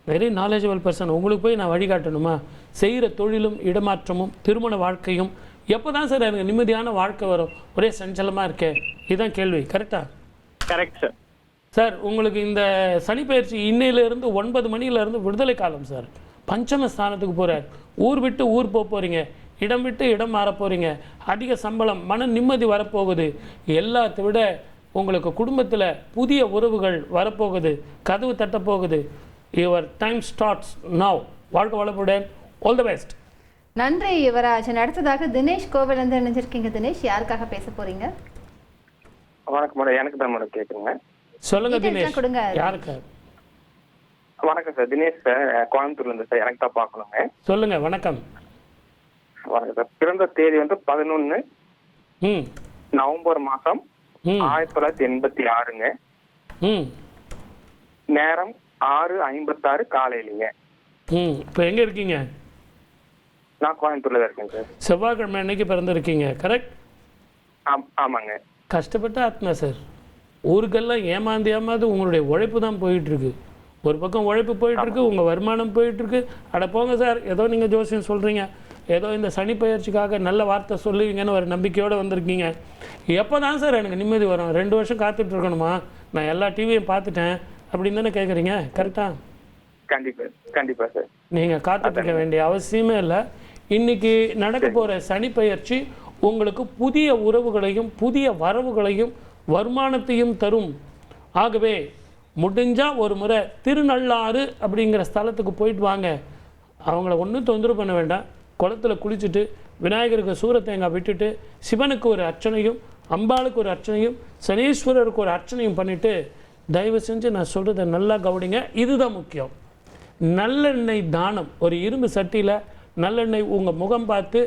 Speaker 2: வெரி நாலேஜபிள் பர்சன். உங்களுக்கு போய் நான் வழிகாட்டணுமா? செய்கிற தொழிலும் இடமாற்றமும் திருமண வாழ்க்கையும் எப்போ தான் சார் எனக்கு நிம்மதியான வாழ்க்கை வரும்? ஒரே சஞ்சலமாக இருக்கே, இதுதான் கேள்வி. கரெக்டா?
Speaker 5: Correct sir.
Speaker 2: சார் உங்களுக்கு இந்த சனி பயிற்சி இன்னையிலேருந்து 9 மணியிலேருந்து விடுதலை காலம் சார். பஞ்சம ஸ்தானத்துக்கு போகிறார். ஊர் விட்டு ஊர் போக போகிறீங்க, இடம் விட்டு இடம் மாற போகிறீங்க, அதிக சம்பளம், மன நிம்மதி வரப்போகுது. எல்லாத்தை விட உங்களுக்கு குடும்பத்தில் புதிய உறவுகள் வரப்போகுது, கதவு தட்டப்போகுது. Your time starts now. வாழ்க்கை வளமுடன். All the best.
Speaker 1: நன்றி யுவராஜன். அடுத்ததாக தினேஷ் கோவிலேருந்து இணைஞ்சிருக்கீங்க. தினேஷ், யாருக்காக பேச போறீங்க?
Speaker 7: வணக்கம் மேடம், எனக்கு தான் மேடம் கேட்குறேங்க.
Speaker 2: சொல்லுங்க தினேஷ், யாருக்கு?
Speaker 7: வணக்கம் சார், தினேஷ் சார், கோயம்புத்தூர்ல இருந்து சார். எனக்கு தான் பார்க்கணுங்க.
Speaker 2: சொல்லுங்க. வணக்கம்.
Speaker 7: வணக்கம் சார். பிறந்த தேதி வந்து 11 நவம்பர் மாதம் 1986ங்க. நேரம் 6:56 காலையிலங்க.
Speaker 2: இப்போ எங்கே இருக்கீங்க?
Speaker 7: நான் கோயம்புத்தூர்ல தான் இருக்கேன் சார்.
Speaker 2: செவ்வாய்க்கிழமை அன்னைக்கு பிறந்திருக்கீங்க. கரெக்ட்?
Speaker 7: ஆமாங்க.
Speaker 2: கஷ்டப்பட்ட ஆத்மா சார். ஊருக்கெல்லாம் ஏமாந்து உங்களுடைய உழைப்பு தான் போயிட்டுருக்கு. ஒரு பக்கம் உழைப்பு போயிட்டுருக்கு, உங்கள் வருமானம் போயிட்டுருக்கு. அட போங்க சார், ஏதோ நீங்கள் ஜோசியம் சொல்கிறீங்க, ஏதோ இந்த சனி பயிற்சிக்காக நல்ல வார்த்தை சொல்லுவீங்கன்னு ஒரு நம்பிக்கையோடு வந்திருக்கீங்க. எப்போ தான் சார் எனக்கு நிம்மதி வரும்? 2 வருஷம் காத்துட்டு இருக்கணுமா? நான் எல்லா டிவியும் பார்த்துட்டேன் அப்படின்னு தானே கேட்குறீங்க. கரெக்டா?
Speaker 7: கண்டிப்பாக சார்.
Speaker 2: நீங்கள் காத்துட்டு இருக்க வேண்டிய அவசியமே இல்லை. இன்னைக்கு நடக்க போகிற சனி பயிற்சி உங்களுக்கு புதிய உறவுகளையும் புதிய வரவுகளையும் வருமானத்தையும் தரும். ஆகவே முடிஞ்சால் ஒரு முறை திருநள்ளாறு அப்படிங்கிற ஸ்தலத்துக்கு போயிட்டு வாங்க. அவங்கள ஒன்றும் தொந்தரவு பண்ண வேண்டாம். குளத்தில் குளிச்சுட்டு விநாயகருக்கு சூரத்தேங்காய் விட்டுட்டு சிவனுக்கு ஒரு அர்ச்சனையும் அம்பாளுக்கு ஒரு அர்ச்சனையும் சனீஸ்வரருக்கு ஒரு அர்ச்சனையும் பண்ணிவிட்டு தயவு செஞ்சு நான் சொல்கிறத நல்லா கவனிங்க. இதுதான் முக்கியம். நல்லெண்ணெய் தானம். ஒரு இரும்பு சட்டியில் நல்லெண்ணெய் உங்கள் முகம் பார்த்து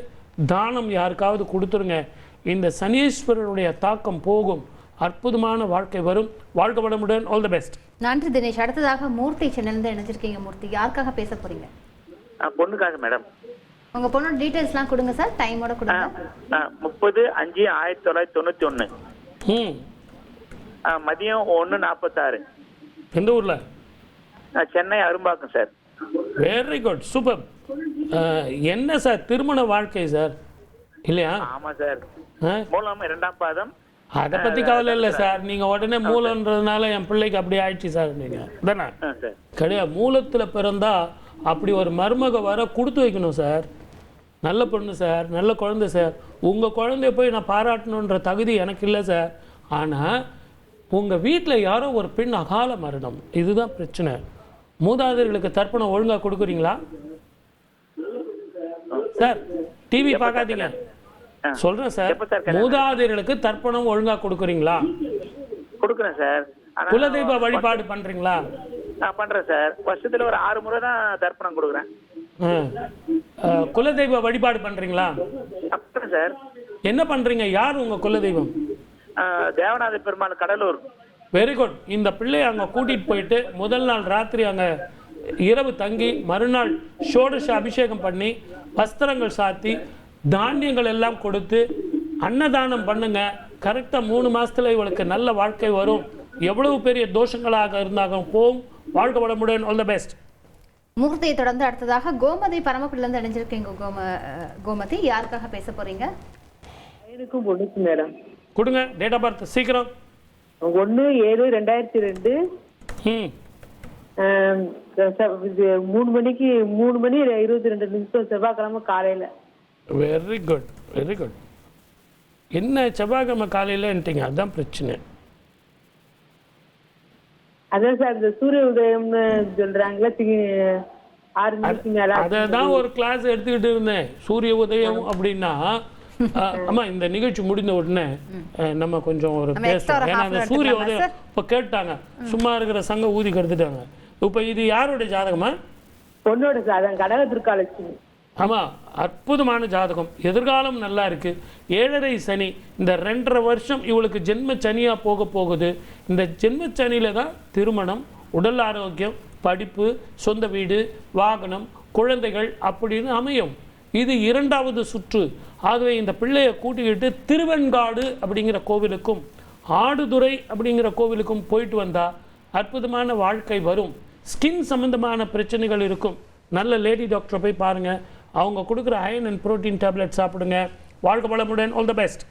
Speaker 2: தானம் யாருக்காவது கொடுத்துருங்க. இந்த சனீஸ்வரனுடைய தாக்கம் போகும், அற்புதமான வாழ்க்கை வரும். வாழ்க்கை வளமுடன். All the best.
Speaker 1: நன்றி தினேஷ். அடுத்ததாக மூர்த்தி சென்னையிலேருந்து இணைஞ்சிருக்கீங்க. மூர்த்தி, யாருக்காக பேச போறீங்க?
Speaker 7: பொண்ணுக்காக மேடம்.
Speaker 1: உங்க பொண்ணோட டீடைல்ஸ்லாம் கொடுங்க சார், டைமோட கொடுங்க.
Speaker 7: 30/5/1991. மதியம் 1:46.
Speaker 2: எந்த ஊர்ல?
Speaker 7: Chennai Arumbakkam sir.
Speaker 2: Very good, super. என்ன சார் திருமண வாழ்க்கை சார் இல்லையா?
Speaker 7: ஆமா சார். மூலம் 2ஆம் பாதம்.
Speaker 2: அதை பத்தி கவலை இல்லை சார். நீங்க உடனே மூலன்றதுனால என் பிள்ளைக்கு அப்படி ஆயிடுச்சு சார் நீங்க தானே? கிடையாது. மூலத்துல பிறந்தா அப்படி ஒரு மருமக வர கொடுத்து வைக்கணும் சார். நல்ல பொண்ணு சார், நல்ல குழந்தை சார். உங்க குழந்தைய போய் நான் பாராட்டணுன்ற தகுதி எனக்கு இல்லை சார். ஆனா உங்க வீட்டில் யாரோ ஒரு பெண் அகால மரணம், இதுதான் பிரச்சனை. மூதாதையர்களுக்கு தர்ப்பணம் ஒழுங்கா கொடுக்குறீங்களா சார்? டிவி பார்க்காதீங்க, சொல்றேன் சார். மூதாதையர்களுக்கு தர்ப்பணம் ஒழுங்கா கொடுக்குறீங்களா?
Speaker 7: கொடுக்குறேன் சார்.
Speaker 2: குலதெய்வ வழிபாடு பண்றீங்களா?
Speaker 7: நான் பண்றேன் சார். வருஷத்துல ஒரு 6 முறை தான் தர்ப்பணம் கொடுக்குறேன்.
Speaker 2: குலதெய்வ வழிபாடு பண்றீங்களா?
Speaker 7: சார்.
Speaker 2: என்ன பண்றீங்க? யார் உங்க குலதெய்வம்?
Speaker 7: தேவநாத பெருமாள், கடலூர்.
Speaker 2: Very good. இந்த பிள்ளையை அங்கே கூட்டிகிட்டு போயிட்டு முதல் நாள் ராத்திரி அங்கே இரவு தங்கி மறுநாள் ஷோடச அபிஷேகம் பண்ணி வஸ்திரங்கள் சாத்தி தானியங்கள் எல்லாம் கொடுத்து அன்னதானம் பண்ணுங்க. கரெக்டாக 3 மாசத்துல இவளுக்கு நல்ல வாழ்க்கை வரும். எவ்வளவு பெரிய தோஷங்களாக இருந்தாலும் போகும். வாழ்க்கை வளமுடன். All the best.
Speaker 1: மூர்த்தியை தொடர்ந்து அடுத்ததாக கோமதி பரமக்குடிலேருந்து இணைஞ்சிருக்கீங்க. கோமதி, யாருக்காக பேச போறீங்க?
Speaker 6: எனக்கும் பொண்ணுக்கு மேடம்.
Speaker 2: கொடுங்க டேட் ஆஃப் பர்த் சீக்கிரம்.
Speaker 6: 1/7/2002.
Speaker 2: ம்
Speaker 6: 3 மணிக்கு 3:22 செவ்வாய்க்கிழமை காலையில.
Speaker 2: Very good very good. என்ன செவ்வாய்க்கிழமை காலையிலன்ட்டீங்க, அதுதான் பிரச்சனை.
Speaker 6: அதான் சார் இந்த சூரிய உதயம்னு சொல்றாங்களா 6 மணிக்கு மேல.
Speaker 2: அதை தான் ஒரு கிளாஸ் எடுத்துக்கிட்டு இருந்தேன். சூரிய உதயம் அப்படின்னா ஆமா, இந்த நிகழ்ச்சி முடிந்த உடனே நம்ம கொஞ்சம் ஒரு பேசுறோம். ஏன்னா அந்த சூரிய உதயம் இப்போ கேட்டாங்க, சும்மா இருக்கிற சங்க ஊதி கெடுத்துட்டாங்க. இப்போ இது யாருடைய ஜாதகமா?
Speaker 6: பொண்ணோட ஜாதகம், கடகத்திற்காலட்சுமி.
Speaker 2: ஆமா, அற்புதமான ஜாதகம். எதிர்காலம் நல்லா இருக்கு. 7.5 சனி, இந்த 2.5 வருஷம் இவளுக்கு ஜென்ம சனியா போக போகுது. இந்த ஜென்ம சனியில தான் திருமணம், உடல் ஆரோக்கியம், படிப்பு, சொந்த வீடு, வாகனம், குழந்தைகள் அப்படின்னு அமையும். இது 2வது சுற்று. ஆகவே இந்த பிள்ளையை கூட்டிக்கிட்டு திருவெண்காடு அப்படிங்கிற கோவிலுக்கும் ஆடுதுறை அப்படிங்கிற கோவிலுக்கும் போயிட்டு வந்தா அற்புதமான வாழ்க்கை வரும். ஸ்கின் சம்பந்தமான பிரச்சனைகள் இருக்கும். நல்ல லேடி டாக்டரை போய் பாருங்க. அவங்க கொடுக்குற அயன் அண்ட் புரோட்டீன் டேப்லெட் சாப்பிடுங்க. வாழ்க்கை வளமுடன். All the best.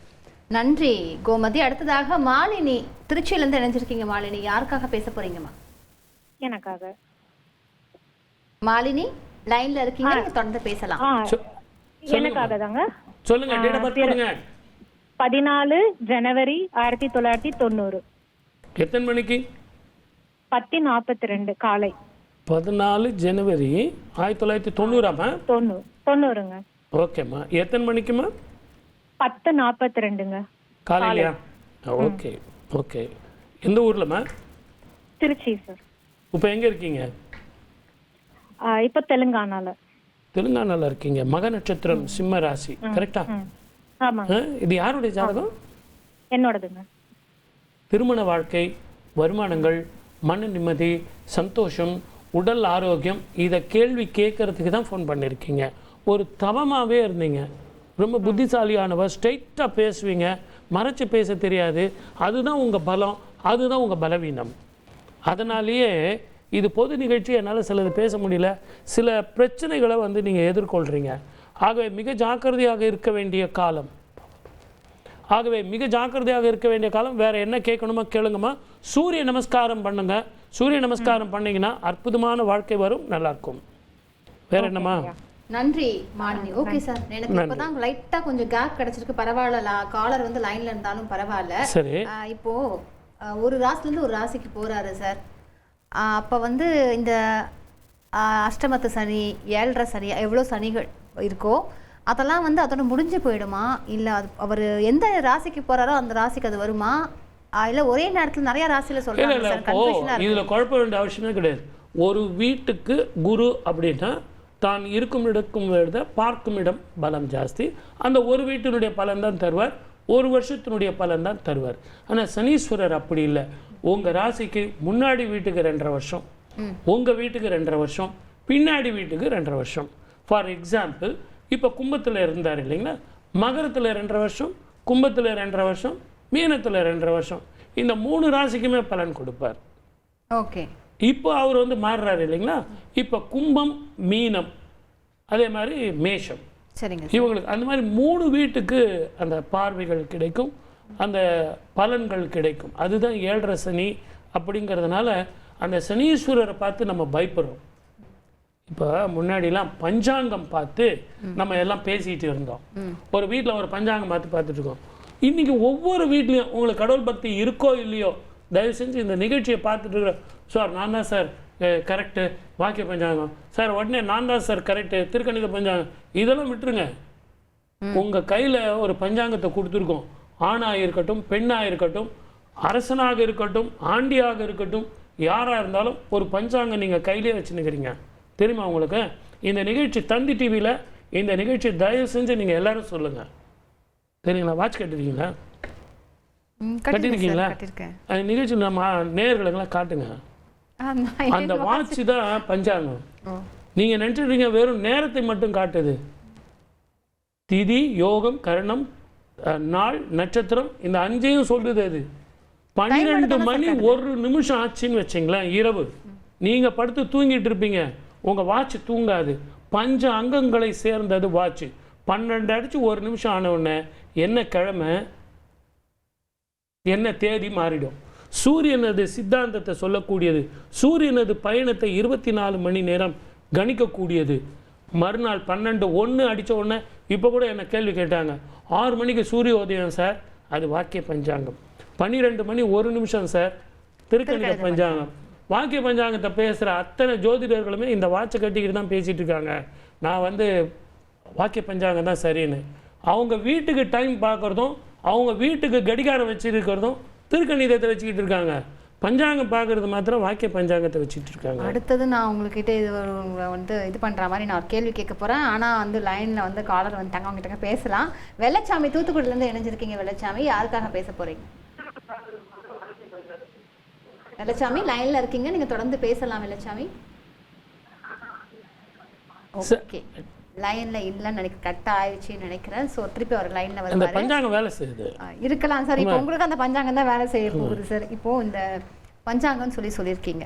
Speaker 1: நன்றி கோமதி. அடுத்ததாக மாலினி, திருச்சியிலேருந்து இணைஞ்சிருக்கீங்க. மாலினி, யாருக்காக பேச போறீங்கம்மா?
Speaker 8: எனக்காக.
Speaker 1: மாலினி லைன்ல இருக்கீங்க, நீங்க தொடர்ந்து பேசலாம்.
Speaker 8: எனக்காக தாங்க.
Speaker 2: சொல்லுங்க டேட் ஆஃப் பர்த் சொல்லுங்க.
Speaker 8: 14 ஜனவரி 1990.
Speaker 2: எத்தனை மணிக்கு?
Speaker 8: 10:42 காலை.
Speaker 2: 14 ஜனவரி 1990.
Speaker 8: 90ங்க.
Speaker 2: ஓகேம்மா. எத்தனை மணிக்குமா?
Speaker 8: 10:42ங்க
Speaker 2: காலையிலையா? Okay okay. எந்த ஊர்லம்மா?
Speaker 8: திருச்சி சார்.
Speaker 2: இப்போ எங்கே இருக்கீங்க?
Speaker 8: இப்போ தெலுங்கானால.
Speaker 2: தெலுங்கானால இருக்கீங்க. மக நட்சத்திரம், சிம்ம ராசி, கரெக்டா?
Speaker 8: ஆமாங்க.
Speaker 2: இது யாருடைய ஜாதகம்?
Speaker 8: என்னோடதுங்க.
Speaker 2: திருமண வாழ்க்கை, வருமானங்கள், மன நிம்மதி, சந்தோஷம், உடல் ஆரோக்கியம், இதை கேள்வி கேட்கறதுக்கு தான் ஃபோன் பண்ணியிருக்கீங்க. ஒரு தவமாகவே இருந்தீங்க. ரொம்ப புத்திசாலியானவர், ஸ்ட்ரெயிட்டாக பேசுவீங்க, மறைச்சு பேச தெரியாது. அதுதான் உங்கள் பலம், அதுதான் உங்கள் பலவீனம். அதனாலேயே இது பொது நிகழ்ச்சி, என்னால் சிலது பேச முடியல. சில பிரச்சனைகளை நீங்கள் எதிர்கொள்கிறீங்க. ஆகவே மிக ஜாக்கிரதையாக இருக்க வேண்டிய காலம். வேற என்ன கேட்கணுமோ கேளுங்கம்மா. சூரிய நமஸ்காரம் பண்ணுங்க. சூரிய நமஸ்காரம் பண்ணீங்கன்னா அற்புதமான வாழ்க்கை வரும், நல்லா இருக்கும். வேற என்னம்மா?
Speaker 1: நன்றி மாலினி. ஓகே சார், எனக்கு இப்பதான் லைட்டா கொஞ்சம் கேப் கிடைச்சிருக்கு. பரவாயில்ல, காலர் லைன்ல இருந்தாலும் பரவாயில்ல.
Speaker 2: சரி,
Speaker 1: இப்போ ஒரு ராசில இருந்து ஒரு ராசிக்கு போறாரு சார். அப்ப இந்த அஷ்டமத்து சனி, 7.5 சனி, எவ்வளோ சனிகள் இருக்கோ அதெல்லாம் அதோட முடிஞ்சு போயிடுமா? இல்ல அவர் எந்த ராசிக்கு போறாரோ அந்த ராசிக்கு அது வருமா? இல்ல ஒரே நேரத்துல நிறைய ராசியில சொல்றாங்க.
Speaker 2: இதுல குழப்ப வேண்டிய அவசியமே கிடையாது. ஒரு வீட்டுக்கு குரு அப்படின்னா தான் இருக்கும் இடக்கும் விட பார்க்கும் இடம் பலம் ஜாஸ்தி. அந்த ஒரு வீட்டினுடைய பலன் தான் தருவார், ஒரு வருஷத்தினுடைய பலன் தான் தருவார். ஆனால் சனீஸ்வரர் அப்படி இல்லை. உங்கள் ராசிக்கு முன்னாடி வீட்டுக்கு 2.5 வருஷம், உங்கள் வீட்டுக்கு 2.5 வருஷம், பின்னாடி வீட்டுக்கு 2.5 வருஷம். ஃபார் எக்ஸாம்பிள், இப்போ கும்பத்தில் இருந்தார் இல்லைங்களா, மகரத்தில் 2.5 வருஷம், கும்பத்தில் 2.5 வருஷம், மீனத்தில் 2.5 வருஷம். இந்த 3 ராசிக்குமே பலன் கொடுப்பார்.
Speaker 1: ஓகே.
Speaker 2: இப்போ அவர் மாறுறாரு இல்லைங்களா, இப்போ கும்பம், மீனம், அதே மாதிரி மேஷம்.
Speaker 1: சரிங்க.
Speaker 2: இவங்களுக்கு அந்த மாதிரி 3 வீட்டுக்கு அந்த பார்வைகள் கிடைக்கும், அந்த பலன்கள் கிடைக்கும். அதுதான் 7.5 சனி அப்படிங்கிறதுனால அந்த சனீஸ்வரரை பார்த்து நம்ம பயப்படுறோம். இப்போ முன்னாடிலாம் பஞ்சாங்கம் பார்த்து நம்ம எல்லாம் பேசிட்டு இருந்தோம். ஒரு வீட்டில் ஒரு பஞ்சாங்கம் பார்த்துட்டு இருக்கோம். இன்னைக்கு ஒவ்வொரு வீட்லையும் உங்களுக்கு கடவுள் பக்தி இருக்கோ இல்லையோ, தயவு செஞ்சு இந்த நிகழ்ச்சியை பார்த்துட்டு இருக்கிற சார், நான் தான் சார் கரெக்டு வாக்கிய பஞ்சாங்கம் சார், உடனே நான் தான் சார் கரெக்டு திருக்கணித பஞ்சாங்கம், இதெல்லாம் விட்டுருங்க. உங்கள் கையில் ஒரு பஞ்சாங்கத்தை கொடுத்துருக்கோம். ஆணாக இருக்கட்டும், பெண்ணாக இருக்கட்டும், அரசனாக இருக்கட்டும், ஆண்டியாக இருக்கட்டும், யாராக இருந்தாலும் ஒரு பஞ்சாங்கம் நீங்கள் கையிலே வச்சுன்னுக்கிறீங்க. தெரியுமா உங்களுக்கு? இந்த நிகழ்ச்சி தந்தி டிவியில் இந்த நிகழ்ச்சி தயவு செஞ்சு நீங்கள் எல்லாரும் சொல்லுங்கள். தெரியுங்களா? வாட்ச் கட்டிருக்கீங்களா? கட்டிருக்கீங்களா? அந்த நிகழ்ச்சி நம்ம நேயர்களுக்கெல்லாம் காட்டுங்க. அந்த வாட்ச் தான் பஞ்சாங்கம். நீங்கள் நினச்சிடுறீங்க வெறும் நேரத்தை மட்டும் காட்டுது. திதி, யோகம், கரணம், நாள் நட்சத்திரம் இந்த 5ஐயும் சொல்லுது. அது 12 மணி 1 நிமிஷம் ஆச்சுன்னு வச்சிங்களேன் இரவு, நீங்கள் படுத்து தூங்கிட்டு இருப்பீங்க, உங்கள் வாட்ச் தூங்காது. பஞ்ச அங்கங்களை சேர்ந்தது வாட்ச். 12 அடிச்சு 1 நிமிஷம் ஆன உடனே என்ன கிழமை என்ன தேதி மாறிடும். சூரியனது சித்தாந்தத்தை சொல்லக்கூடியது, சூரியனது பயணத்தை 24 மணி நேரம் கணிக்கக்கூடியது. மறுநாள் 12:01 அடித்த உடனே இப்போ கூட என்ன கேள்வி கேட்டாங்க, 6 மணிக்கு சூரிய உதயம் சார், அது வாக்கிய பஞ்சாங்கம். 12 மணி 1 நிமிஷம் சார், திருக்கணித பஞ்சாங்கம். வாக்கிய பஞ்சாங்கத்தை பேசுகிற அத்தனை ஜோதிடர்களுமே இந்த வாட்சை கட்டிக்கிட்டு தான் பேசிகிட்டு இருக்காங்க. நான் வந்து வாக்கிய பஞ்சாங்கம் தான் சரின்னு. அவங்க வீட்டுக்கு டைம் பார்க்குறதும் அவங்க வீட்டுக்கு கடிகாரம் வச்சுருக்கிறதும் திருக்கணிதத்தை வச்சுக்கிட்டு இருக்காங்க. பஞ்சாங்கம் பார்க்குறது மாத்திரம் வாக்கிய பஞ்சாங்கத்தை வச்சுட்டு இருக்காங்க.
Speaker 1: அடுத்தது நான் உங்ககிட்ட இது வந்து இது பண்ணுற மாதிரி நான் ஒரு கேள்வி கேட்க போகிறேன். ஆனால் வந்து லைனில் வந்து காலர் வந்துட்டாங்க, அவங்ககிட்ட பேசலாம். வெள்ளச்சாமி தூத்துக்குடியிலேருந்து இணைஞ்சிருக்கீங்க. வெள்ளச்சாமி, யாருக்காக பேச போகிறீங்க? வெள்ளச்சாமி லைனில் இருக்கீங்க, நீங்கள் தொடர்ந்து பேசலாம். வெள்ளச்சாமி ஓகே, லைன்ல இல்லன்னு நினைக்கிறேன், கட் ஆயிடுச்சுன்னு நினைக்கிறேன். ஸோ திருப்பி ஒரு லைன்ல
Speaker 2: அந்த
Speaker 1: வருவாரு.
Speaker 2: பஞ்சாங்கம் வேலை செய்யுது
Speaker 1: இருக்கலாம் சார். இப்போ உங்களுக்கு அந்த பஞ்சாங்கம் தான் வேலை செய்ய போகுது சார். இப்போ இந்த பஞ்சாங்கம்னு சொல்லியிருக்கீங்க,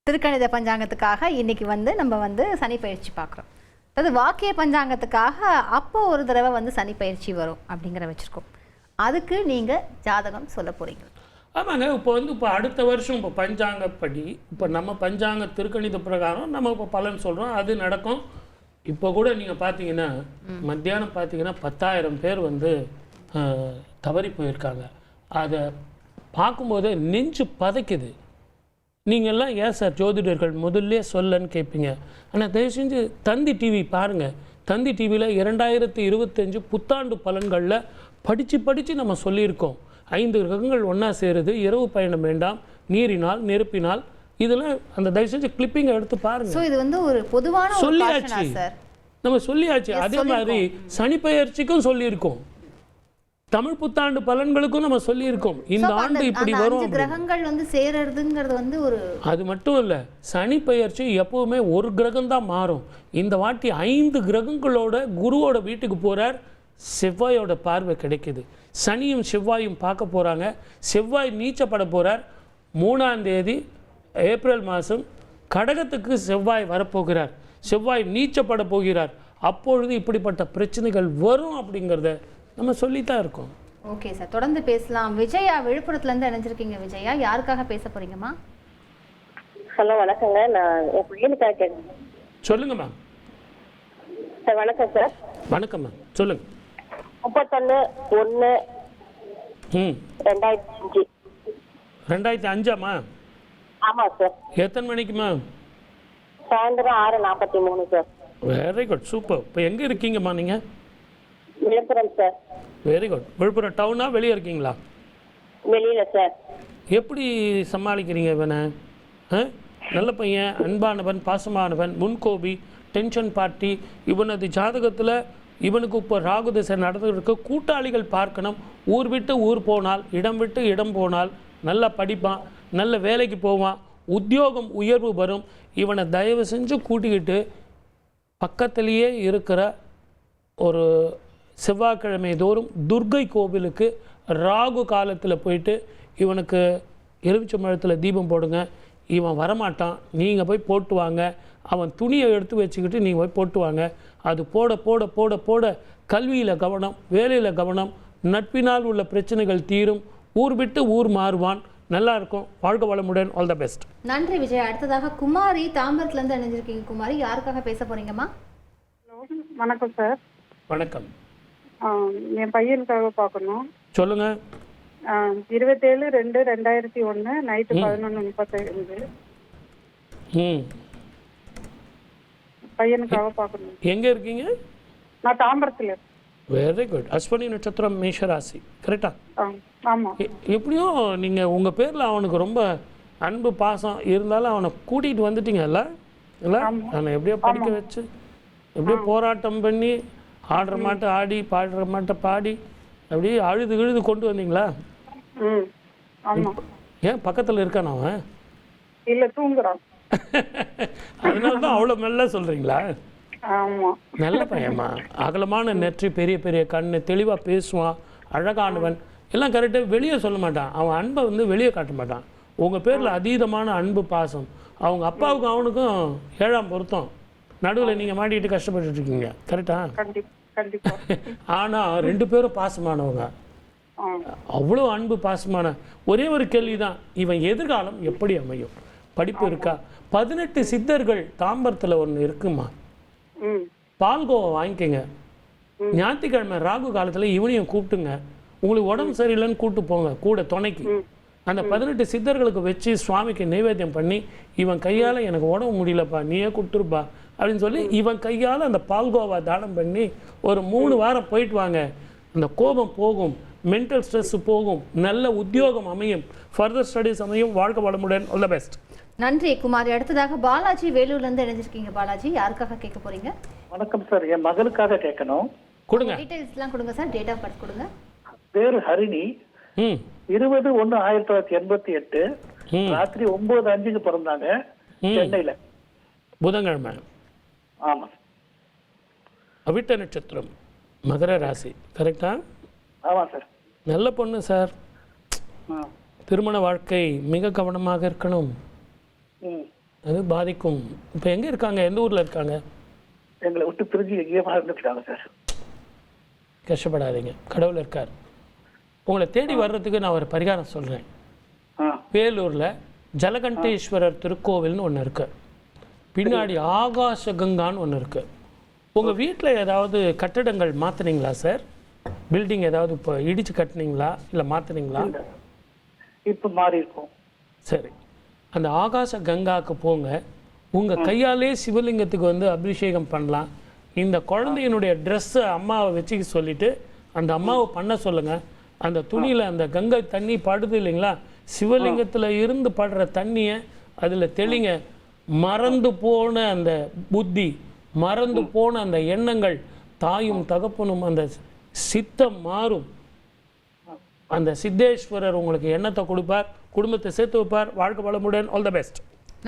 Speaker 1: திருக்கணித பஞ்சாங்கத்துக்காக இன்னைக்கு வந்து நம்ம வந்து சனி பயிற்சி பார்க்குறோம். அதாவது வாக்கிய பஞ்சாங்கத்துக்காக அப்போ ஒரு தடவை வந்து சனி பயிற்சி வரும் அப்படிங்கிற வச்சுருக்கோம். அதுக்கு நீங்கள் ஜாதகம் சொல்ல போகிறீங்க.
Speaker 2: ஆமாங்க. இப்போ அடுத்த வருஷம் இப்போ பஞ்சாங்கப்படி இப்போ நம்ம பஞ்சாங்க திருக்கணித பிரகாரம் நம்ம இப்போ பலன் சொல்கிறோம், அது நடக்கும். இப்போ கூட நீங்கள் பார்த்தீங்கன்னா மத்தியானம் பார்த்தீங்கன்னா 10,000 பேர் வந்து தவறி போயிருக்காங்க. அதை பார்க்கும்போது நெஞ்சு பதைக்குது. நீங்கள்லாம் ஏன் சார் ஜோதிடர்கள் முதல்ல சொல்லன்னு கேட்பீங்க. ஆனால் தயவு செஞ்சு தந்தி டிவி பாருங்கள். தந்தி டிவியில் 2025 புத்தாண்டு பலன்களில் படித்து நம்ம சொல்லியிருக்கோம். 5 கிரகங்கள் ஒன்றா சேருது, இரவு பயணம் வேண்டாம், நீரினால் நெருப்பினால், இதெல்லாம் அந்த தயவு செஞ்சு கிளிப்பிங்கை எடுத்து பாருங்க.
Speaker 1: ஸோ இது வந்து ஒரு பொதுவான
Speaker 2: சொல்லியாச்சு, நம்ம சொல்லியாச்சு. அதே மாதிரி சனி பெயர்ச்சிக்கும் சொல்லியிருக்கோம், தமிழ் புத்தாண்டு பலன்களுக்கும் நம்ம சொல்லியிருக்கோம். இந்த ஆண்டு இப்படி வரும்.
Speaker 1: கிரகங்கள் வந்து சேருறதுங்கிறது வந்து ஒரு
Speaker 2: அது மட்டும் இல்லை, சனி பெயர்ச்சி எப்பவுமே ஒரு கிரகம் தான் மாறும். இந்த வாட்டி 5 கிரகங்களோட குருவோட வீட்டுக்கு போறார். செவ்வாயோட பார்வை கிடைக்குது. சனியும் செவ்வாயும் பார்க்க போகிறாங்க. செவ்வாய் நீச்சப்பட போகிறார். 3ஆம் தேதி ஏப்ரல் மாதம் கடகத்துக்கு செவ்வாய் வரப்போகிறார். செவ்வாய் நீச்சப்பட போகிறார். அப்பொழுது இப்படிப்பட்ட பிரச்சனைகள் வரும் அப்படிங்கிறத நம்ம சொல்லித்தான் இருக்கோம்.
Speaker 1: ஓகே சார், தொடர்ந்து பேசலாம். விஜயா விழுப்புரத்துலேருந்து இணைஞ்சிருக்கீங்க. விஜயா, யாருக்காக பேச போறீங்கம்மா?
Speaker 4: ஹலோ, வணக்கங்க. நான் என் பையனுக்காக கேட்குறேன்.
Speaker 2: சொல்லுங்க மேம்.
Speaker 4: சார் வணக்கம் சார்.
Speaker 2: வணக்கம் மேம், சொல்லுங்க.
Speaker 4: 31/1/2005.
Speaker 2: 2005ஆமா?
Speaker 4: ஆமாம் சார்.
Speaker 2: எத்தனை மணிக்கு மேம்?
Speaker 4: சாயந்தரம் 6:43 சார்.
Speaker 2: Very good, super. இப்போ எங்கே இருக்கீங்கம்மா நீங்கள்?
Speaker 4: Villupuram sir.
Speaker 2: Very good. Villupuram டவுனா வெளியே இருக்கீங்களா?
Speaker 4: வெளியில சார்.
Speaker 2: எப்படி சமாளிக்கிறீங்க இவனை? நல்ல பையன், அன்பானவன், பாசமானவன், முன்கோபி, டென்ஷன் பார்ட்டி. இவனது ஜாதகத்தில் இவனுக்கு இப்போ ராகு திசை நடந்துருக்கு. கூட்டாளிகள் பார்க்கணும். ஊர் விட்டு ஊர் போனால், இடம் விட்டு இடம் போனால் நல்லா படிப்பான், நல்ல வேலைக்கு போவான், உத்தியோகம் உயர்வு வரும். இவனை தயவு செஞ்சு கூட்டிக்கிட்டு பக்கத்திலேயே இருக்கிற ஒரு செவ்வாய்க்கிழமை தோறும் துர்கை கோவிலுக்கு ராகு காலத்தில் போயிட்டு இவனுக்கு எலுமிச்சம்பழத்தில் தீபம் போடுங்க. இவன் வரமாட்டான், நீங்கள் போய் போட்டு வாங்க. அவன் துணியை எடுத்து வச்சுக்கிட்டு நீங்கள் போய் போட்டு வாங்க. அது போட போட போட போட கல்வியில் கவனம், வேலையில் கவனம், நட்பினால் உள்ள பிரச்சனைகள் தீரும். ஊர் விட்டு ஊர் மாறுவான். நல்லா இருக்கும். வாழ்க வளமுடன். All the best.
Speaker 1: நன்றி விஜய். அடுத்ததாக குமாரி தாம்பரத்துலேருந்து இணைஞ்சிருக்கீங்க. குமாரி, யாருக்காக பேச போறீங்கம்மா?
Speaker 6: வணக்கம் சார்.
Speaker 2: வணக்கம்.
Speaker 6: என் பையனுக்காக பார்க்கணும்.
Speaker 2: சொல்லுங்க.
Speaker 6: 27/2/2001 நைட்டு 11:35. பையனுக்காக பார்க்கணும்.
Speaker 2: எங்கே இருக்கீங்க?
Speaker 6: நான் தாம்பரத்தில்.
Speaker 2: Very good. அஸ்வினி நட்சத்திரம், மேஷராசி. கரெக்டா?
Speaker 6: ஆமாம்.
Speaker 2: எப்படியும் நீங்கள் உங்கள் பேரில் அவனுக்கு ரொம்ப அன்பு பாசம் இருந்தாலும் அவனை கூட்டிகிட்டு வந்துட்டீங்கல்ல? இல்லை, அவனை எப்படியோ படிக்க வச்சு எப்படியோ போராட்டம் பண்ணி ஆடுற மாட்டை ஆடி பாடுற மாட்டை பாடி அப்படியே அழுது கொண்டு வந்தீங்களா? ஏன் பக்கத்தில் இருக்கான் அவன்?
Speaker 6: இல்லை, தூங்குறான்.
Speaker 2: அதனால தான் அவ்வளோ மெல்ல சொல்கிறீங்களா?
Speaker 5: ஆமா.
Speaker 2: நல்ல பையன்மா, அகலமான நெற்றி, பெரிய பெரிய கண்ணு, தெளிவாக பேசுவான், அழகானவன், எல்லாம் கரெக்டாக. வெளியே சொல்ல மாட்டான், அவன் அன்பை வந்து வெளியே காட்ட மாட்டான். உங்கள் பேரில் அதீதமான அன்பு பாசம். அவங்க அப்பாவுக்கும் அவனுக்கும் 7ஆம் பொருத்தம். நடுவில் நீங்கள் மாட்டிக்கிட்டு கஷ்டப்பட்டுட்டு இருக்கீங்க, கரெக்டா?
Speaker 5: கண்டிப்பா.
Speaker 2: ஆனால் 2 பேரும் பாசமானவங்க, அவ்வளோ அன்பு பாசமான. ஒரே ஒரு கேள்வி தான், இவன் எதிர்காலம் எப்படி அமையும்? படிப்பு இருக்கா? 18 சித்தர்கள் தாம்பரத்தில் ஒன்று இருக்குமா, பால்கோவா வாங்கிக்கோங்க. ஞாயிற்றுக்கிழமை ராகு காலத்தில் இவனையும் கூப்பிட்டுங்க. உங்களுக்கு உடம்பு சரியில்லைன்னு கூப்பிட்டு போங்க கூட துணைக்கு. அந்த 18 சித்தர்களுக்கு வச்சு சுவாமிக்கு நைவேத்தியம் பண்ணி, இவன் கையால் எனக்கு உடம்பு முடியலப்பா நீயே கொடுத்துருப்பா அப்படின்னு சொல்லி இவன் கையால் அந்த பால்கோவா தானம் பண்ணி ஒரு 3 வாரம் போயிட்டு வாங்க. அந்த கோபம் போகும், மென்டல் ஸ்ட்ரெஸ் போகும், நல்ல உத்தியோகம் அமையும், ஃபர்தர் ஸ்டடீஸ் அமையும். வாழ்க்கை வளமுடன். All the best.
Speaker 1: நன்றி குமாரி. அடுத்ததாக பாலாஜி வேலூர்லேருந்து இணைஞ்சிருக்கீங்க. பாலாஜி, யாருக்காக கேட்க போறீங்க?
Speaker 9: வணக்கம் சார், என் மகளுக்காக கேட்கணும்.
Speaker 2: கொடுங்க,
Speaker 1: டீடைல்ஸ்லாம் கொடுங்க சார். டேட் ஆஃப் பர்த் கொடுங்க.
Speaker 9: பேரு ஹரிணி. 20/1/1988 ராத்திரி 9:05 பிறந்தாங்க, சென்னையில.
Speaker 2: புதன்கிழமை.
Speaker 9: ஆமா.
Speaker 2: அவிட்ட நட்சத்திரம், மகர ராசி, கரெக்டா?
Speaker 9: ஆமா சார்.
Speaker 2: நல்ல பொண்ணு சார். திருமண வாழ்க்கை மிக கவனமாக இருக்கணும், அது பாதிக்கும். இப்போ எங்கே இருக்காங்க, எந்த ஊரில் இருக்காங்க?
Speaker 9: எங்களை விட்டு பிரிஞ்சு எங்கேயோ இருந்துட்டாங்க சார்.
Speaker 2: கஷ்டப்படாதீங்க, கடவுள் இருக்கார். உங்களை தேடி வர்றதுக்கு நான் ஒரு பரிகாரம் சொல்கிறேன். வேலூரில் ஜலகண்டேஸ்வரர் திருக்கோவில்னு ஒன்று இருக்குது, பின்னாடி ஆகாச கங்கான்னு ஒன்று இருக்குது. உங்கள் வீட்டில் ஏதாவது கட்டடங்கள் மாற்றினீங்களா சார்? பில்டிங் ஏதாவது இப்போ இடித்து கட்டினீங்களா இல்லை மாற்றினீங்களா?
Speaker 9: இப்போ மாறி இருக்கும்.
Speaker 2: சரி, அந்த ஆகாச கங்காவுக்கு போங்க. உங்கள் கையாலே சிவலிங்கத்துக்கு வந்து அபிஷேகம் பண்ணலாம். இந்த குழந்தையினுடைய ட்ரெஸ்ஸை அம்மாவை வச்சுக்க சொல்லிவிட்டு அந்த அம்மாவை பண்ண சொல்லுங்கள். அந்த துணியில் அந்த கங்கை தண்ணி படுது இல்லைங்களா, சிவலிங்கத்தில் இருந்து படுற தண்ணியை அதில் தெளிங்க. மறந்து போன அந்த புத்தி, மறந்து போன அந்த எண்ணங்கள், தாயும் தகப்பனும் அந்த சித்தம் மாறும். அந்த சித்தேஸ்வரர் உங்களுக்கு எண்ணத்தை கொடுப்பார், குடும்பத்தை சேர்த்து வைப்பார். வாழ்க்கை வளமுடன். All the best.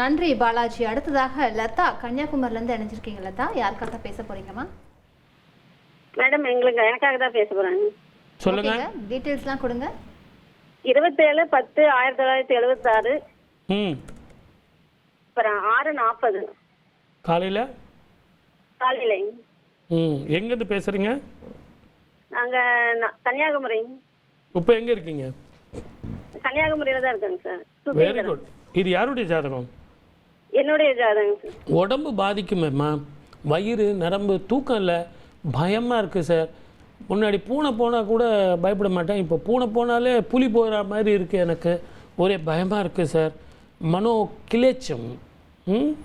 Speaker 1: நன்றி பாலாஜி. அடுத்ததாக லதா, கன்னியாகுமரியிலேருந்து இணைஞ்சிருக்கீங்க. லதா, யாருக்காக பேச போறீங்கம்மா?
Speaker 4: மேடம், எனக்காக தான் பேச போறாங்க.
Speaker 2: சொல்லுங்க,
Speaker 1: டீடைல்ஸ்லாம் கொடுங்க.
Speaker 4: 27/10/1976 அப்புறம் 6:40
Speaker 2: காலையில். எங்கேருந்து பேசுறீங்க?
Speaker 4: நாங்க கன்னியாகுமரி.
Speaker 2: இப்போ எங்கே இருக்கீங்க?
Speaker 4: கன்னியாகுமரியில தான் இருக்காங்க சார்.
Speaker 2: Very good. இது யாருடைய ஜாதகம்?
Speaker 4: என்னுடைய ஜாதகம் சார்.
Speaker 2: உடம்பு பாதிக்குமேம்மா, வயிறு, நரம்பு, தூக்கம் இல்லை, பயமாக இருக்குது சார். முன்னாடி பூனை போனால் கூட பயப்பட மாட்டேன், இப்போ பூனை போனாலே புலி போகிற மாதிரி இருக்குது, எனக்கு ஒரே பயமாக இருக்குது சார். மனோ கிளேச்சம்.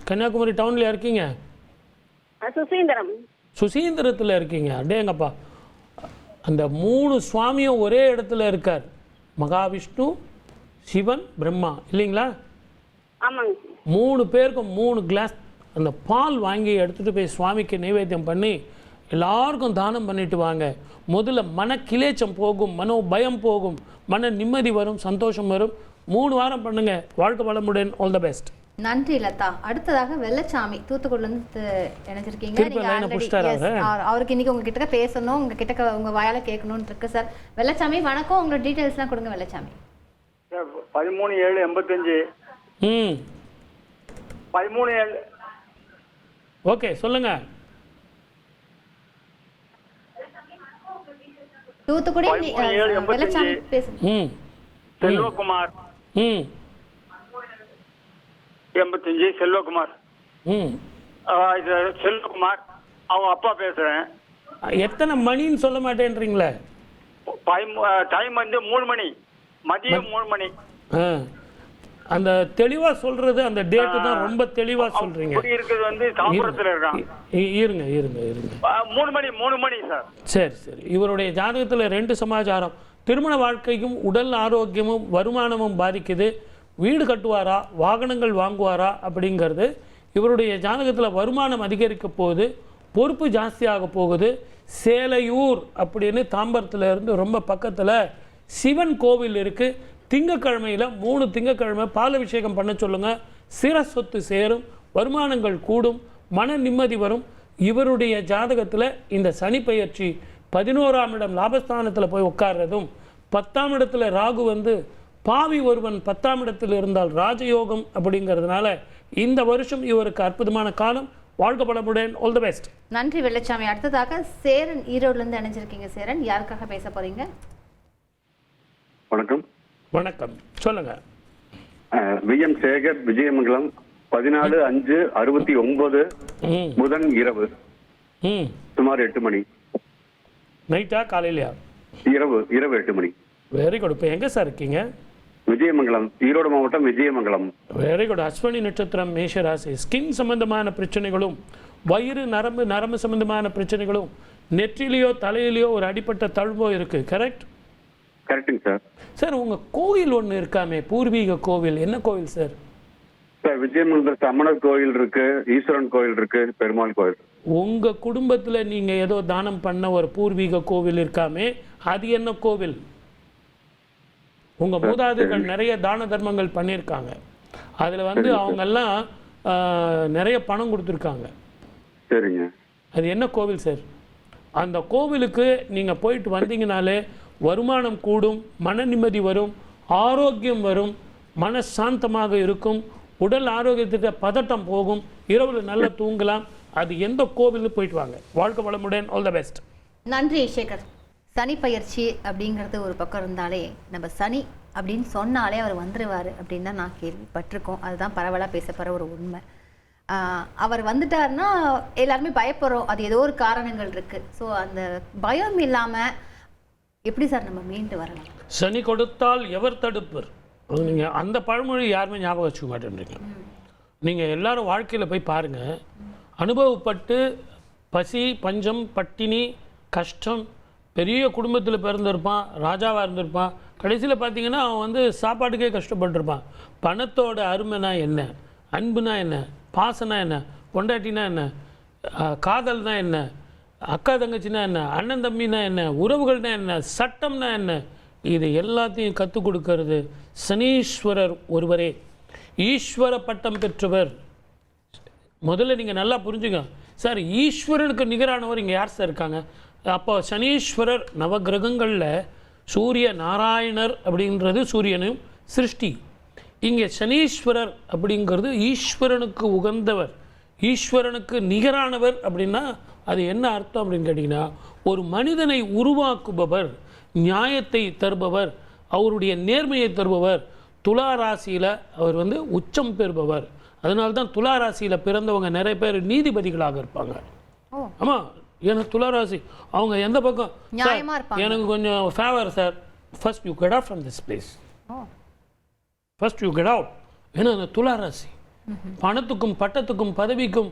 Speaker 2: கன்னியாகுமரி டவுனில் இருக்கீங்க? சுசீந்திரத்தில் இருக்கீங்க. அடேங்கப்பா, அந்த 3 சுவாமியும் ஒரே இடத்துல இருக்கார். மகாவிஷ்ணு, சிவன், பிரம்மா இல்லைங்களா? 3 பேருக்கும் 3 கிளாஸ் அந்த பால் வாங்கி எடுத்துகிட்டு போய் சுவாமிக்கு நைவேத்தியம் பண்ணி எல்லாருக்கும் தானம் பண்ணிட்டு வாங்க. முதல்ல மன கிளேச்சம் போகும், மனோ பயம் போகும், மன நிம்மதி வரும், சந்தோஷம் வரும். 3 வாரம் பண்ணுங்க. வாழ்க்கை வளமுடன். All the best.
Speaker 1: நன்றி லதா. அடுத்ததாக வெள்ளச்சாமி, தூத்துக்குடிலேருந்து இணைஞ்சிருக்கீங்க. அவருக்கு இன்னைக்கு உங்ககிட்ட பேசணும், உங்ககிட்ட உங்க வாயால கேட்கணும்னு இருக்கு சார். வெள்ளச்சாமி வணக்கம், உங்களோட டீடைல்ஸ்லாம் கொடுங்க வெள்ளச்சாமி.
Speaker 5: 13/7/85. 13/7.
Speaker 2: ஓகே, சொல்லுங்க.
Speaker 1: தூத்துக்குடி வெள்ளச்சாமி பேசுங்க.
Speaker 5: செல்வகுமார். 85 செல்வகுமார். செல்வகுமார், அவங்க அப்பா பேசுறேன்.
Speaker 2: எத்தனை மணின்னு சொல்ல மாட்டேன்றீங்களே?
Speaker 5: டைம் வந்து 3 மணி, மதியம் 3 மணி.
Speaker 2: அந்த தெளிவா சொல்றது அந்த டேட் தான் ரொம்ப தெளிவா சொல்றீங்க.
Speaker 5: இருக்குது வந்து தாம்பரத்துல இருக்காங்க.
Speaker 2: இருங்க
Speaker 5: 3 மணி சார்.
Speaker 2: சரி. இவருடைய ஜாதகத்துல 2 சமாச்சாரம். திருமண வாழ்க்கையும் உடல் ஆரோக்கியமும் வருமானமும் பாதிக்குது. வீடு கட்டுவாரா, வாகனங்கள் வாங்குவாரா அப்படிங்கிறது. இவருடைய ஜாதகத்தில் வருமானம் அதிகரிக்க போகுது, பொறுப்பு ஜாஸ்தியாக போகுது. சேலையூர் அப்படின்னு தாம்பரத்தில் இருந்து ரொம்ப பக்கத்தில் சிவன் கோவில் இருக்குது. திங்கக்கிழமையில் 3 திங்கக்கிழமை பாலாபிஷேகம் பண்ண சொல்லுங்கள். சிற சொத்து சேரும், வருமானங்கள் கூடும், மன நிம்மதி வரும். இவருடைய ஜாதகத்தில் இந்த சனி பெயர்ச்சி 11ஆம் இடம் லாபஸ்தானத்தில் போய் உட்கார்றதும் 10ஆம் இடத்துல ராகு வந்து பாவி ஒருவன் 10ஆம் இடத்தில் இருந்தால் ராஜயோகம் அப்படிங்கிறதுனால இந்த வருஷம் இவருக்கு அற்புதமான காலம். வாழ்க பலமுடன். All the best.
Speaker 1: நன்றி வெள்ளச்சாமி. அடுத்ததாக சேரன் ஈரோடுலேருந்து இணைஞ்சிருக்கீங்க. சேரன், யாருக்காக பேச போறீங்க?
Speaker 10: வணக்கம்.
Speaker 2: வணக்கம், சொல்லுங்க.
Speaker 10: விஎம் சேகர், விஜயமங்கலம், 14/5/69 புதன் இரவு சுமார் 8 மணி.
Speaker 2: நைட்டா காலையிலையா?
Speaker 10: இரவு 8 மணி.
Speaker 2: Very good. இப்போ எங்கே சார் இருக்கீங்க?
Speaker 10: விஜயமங்கலம், ஈரோடு மாவட்டம் விஜயமங்கலம்.
Speaker 2: Very good. அஸ்வினி நட்சத்திரம், மேஷராசி. ஸ்கின் சம்பந்தமான பிரச்சனைகளும் வயிறு நரம்பு சம்பந்தமான பிரச்சனைகளும் நெற்றிலையோ தலையிலையோ ஒரு அடிப்பட்ட தழும்போ இருக்கு. கரெக்ட்?
Speaker 10: கரெக்டுங்க சார்.
Speaker 2: சார், உங்க கோயில் ஒன்று இருக்காமே, பூர்வீக கோவில், என்ன கோவில் சார்?
Speaker 10: சார், விஜயமங்கலத்தில் சமணர் கோயில் இருக்கு, ஈஸ்வரன் கோயில் இருக்கு, பெருமாள் கோயில்.
Speaker 2: உங்க குடும்பத்துல நீங்க ஏதோ தானம் பண்ண ஒரு பூர்வீக கோவில் இருக்காமே, அது என்ன கோவில்? உங்க மூதாதைகள் நிறைய தான தர்மங்கள் பண்ணியிருக்காங்க. அதுல வந்து அவங்கெல்லாம் நிறைய பணம் கொடுத்துருக்காங்க.
Speaker 10: சரிங்க.
Speaker 2: அது என்ன கோவில் சார்? அந்த கோவிலுக்கு நீங்க போயிட்டு வந்தீங்கனாலே வருமானம் கூடும், மன நிம்மதி வரும், ஆரோக்கியம் வரும், மனசாந்தமாக இருக்கும், உடல் ஆரோக்கியத்துக்கு பதட்டம் போகும், இரவுல நல்லா தூங்கலாம். அது எந்த கோவிலுக்கு போயிட்டு வாங்க. வாழ்க்கை வளமுடன். All the best.
Speaker 1: நன்றி சேகர். சனி பயிற்சி அப்படிங்கிறது ஒரு பக்கம் இருந்தாலே, நம்ம சனி அப்படின்னு சொன்னாலே அவர் வந்துடுவார் அப்படின்னு தான் நான் கேள்விப்பட்டிருக்கோம். அதுதான் பரவலாக பேசப்படுற ஒரு உண்மை. அவர் வந்துட்டாருன்னா எல்லாருமே பயப்படுறோம். அது ஏதோ ஒரு காரணங்கள் இருக்குது. ஸோ அந்த பயம் இல்லாமல் எப்படி சார் நம்ம மீண்டு வரலாம்?
Speaker 2: சனி கொடுத்தால் எவர் தடுப்பர்? நீங்கள் அந்த பழமொழி யாருமே ஞாபகம் வச்சுக்க மாட்டேன்றீங்க. நீங்கள் எல்லாரும் வாழ்க்கையில் போய் பாருங்கள். அனுபவப்பட்டு பசி, பஞ்சம், பட்டினி, கஷ்டம், பெரிய குடும்பத்தில் பிறந்திருப்பான், ராஜாவாக இருந்திருப்பான். கடைசியில் பார்த்தீங்கன்னா அவன் வந்து சாப்பாட்டுக்கே கஷ்டப்பட்டுருப்பான். பணத்தோட அருமைனா என்ன, அன்புனா என்ன, பாசனா என்ன, பொண்டாட்டினா என்ன, காதல்னா என்ன, அக்கா தங்கச்சினா என்ன, அண்ணன் தம்பினா என்ன, உறவுகள்னா என்ன, சட்டம்னா என்ன, இது எல்லாத்தையும் கற்றுக் கொடுக்கறது சனீஸ்வரர் ஒருவரே. ஈஸ்வர பட்டம் பெற்றவர். முதல்ல நீங்கள் நல்லா புரிஞ்சுங்க சார். ஈஸ்வரனுக்கு நிகரானவர் இங்கே யார் சார் இருக்காங்க? அப்போ சனீஸ்வரர் நவகிரகங்களில் சூரிய நாராயணர் அப்படின்றது சூரியனும் சிருஷ்டி. இங்கே சனீஸ்வரர் அப்படிங்கிறது ஈஸ்வரனுக்கு உகந்தவர், ஈஸ்வரனுக்கு நிகரானவர். அப்படின்னா அது என்ன அர்த்தம் அப்படின்னு கேட்டிங்கன்னா, ஒரு மனிதனை உருவாக்குபவர், நியாயத்தை தருபவர், அவருடைய நேர்மையை தருபவர். துலா ராசியில் அவர் வந்து உச்சம் பெறுபவர். அதனால்தான் துலா ராசியில் பிறந்தவங்க நிறைய பேர் நீதிபதிகளாக இருப்பாங்க. ஆமாம், ஏன்னா துலா ராசி அவங்க எந்த பக்கம் எனக்கு கொஞ்சம் favour sir, first you get out from this place, first you get out. ஏன்னா அந்த துலா ராசி பணத்துக்கும் பட்டத்துக்கும் பதவிக்கும்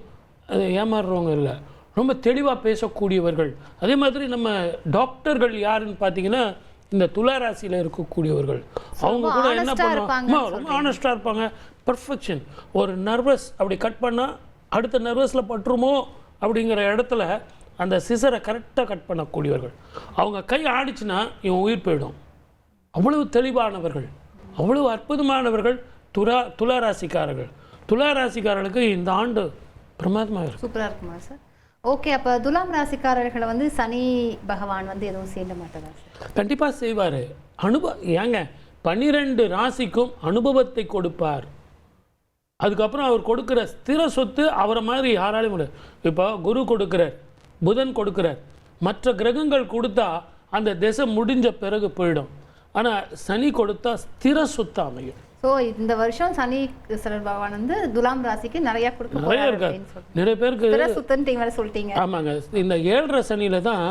Speaker 2: ஏமாறுறவங்க இல்லை, ரொம்ப தெளிவாக பேசக்கூடியவர்கள். அதே மாதிரி நம்ம டாக்டர்கள் யாருன்னு பார்த்தீங்கன்னா இந்த துலா ராசியில் இருக்கக்கூடியவர்கள். அவங்க கூட என்ன பண்ணுவாங்க, ரொம்ப ஆனஸ்டாக இருப்பாங்க. பர்ஃபெக்ஷன். ஒரு நர்வஸ் அப்படி கட் பண்ணால் அடுத்த நர்வஸில் பட்டுருமோ அப்படிங்கிற இடத்துல அந்த சிசரை கரெக்டாக கட் பண்ணக்கூடியவர்கள். அவங்க கை ஆடிச்சுன்னா இவன் உயிர் போயிடும். அவ்வளவு தெளிவானவர்கள், அவ்வளவு அற்புதமானவர்கள் துலா ராசிக்காரர்கள். துலா ராசிக்காரர்களுக்கு இந்த ஆண்டு பிரமாதமாக இருக்கும்.
Speaker 1: சூப்பராக இருக்குமா சார்? ஓகே, அப்போ துலாம் ராசிக்காரர்களை வந்து சனி பகவான் வந்து எதுவும் செய்ய மாட்டாரா சார்?
Speaker 2: கண்டிப்பாக செய்வார். ஏங்க 12 ராசிக்கும் அனுபவத்தை கொடுப்பார். அதுக்கப்புறம் அவர் கொடுக்குற ஸ்திர சொத்து அவரை மாதிரி யாராலையும் முடியாது. இப்போ குரு கொடுக்குறார், புதன் கொடுக்குறார், மற்ற கிரகங்கள் கொடுத்தா அந்த திசை முடிஞ்ச பிறகு போயிடும். ஆனால் சனி கொடுத்தா ஸ்திர சொத்து அமையும்.
Speaker 1: ஸோ இந்த வருஷம் சனி பகவான் வந்து துலாம் ராசிக்கு நிறைய கொடுக்க
Speaker 2: நிறைய இருக்காரு. நிறைய பேருக்கு
Speaker 1: சொல்லிட்டீங்க.
Speaker 2: ஆமாங்க, இந்த 7.5 சனியில தான்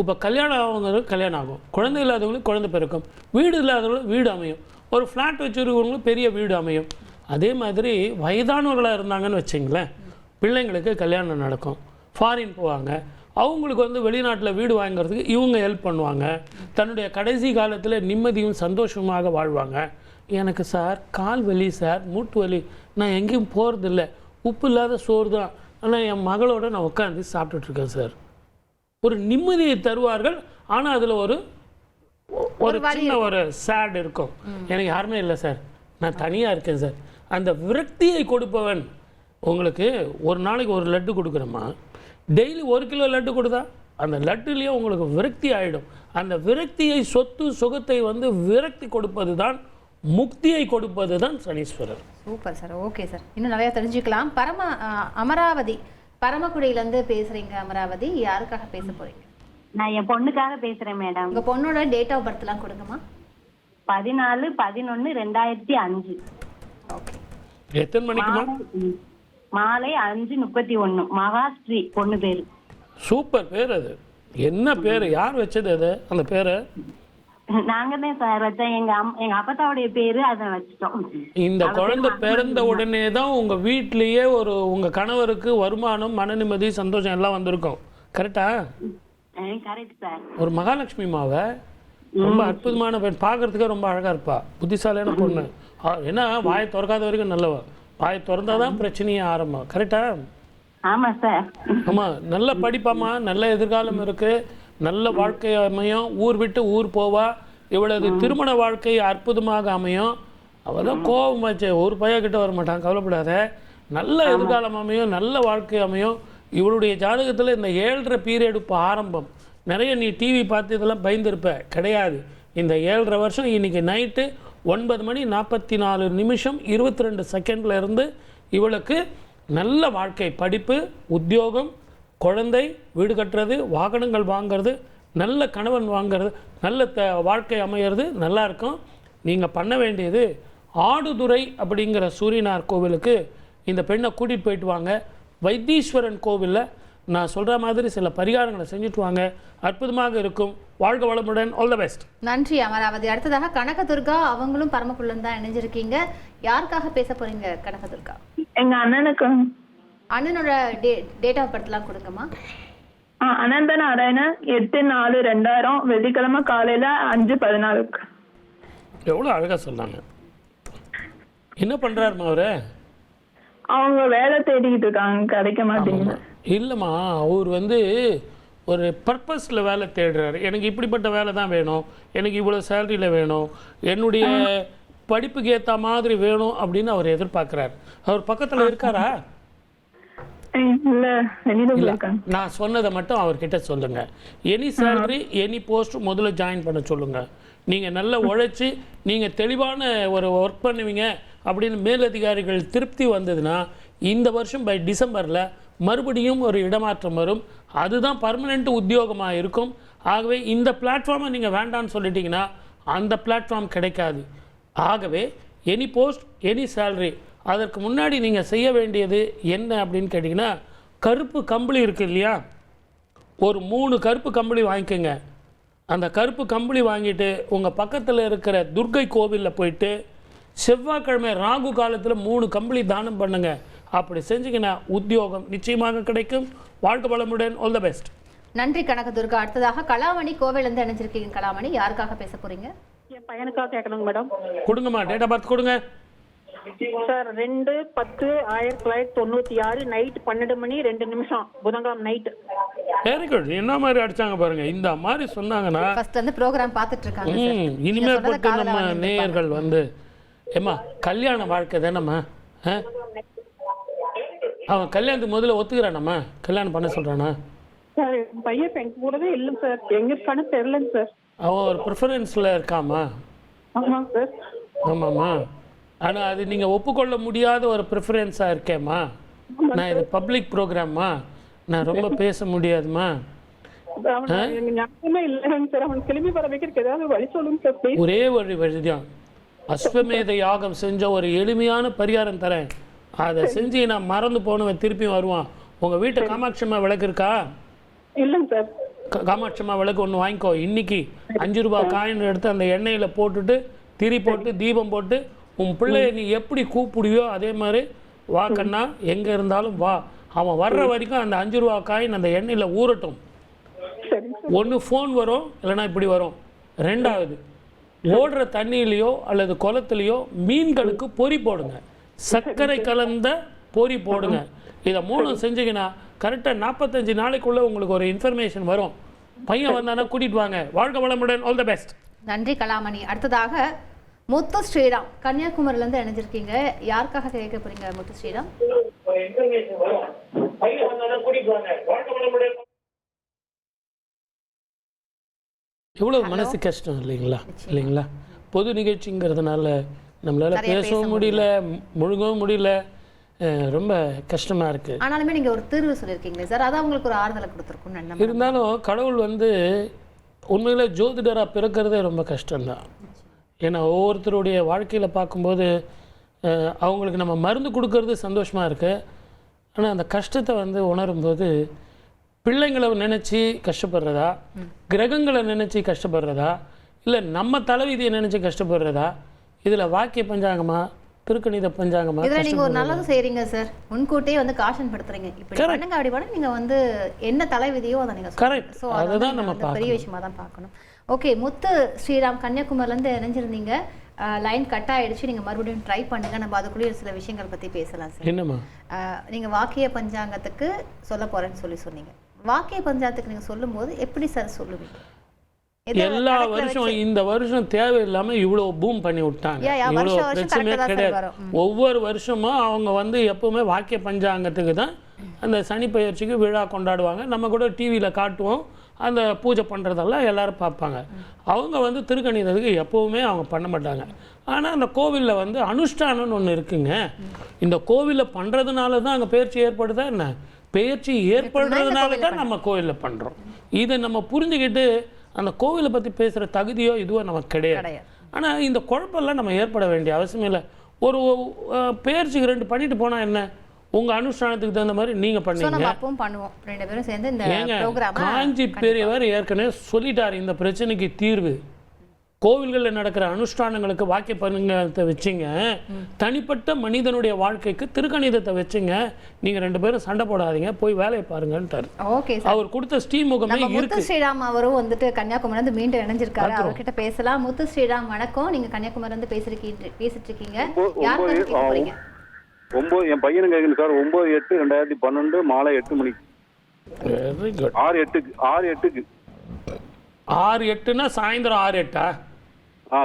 Speaker 2: இப்போ கல்யாணம் ஆகுறவங்களுக்கு கல்யாணம் ஆகும், குழந்தை இல்லாதவங்களுக்கு குழந்தை பிறக்கும், வீடு இல்லாதவங்களுக்கு வீடு அமையும், ஒரு ஃப்ளாட் வச்சுருக்கவங்களுக்கு பெரிய வீடு அமையும். அதே மாதிரி வயதானவர்களாக இருந்தாங்கன்னு வச்சிங்களேன், பிள்ளைங்களுக்கு கல்யாணம் நடக்கும், ஃபாரின் போவாங்க, அவங்களுக்கு வந்து வெளிநாட்டில் வீடு வாங்கிறதுக்கு இவங்க ஹெல்ப் பண்ணுவாங்க. தன்னுடைய கடைசி காலத்தில் நிம்மதியும் சந்தோஷமாக வாழ்வாங்க. எனக்கு சார் கால் வலி சார், மூட்டு வலி, நான் எங்கேயும் போகிறதில்ல, உப்பு இல்லாத சோறு தான், ஆனால் என் மகளோட நான் உட்காந்து சாப்பிட்டுட்ருக்கேன் சார். ஒரு நிம்மதியை தருவார்கள். ஆனால் அதில் ஒரு சின்ன ஒரு சேட் இருக்கும். எனக்கு யாருமே இல்லை சார், நான் தனியாக இருக்கேன் சார். அந்த விரக்தியை கொடுப்பவன். உங்களுக்கு ஒரு நாளைக்கு ஒரு லட்டு கொடுக்குறேம்மா, டெய்லி 1 கிலோ லட்டு கொடுத்தா அந்த லட்டுலேயே உங்களுக்கு விரக்தி ஆகிடும். அந்த விரக்தியை சொத்து சுகத்தை வந்து விரக்தி கொடுப்பது தான், முக்தியை கொடுப்பது தான் Saneeswarar.
Speaker 1: Super sir. Okay sir, இன்னும் நிறையா தெரிஞ்சுக்கலாம். அமராவதி பரமக்குடியிலேருந்து பேசுகிறீங்க. அமராவதி, யாருக்காக பேச போகிறீங்க?
Speaker 4: நான் என் பொண்ணுக்காக பேசுறேன் மேடம்.
Speaker 1: உங்கள் பொண்ணோட டேட் ஆஃப் பர்த்லாம் கொடுங்கம்மா.
Speaker 4: 14/11/2005.
Speaker 1: ஓகே.
Speaker 2: எத்தனை மணிக்குமா?
Speaker 4: மாலை 5:31. மகாஸ்ரீ பொண்ணு பேரு.
Speaker 2: சூப்பர் பேர். அது என்ன பேர்? யார் வச்சது அது அந்த பேரை?
Speaker 4: நாங்க தான் சார் வச்சோம். எங்க அப்பத்தாவுடைய பேரு அதை வச்சிட்டோம்.
Speaker 2: இந்த குழந்தை பிறந்த உடனே தான் உங்க வீட்லயே உங்க கணவருக்கு வருமானம், மன நிம்மதி, சந்தோஷம் எல்லாம் வந்திருக்கும். கரெக்டா?
Speaker 4: Correct sir.
Speaker 2: ஒரு மகாலட்சுமி மாவை ரொம்ப அற்புதமான பெண், பார்க்கறதுக்கே ரொம்ப அழகா இருப்பா, புத்திசாலியான பொண்ணு. ஏன்னா வாயை திறக்காத வரைக்கும் நல்லவ, வாயை திறந்தாதான் பிரச்சனையே ஆரம்பம். கரெக்டா?
Speaker 4: ஆமா சார். ஆமா,
Speaker 2: நல்ல படிப்பாமா, நல்ல எதிர்காலம் இருக்கு, நல்ல வாழ்க்கை அமையும், ஊர் விட்டு ஊர் போவா, இவளது திருமண வாழ்க்கை அற்புதமாக அமையும். அவள் தான் கோபம் வச்சு ஒரு பையன்கிட்ட வர மாட்டான், கவலைப்படாத. நல்ல எதிர்காலம் அமையும், நல்ல வாழ்க்கை அமையும். இவளுடைய ஜாதகத்தில் இந்த 7.5 பீரியட் இப்போ ஆரம்பம். நிறைய நீ டிவி பார்த்து இதெல்லாம் பயந்துருப்ப, கிடையாது. இந்த 7.5 வருஷம் இன்னைக்கு நைட்டு 9:44:22 இருந்து இவளுக்கு நல்ல வாழ்க்கை, படிப்பு, உத்தியோகம், குழந்தை, வீடு கட்டுறது, வாகனங்கள் வாங்கிறது, நல்ல கணவன் வாங்கிறது, நல்ல வாழ்க்கை அமையிறது நல்லா இருக்கும். நீங்கள் பண்ண வேண்டியது ஆடுதுறை அப்படிங்கிற சூரியனார் கோவிலுக்கு இந்த பெண்ணை கூட்டிகிட்டு போயிட்டு வாங்க. வைத்தீஸ்வரன் கோவிலில் நான் சொல்கிற மாதிரி சில பரிகாரங்களை செஞ்சுட்டு வாங்க, அற்புதமாக இருக்கும். வாழ்க வளமுடன். All the best.
Speaker 1: நன்றி அமராவதி. அடுத்ததாக கனகதுர்கா, அவங்களும் பரமக்குள்ளம் தான் இணைஞ்சிருக்கீங்க. யாருக்காக பேச போறீங்க கனகதுர்கா?
Speaker 8: எங்க அண்ணனுக்கு.
Speaker 1: அண்ணனோட டேட் ஆஃப் பர்த்லாம் கொடுங்கம்மா.
Speaker 8: அனந்த நாராயணன் 8/4/2000 வெள்ளிக்கிழமை காலையில 5:14.
Speaker 2: எவ்வளோ அழகாக சொன்னாங்க. என்ன பண்ணுறாருமா அவரு?
Speaker 8: அவங்க வேலை தேடிக்கிட்டு இருக்காங்க, கிடைக்க மாட்டேங்குது.
Speaker 2: இல்லைம்மா, அவர் வந்து ஒரு பர்பஸில் வேலை தேடுறாரு. எனக்கு இப்படிப்பட்ட வேலை தான் வேணும், எனக்கு இவ்வளோ சேலரியில் வேணும், என்னுடைய படிப்புக்கு ஏற்ற மாதிரி வேணும் அப்படின்னு அவர் எதிர்பார்க்குறாரு. அவர் பக்கத்தில் இருக்காரா?
Speaker 8: இல்லை,
Speaker 2: நான் சொன்னதை மட்டும் அவர்கிட்ட சொல்லுங்கள். எனி சேலரி, எனி போஸ்ட் முதல்ல ஜாயின் பண்ண சொல்லுங்கள். நீங்கள் நல்லா உழைச்சி நீங்கள் தெளிவான ஒரு ஒர்க் பண்ணுவீங்க அப்படின்னு மேலதிகாரிகள் திருப்தி வந்ததுன்னா இந்த வருஷம் பை டிசம்பரில் மறுபடியும் ஒரு இடமாற்றம் வரும். அதுதான் பர்மனெண்ட் உத்தியோகமாக இருக்கும். ஆகவே இந்த பிளாட்ஃபார்மை நீங்கள் வேண்டான்னு சொல்லிட்டீங்கன்னா அந்த பிளாட்ஃபார்ம் கிடைக்காது. ஆகவே எனி போஸ்ட், எனி சேலரி, அதற்கு முன்னாடி நீங்கள் செய்ய வேண்டியது என்ன அப்படின்னு கேட்டிங்கன்னா, கருப்பு கம்பளி இருக்குது இல்லையா, ஒரு 3 கருப்பு கம்பளி வாங்கிக்கோங்க. அந்த கருப்பு கம்பளி வாங்கிட்டு உங்கள் பக்கத்தில் இருக்கிற துர்க்கை கோவிலில் போயிட்டு செவ்வாய்க்கிழமை ராகு காலத்தில் 3 கம்பளி தானம் பண்ணுங்க. அப்படி செஞ்சீங்கன்னா உத்தியோகம் நிச்சயமாக கிடைக்கும். வாழ்க்கை வளமுடன். All the best.
Speaker 1: நன்றி கனகதுர்கா. அடுத்ததாக கலாமணி, கோவிலிருந்து இணைஞ்சிருக்கீங்க. கலாமணி, யாருக்காக பேச போறீங்க?
Speaker 6: என் பையனுக்காக கேட்கணுங்க மேடம்.
Speaker 2: கொடுங்கம்மா, டேட் ஆஃப் பர்த் கொடுங்க.
Speaker 6: சார் 2/10/1996 நைட் 12:02 புதன்கிழமை நைட்.
Speaker 2: Very good. என்ன மாதிரி அடிச்சாங்க பாருங்க. இந்த மாதிரி சொன்னாங்கன்னா
Speaker 1: ஃபர்ஸ்ட் வந்து ப்ரோகிராம் பார்த்துட்டு இருக்காங்க சார்.
Speaker 2: இனிமேல் பட்டு நம்ம நேயர்கள் வந்து ஏம்மா கல்யாண வாழ்க்கை தானம்மா, அவன் கல்யாணத்துக்கு முதல்ல ஒத்துக்கிறானம்மா, கல்யாணம் பண்ண சொல்கிறானா?
Speaker 6: சார் பையன் எங்க கூடவே இல்லைங்க சார், எங்க இருக்கான்னு தெரியலங்க சார்.
Speaker 2: அவன் ஒரு ப்ரிஃபரன்ஸில் இருக்காமா?
Speaker 6: ஆமாங்க சார்.
Speaker 2: ஆமாம்மா, ஆனால் அது நீங்கள் ஒப்புக்கொள்ள முடியாத ஒரு ப்ரிஃபரன்ஸாக இருக்கேம்மா. நான் இது பப்ளிக் ப்ரோக்ராம்மா, நான் ரொம்ப பேச முடியாதுமா. ஒரே ஒரு வழிதான், அஸ்வமேத யாகம் செஞ்ச ஒரு எளிமையான பரிகாரம் தரேன். அதை செஞ்சு நான் மறந்து போனவன் திருப்பியும் வருவான். உங்கள் வீட்டை காமாட்சியம்மா விளக்கு இருக்கா?
Speaker 6: இல்லைங்க சார்.
Speaker 2: காமாட்சியம்மா விளக்கு ஒன்று வாங்கிக்கோ. இன்னைக்கு 5 ரூபாய் காயின் எடுத்து அந்த எண்ணெயில் போட்டுட்டு திரி போட்டு தீபம் போட்டு உன் பிள்ளைய நீ எப்படி கூப்பிடுவியோ அதே மாதிரி வா கண்ணா, எங்கே இருந்தாலும் வா. அவன் வர்ற வரைக்கும் அந்த 5 ரூபா காயின் அந்த எண்ணெயில் ஊறட்டும். ஒன்று ஃபோன் வரும், இல்லைன்னா இப்படி வரும். 2வது, ஓடுற தண்ணியிலையோ அல்லது குளத்துலையோ மீன்களுக்கு பொறி போடுங்க, சர்க்கரை கலந்த பொறி போடுங்க. இதை 3 செஞ்சீங்கன்னா கரெக்டாக 45 நாளைக்குள்ளே உங்களுக்கு ஒரு இன்ஃபர்மேஷன் வரும். பையன் வந்தானா கூட்டிகிட்டு வாங்க. வாழ்க வளமுடன். All the best.
Speaker 1: நன்றி கலாமணி. அடுத்ததாக முத்து ஸ்ரீராம், கன்னியாகுமரியிலேருந்து இணைஞ்சிருக்கீங்க. யாருக்காக கேட்க போறீங்க முத்து ஸ்ரீராம்?
Speaker 2: எவ்வளோ மனசு கஷ்டம் இல்லைங்களா? பொது நிகழ்ச்சிங்கிறதுனால நம்மளால பேசவும் முடியல, முழுங்கவும் முடியல, ரொம்ப கஷ்டமா இருக்கு.
Speaker 1: ஆனாலுமே நீங்க ஒரு தீர்வு சொல்லியிருக்கீங்களே சார், அதான் உங்களுக்கு ஒரு ஆறுதலை கொடுத்துருக்கும்.
Speaker 2: இருந்தாலும் கடவுள் வந்து உண்மையில ஜோதிடராக பிறக்கிறதே ரொம்ப கஷ்டம்தான். ஏன்னா ஒவ்வொருத்தருடைய வாழ்க்கையில் பார்க்கும்போது அவங்களுக்கு நம்ம மருந்து கொடுக்கறது சந்தோஷமாக இருக்குது. ஆனால் அந்த கஷ்டத்தை வந்து உணரும்போது பிள்ளைங்களை நினச்சி கஷ்டப்படுறதா, கிரகங்களை நினச்சி கஷ்டப்படுறதா, இல்லை நம்ம தலைவிதியை நினச்சி கஷ்டப்படுறதா, இதில் வாக்கிய பஞ்சாங்கமா திருக்கணித பஞ்சாங்கமா?
Speaker 1: இதில் நீங்கள் ஒரு நல்லது செய்கிறீங்க சார், முன்கூட்டியே வந்து காஷன் படுத்துறீங்க. இப்படி பண்ணுங்க அப்படி பண்ண நீங்கள் வந்து என்ன தலைவிதியோ அதை நீங்கள்
Speaker 2: கரெக்ட். ஸோ அதுதான் நம்ம
Speaker 1: பெரிய விஷயமா தான் பார்க்கணும். ஓகே, முத்து ஸ்ரீராம் கன்னியாகுமரிலேருந்து இணைஞ்சிருந்தீங்க. லைன் கட் ஆகிடுச்சு, நீங்கள் மறுபடியும் ட்ரை பண்ணுங்க. நம்ம அதுக்குள்ளேயே சில விஷயங்கள் பற்றி பேசலாம் சார்.
Speaker 2: என்னம்மா
Speaker 1: நீங்கள் வாக்கிய பஞ்சாங்கத்துக்கு சொல்ல போகிறேன்னு சொன்னீங்க. வாக்கிய பஞ்சாங்கத்துக்கு நீங்கள் சொல்லும்போது எப்படி சார் சொல்லுவீங்க?
Speaker 2: எல்லா வருஷம் இந்த வருஷம் தேவையில்லாமல் இவ்வளோ பூம் பண்ணி விட்டாங்க, இவ்வளோ பிரச்சனையே கிடையாது. ஒவ்வொரு வருஷமும் அவங்க வந்து எப்பவுமே வாக்கிய பஞ்சாங்கத்துக்கு தான் அந்த சனி பெயர்ச்சிக்கு விழா கொண்டாடுவாங்க. நம்ம கூட டிவியில் காட்டுவோம், அந்த பூஜை பண்ணுறதெல்லாம் எல்லாரும் பார்ப்பாங்க. அவங்க வந்து திருக்கணிதத்துக்கு எப்போவுமே அவங்க பண்ண மாட்டாங்க. ஆனால் அந்த கோவிலில் வந்து அனுஷ்டானம்னு ஒன்று இருக்குங்க. இந்த கோவிலில் பண்ணுறதுனால தான் அங்கே பெயர்ச்சி ஏற்படுதா என்ன? பெயர்ச்சி ஏற்படுறதுனால தான் நம்ம கோவிலில் பண்ணுறோம். இதை நம்ம புரிஞ்சுக்கிட்டு அந்த கோவிலை பற்றி பேசுகிற தகுதியோ இதுவோ நமக்கு கிடையாது. ஆனால் இந்த குழப்பெல்லாம் நம்ம ஏற்பட வேண்டிய அவசியம் இல்லை. ஒரு பெயர்ச்சிக்கு 2 பண்ணிட்டு போனால் என்ன? உங்கள் அனுஷ்டானத்துக்கு தகுந்த மாதிரி நீங்கள் பண்ணீங்க. காஞ்சி பெரியவர் ஏற்கனவே சொல்லிட்டார் இந்த பிரச்சனைக்கு தீர்வு. கோவில்களில் நடக்கிற அனுஷ்டானங்களுக்கு வாக்கிய பஞ்சாங்கத்தை வச்சுங்க, தனிப்பட்ட மனிதனுடைய வாழ்க்கைக்கு திருக்கணிதத்தை வச்சுங்க, நீங்க 2 பேரும் சண்டை போடாதீங்க, போய் வேலையை பாருங்கன்ட்டார்.
Speaker 1: ஓகே,
Speaker 2: அவர் கொடுத்த ஸ்ரீமுகமே இருக்கு.
Speaker 1: முத்து ஸ்ரீராம் அவரும் வந்துட்டு கன்னியாகுமரியிலிருந்து மீண்டும் இணைஞ்சிருக்காரு. அவர்கிட்ட பேசலாம். முத்து ஸ்ரீராம் வணக்கம். நீங்க கன்னியாகுமரியிலிருந்து பேசிட்டு இருக்கீங்க. யாருக்கு கேட்க போறீங்க?
Speaker 10: என் பையனுக்கு கேட்கணும் சார். 9/8/2012 மாலை 8 மணிக்கு.
Speaker 2: Very good.
Speaker 10: 6/8க்கு
Speaker 2: 6/8னா சாயந்தரம் 6/8?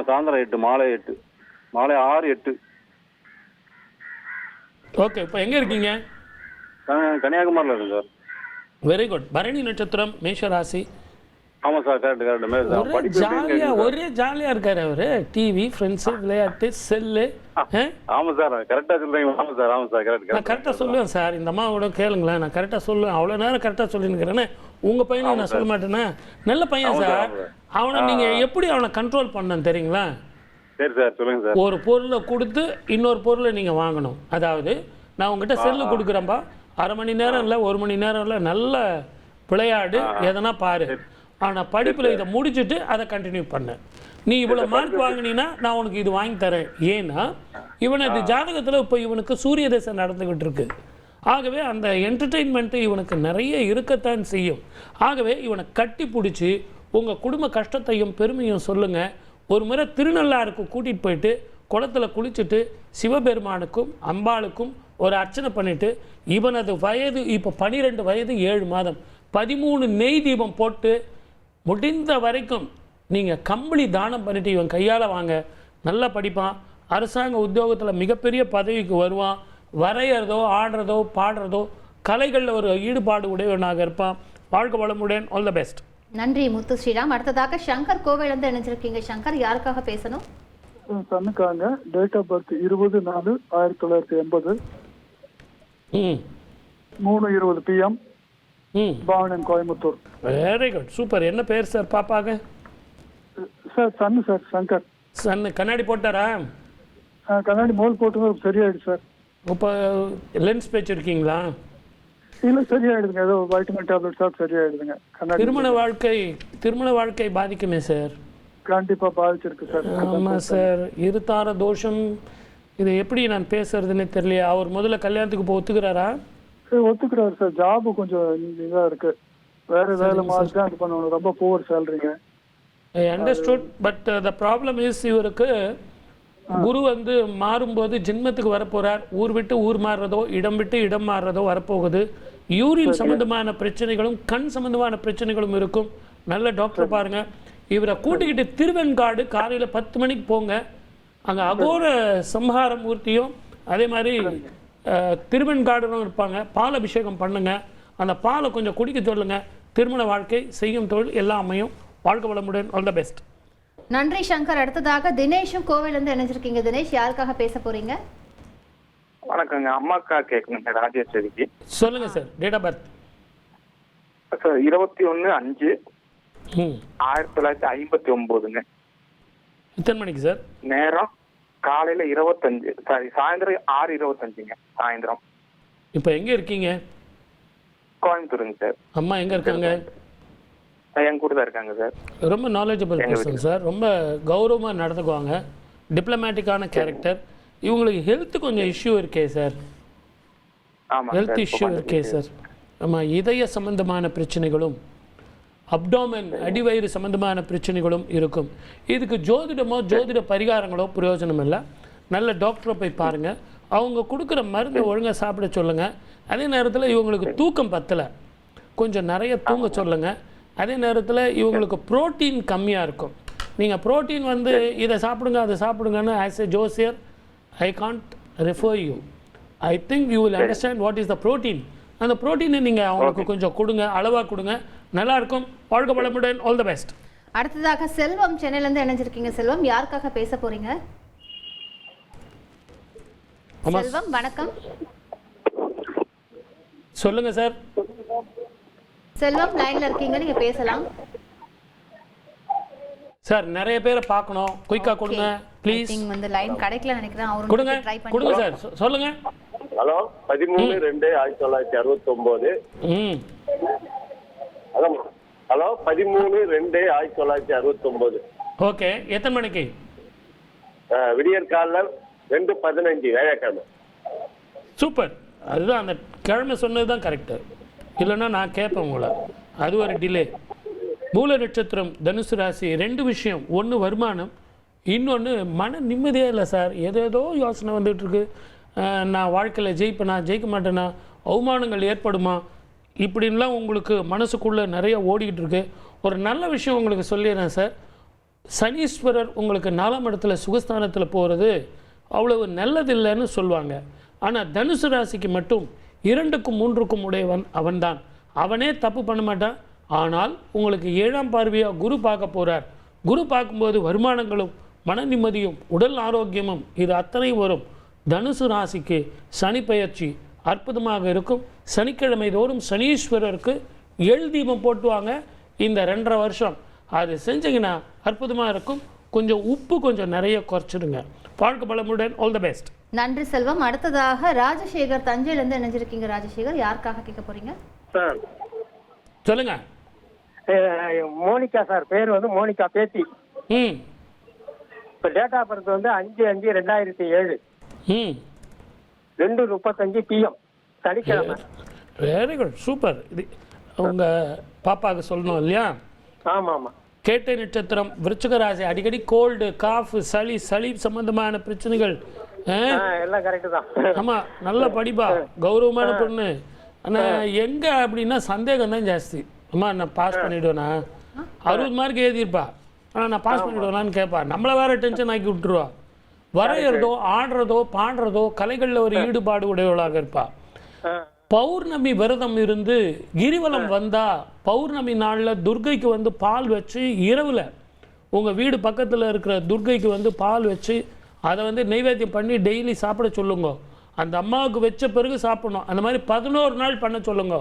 Speaker 10: சாயந்தரம் 8, மாலை 8, மாலை 6/8.
Speaker 2: ஓகே, இப்போ எங்கே இருக்கீங்க?
Speaker 10: கன்னியாகுமரியில் இருக்கு சார்.
Speaker 2: Very good. பரணி நட்சத்திரம், மேஷராசி.
Speaker 10: ஆமாம் சார், கரெக்ட்.
Speaker 2: ஒரே ஜாலியாக இருக்காரு அவரு. டிவி, ஃப்ரெண்ட்ஸு, விளையாட்டு, செல்லு.
Speaker 10: ஆமாம் சார், கரெக்டாக சொல்கிறீங்க. ஆமாம் சார், கரெக்ட்.
Speaker 2: நான் கரெக்டாக சொல்லுவேன் சார். இந்த அம்மா கூட கேளுங்களேன், நான் கரெக்டாக சொல்லுவேன். அவ்வளோ நேரம் கரெக்டாக சொல்லினுக்கிறேன்னு உங்கள் பையனை நான் சொல்ல மாட்டேன்னா? நல்ல பையன் சார். அவனை நீங்கள் எப்படி அவனை கண்ட்ரோல் பண்ணணும் தெரியுங்களா?
Speaker 10: சரி சார், சொல்லுங்கள் சார்.
Speaker 2: ஒரு பொருளை கொடுத்து இன்னொரு பொருளை நீங்கள் வாங்கணும். அதாவது நான் உங்ககிட்ட செல்லு கொடுக்குறேன்பா, 1/2 மணி நேரம் இல்லை, 1 மணி நேரம் இல்லை, நல்ல விளையாடு, எதனா பாரு. ஆனால் படிப்பில் இதை முடிச்சுட்டு அதை கண்டினியூ பண்ண. நீ இவ்வளோ மார்க் வாங்கினீன்னா நான் உனக்கு இது வாங்கி தரேன். ஏன்னா இவனது ஜாதகத்தில் இப்போ இவனுக்கு சூரிய தசை நடந்துக்கிட்டு இருக்கு. ஆகவே அந்த என்டர்டெயின்மெண்ட்டு இவனுக்கு நிறைய இருக்கத்தான் செய்யும். ஆகவே இவனை கட்டி பிடிச்சி உங்கள் குடும்ப கஷ்டத்தையும் பெருமையும் சொல்லுங்கள். ஒரு முறை திருநள்ளாருக்கு கூட்டிகிட்டு போயிட்டு குளத்தில் குளிச்சுட்டு சிவபெருமானுக்கும் அம்பாளுக்கும் ஒரு அர்ச்சனை பண்ணிவிட்டு, இவனது வயது இப்போ 12 வயது 7 மாதம், 13 நெய் தீபம் போட்டு முடிந்த வரைக்கும் நீங்கள் கம்பளி தானம் பண்ணிவிட்டு இவன் கையால் வாங்க. நல்லா படிப்பான், அரசாங்க உத்தியோகத்தில் மிகப்பெரிய பதவிக்கு வருவான். வரைகிறதோ ஆடுறதோ பாடுறதோ கலைகளில் ஒரு ஈடுபாடு உடையவனாக இருப்பான். வாழ்க்கை வளமுடன். All the best.
Speaker 1: நன்றி முத்து ஸ்ரீராம். அடுத்ததாக சங்கர் கோவையிலிருந்து இணைஞ்சிருக்கீங்க. சங்கர், யாருக்காக பேசணும்?
Speaker 11: சன்னுக்காங்க. Date of birth 20/4/1980, 3:20 PM, Pavanan, Coimbatore.
Speaker 2: Very good, super. என்ன பேர் சார் பாப்பாங்க?
Speaker 11: Sir son sir, Shankar.
Speaker 2: Son. கண்ணாடி போட்டாரா?
Speaker 11: கண்ணாடி மோல் போட்டு சரியாயிடுச்சு சார்.
Speaker 2: இப்போ லென்ஸ் வச்சிருக்கீங்களா?
Speaker 11: இல்லை, சரியாயிடுதுங்க. ஏதோ வைட்டமின் டேப்லெட் சார் சரியாயிடுதுங்க. கண்ணாடி.
Speaker 2: திருமண வாழ்க்கை பாதிக்குமே சார்?
Speaker 11: கண்டிப்பாக பாதிச்சிருக்கு சார்.
Speaker 2: ஆமாம் சார், இருதார தோஷம். இது எப்படி நான் பேசுறதுன்னு தெரியலையா? அவர் முதல்ல கல்யாணத்துக்கு இப்போ ஒத்துக்கிறாரா?
Speaker 11: ஒத்துக்கிறாரு சார். ஜாபு கொஞ்சம் இதாக இருக்கு, வேற வேலை மாதிரி தான் இது பண்ணணும். ரொம்ப புவர் சேலரிங்க.
Speaker 2: I understood. But the problem is, இவருக்கு குரு வந்து மாறும்போது ஜென்மத்துக்கு வரப்போறார். ஊர் விட்டு ஊர் மாறுறதோ இடம் விட்டு இடம் மாறுறதோ வரப்போகுது. யூரின் சம்பந்தமான பிரச்சனைகளும் கண் சம்பந்தமான பிரச்சனைகளும் இருக்கும். நல்ல டாக்டர் பாருங்க. இவரை கூட்டிக்கிட்டு திருவெண்காடு காலையில் 10 மணிக்கு போங்க. அங்கே அகோர சம்ஹார மூர்த்தியும் அதே மாதிரி திருவெண்காடனும் இருப்பாங்க. பால் அபிஷேகம் பண்ணுங்க, அந்த பாலை கொஞ்சம் குடிக்க சொல்லுங்க. திருமண வாழ்க்கை, செய்யும் தொழில் எல்லாம் அமையும். வாழ்க்கை வளமுடன். All the best.
Speaker 1: நன்றி சங்கர். அடுத்ததாக தினேஷும் கோவிலேருந்து இணைஞ்சிருக்கீங்க. தினேஷ், யாருக்காக பேச போறீங்க?
Speaker 7: வணக்கங்க. அம்மாக்கா கேட்கணுங்க, ராஜேஸ்வரிக்கு.
Speaker 2: சொல்லுங்க sir. Date of birth
Speaker 7: sir 21/5/1959ங்க.
Speaker 2: எத்தனை மணிக்கு சார்?
Speaker 7: நேரம் காலையில 25, சாயந்தரம் 6:25ங்க சாயந்தரம்.
Speaker 2: இப்போ எங்கே இருக்கீங்க?
Speaker 7: கோயம்புத்தூருங்க சார்.
Speaker 2: அம்மா எங்கே இருக்காங்க?
Speaker 7: என் கூட தான் இருக்காங்க சார்.
Speaker 2: ரொம்ப நாலேஜபிள் பர்சன் சார். ரொம்ப கௌரவமாக நடந்துக்குவாங்க. டிப்ளமேட்டிக்கான கேரக்டர். இவங்களுக்கு ஹெல்த் கொஞ்சம் இஷ்யூ இருக்கே சார். ஹெல்த் இஷ்யூ இருக்கே சார். நம்ம இதய சம்பந்தமான பிரச்சனைகளும் அப்டாமன் அடிவயிறு சம்பந்தமான பிரச்சனைகளும் இருக்கும். இதுக்கு ஜோதிடமோ ஜோதிட பரிகாரங்களோ பிரயோஜனம் இல்லை. நல்ல டாக்டரை போய் பாருங்கள். அவங்க கொடுக்குற மருந்து ஒழுங்காக சாப்பிட சொல்லுங்கள். அதே நேரத்தில் இவங்களுக்கு தூக்கம் பத்தலை, கொஞ்சம் நிறைய தூங்க சொல்லுங்கள். அதே நேரத்தில் இவங்களுக்கு புரோட்டீன் கம்மியாக இருக்கும். நீங்கள் புரோட்டீன் வந்து இதை சாப்பிடுங்க அதை சாப்பிடுங்கன்னு ஆஸ் எ ஜோசியர் I can't refer you. I think you will understand what is the protein. அந்த ப்ரோட்டீனை நீங்கள் அவங்களுக்கு கொஞ்சம் கொடுங்க, அளவாக கொடுங்க. நல்லா இருக்கும். வாழ்க்கை வளமுடன். All the best.
Speaker 1: அடுத்ததாக செல்வம் சென்னையிலேருந்து இணைஞ்சிருக்கீங்க. செல்வம், யாருக்காக பேச போறீங்க? செல்வம் வணக்கம்.
Speaker 2: சொல்லுங்க சார்.
Speaker 1: செல்வம் லைன்ல இருக்கீங்க, நீங்க பேசலாம்
Speaker 2: சார். நிறைய பேரை பார்க்கணும், குயிக்கா கொடுங்க ப்ளீஸ்.
Speaker 1: நீங்க வந்து லைன் கிடைக்கல நினைக்கிறேன். அவரு
Speaker 2: கொடுங்க
Speaker 1: ட்ரை
Speaker 2: கொடுங்க
Speaker 1: பண்ணுங்க
Speaker 2: சார். சொல்லுங்க.
Speaker 12: ஹலோ, 13/2/1969. ஹலோ, 13/2/1969.
Speaker 2: ஓகே, எத்தனை மணிக்கு?
Speaker 12: விடியற் காலைல 2:15 வேலைக்கிழமை.
Speaker 2: சூப்பர். அதுதான் அந்த கிழமை சொன்னது தான் கரெக்டு. இல்லைன்னா நான் கேட்பேன் உங்களை. அது ஒரு டிலே. மூல நட்சத்திரம் தனுசு ராசி. 2 விஷயம். ஒன்று வருமானம், இன்னொன்று மன நிம்மதியே இல்லை சார். ஏதேதோ யோசனை வந்துட்டுருக்கு. நான் வாழ்க்கையில் ஜெயிப்பேனா ஜெயிக்க மாட்டேனா, அவமானங்கள் ஏற்படுமா, இப்படின்லாம் உங்களுக்கு மனசுக்குள்ளே நிறைய ஓடிக்கிட்டு இருக்கு. ஒரு நல்ல விஷயம் உங்களுக்கு சொல்லிடுறேன் சார். சனீஸ்வரர் உங்களுக்கு 4ஆம் இடத்துல சுகஸ்தானத்தில் போகிறது அவ்வளவு நல்லதில்லைன்னு சொல்லுவாங்க. ஆனால் தனுசு ராசிக்கு மட்டும் 2க்கும் 3க்கும் உடையவன் அவன்தான். அவனே தப்பு பண்ண மாட்டான். ஆனால் உங்களுக்கு 7ஆம் பார்வையாக குரு பார்க்க போகிறார். குரு பார்க்கும்போது வருமானங்களும் மன நிம்மதியும் உடல் ஆரோக்கியமும் இது அத்தனை வரும். தனுசு ராசிக்கு சனி பெயர்ச்சி அற்புதமாக இருக்கும். சனிக்கிழமை தோறும் சனீஸ்வரருக்கு எள் தீபம் போட்டுவாங்க இந்த 2.5 வருஷம். அது செஞ்சீங்கன்னா அற்புதமாக இருக்கும். கொஞ்சம் உப்பு கொஞ்சம் நிறைய குறைச்சிடுங்க. வாழ்க்கை பலமுடன். All the best.
Speaker 1: நன்றி செல்வம். அடுத்ததாக ராஜசேகர் தஞ்சையிலேருந்து இணைஞ்சிருக்கீங்க. ராஜசேகர், யாருக்காக கேட்க போறீங்க?
Speaker 13: சார்
Speaker 2: சொல்லுங்க.
Speaker 13: மோனிகா சார், பேர் வந்து மோனிகா, பேத்தி. இப்போ டேட் ஆஃப் பர்த் வந்து 5/5/2007. 2:35 PM சனிக்கிழமை.
Speaker 2: Very good, super. இது உங்கள் பாப்பாவுக்கு சொல்லணும் இல்லையா?
Speaker 13: ஆமாம் ஆமாம்.
Speaker 2: கேட்டை நட்சத்திரம், விருச்சிக ராசி. அடிக்கடி கோல்டு, காஃப், சளி சம்பந்தமான பிரச்சனைகள்
Speaker 13: எல்லாம் கரெக்டு தான்.
Speaker 2: ஆமாம், நல்ல படிப்பா, கௌரவமான பொண்ணு. ஆனால் எங்கே அப்படின்னா சந்தேகம் தான் ஜாஸ்தி. அம்மா நான் பாஸ் பண்ணிவிடுவேண்ணா, 60 மார்க் எழுதியிருப்பா, ஆனால் நான் பாஸ் பண்ணிவிடுவேனான்னு கேட்பா. நம்மளை வேற டென்ஷன் ஆக்கி விட்டுருவா. வரைகிறதோ ஆடுறதோ பாடுறதோ கலைகளில் ஒரு ஈடுபாடு உடையவளாக இருப்பா. பௌர்ணமி விரதம் இருந்து கிரிவலம் வந்தால் பௌர்ணமி நாளில் துர்க்கைக்கு வந்து பால் வச்சு, இரவில் உங்கள் வீடு பக்கத்தில் இருக்கிற துர்க்கைக்கு வந்து பால் வச்சு அதை வந்து நைவேத்தியம் பண்ணி டெய்லி சாப்பிட சொல்லுங்க. அந்த அம்மாவுக்கு வச்ச பிறகு சாப்பிடணும். அந்த மாதிரி 11 நாள் பண்ண சொல்லுங்க.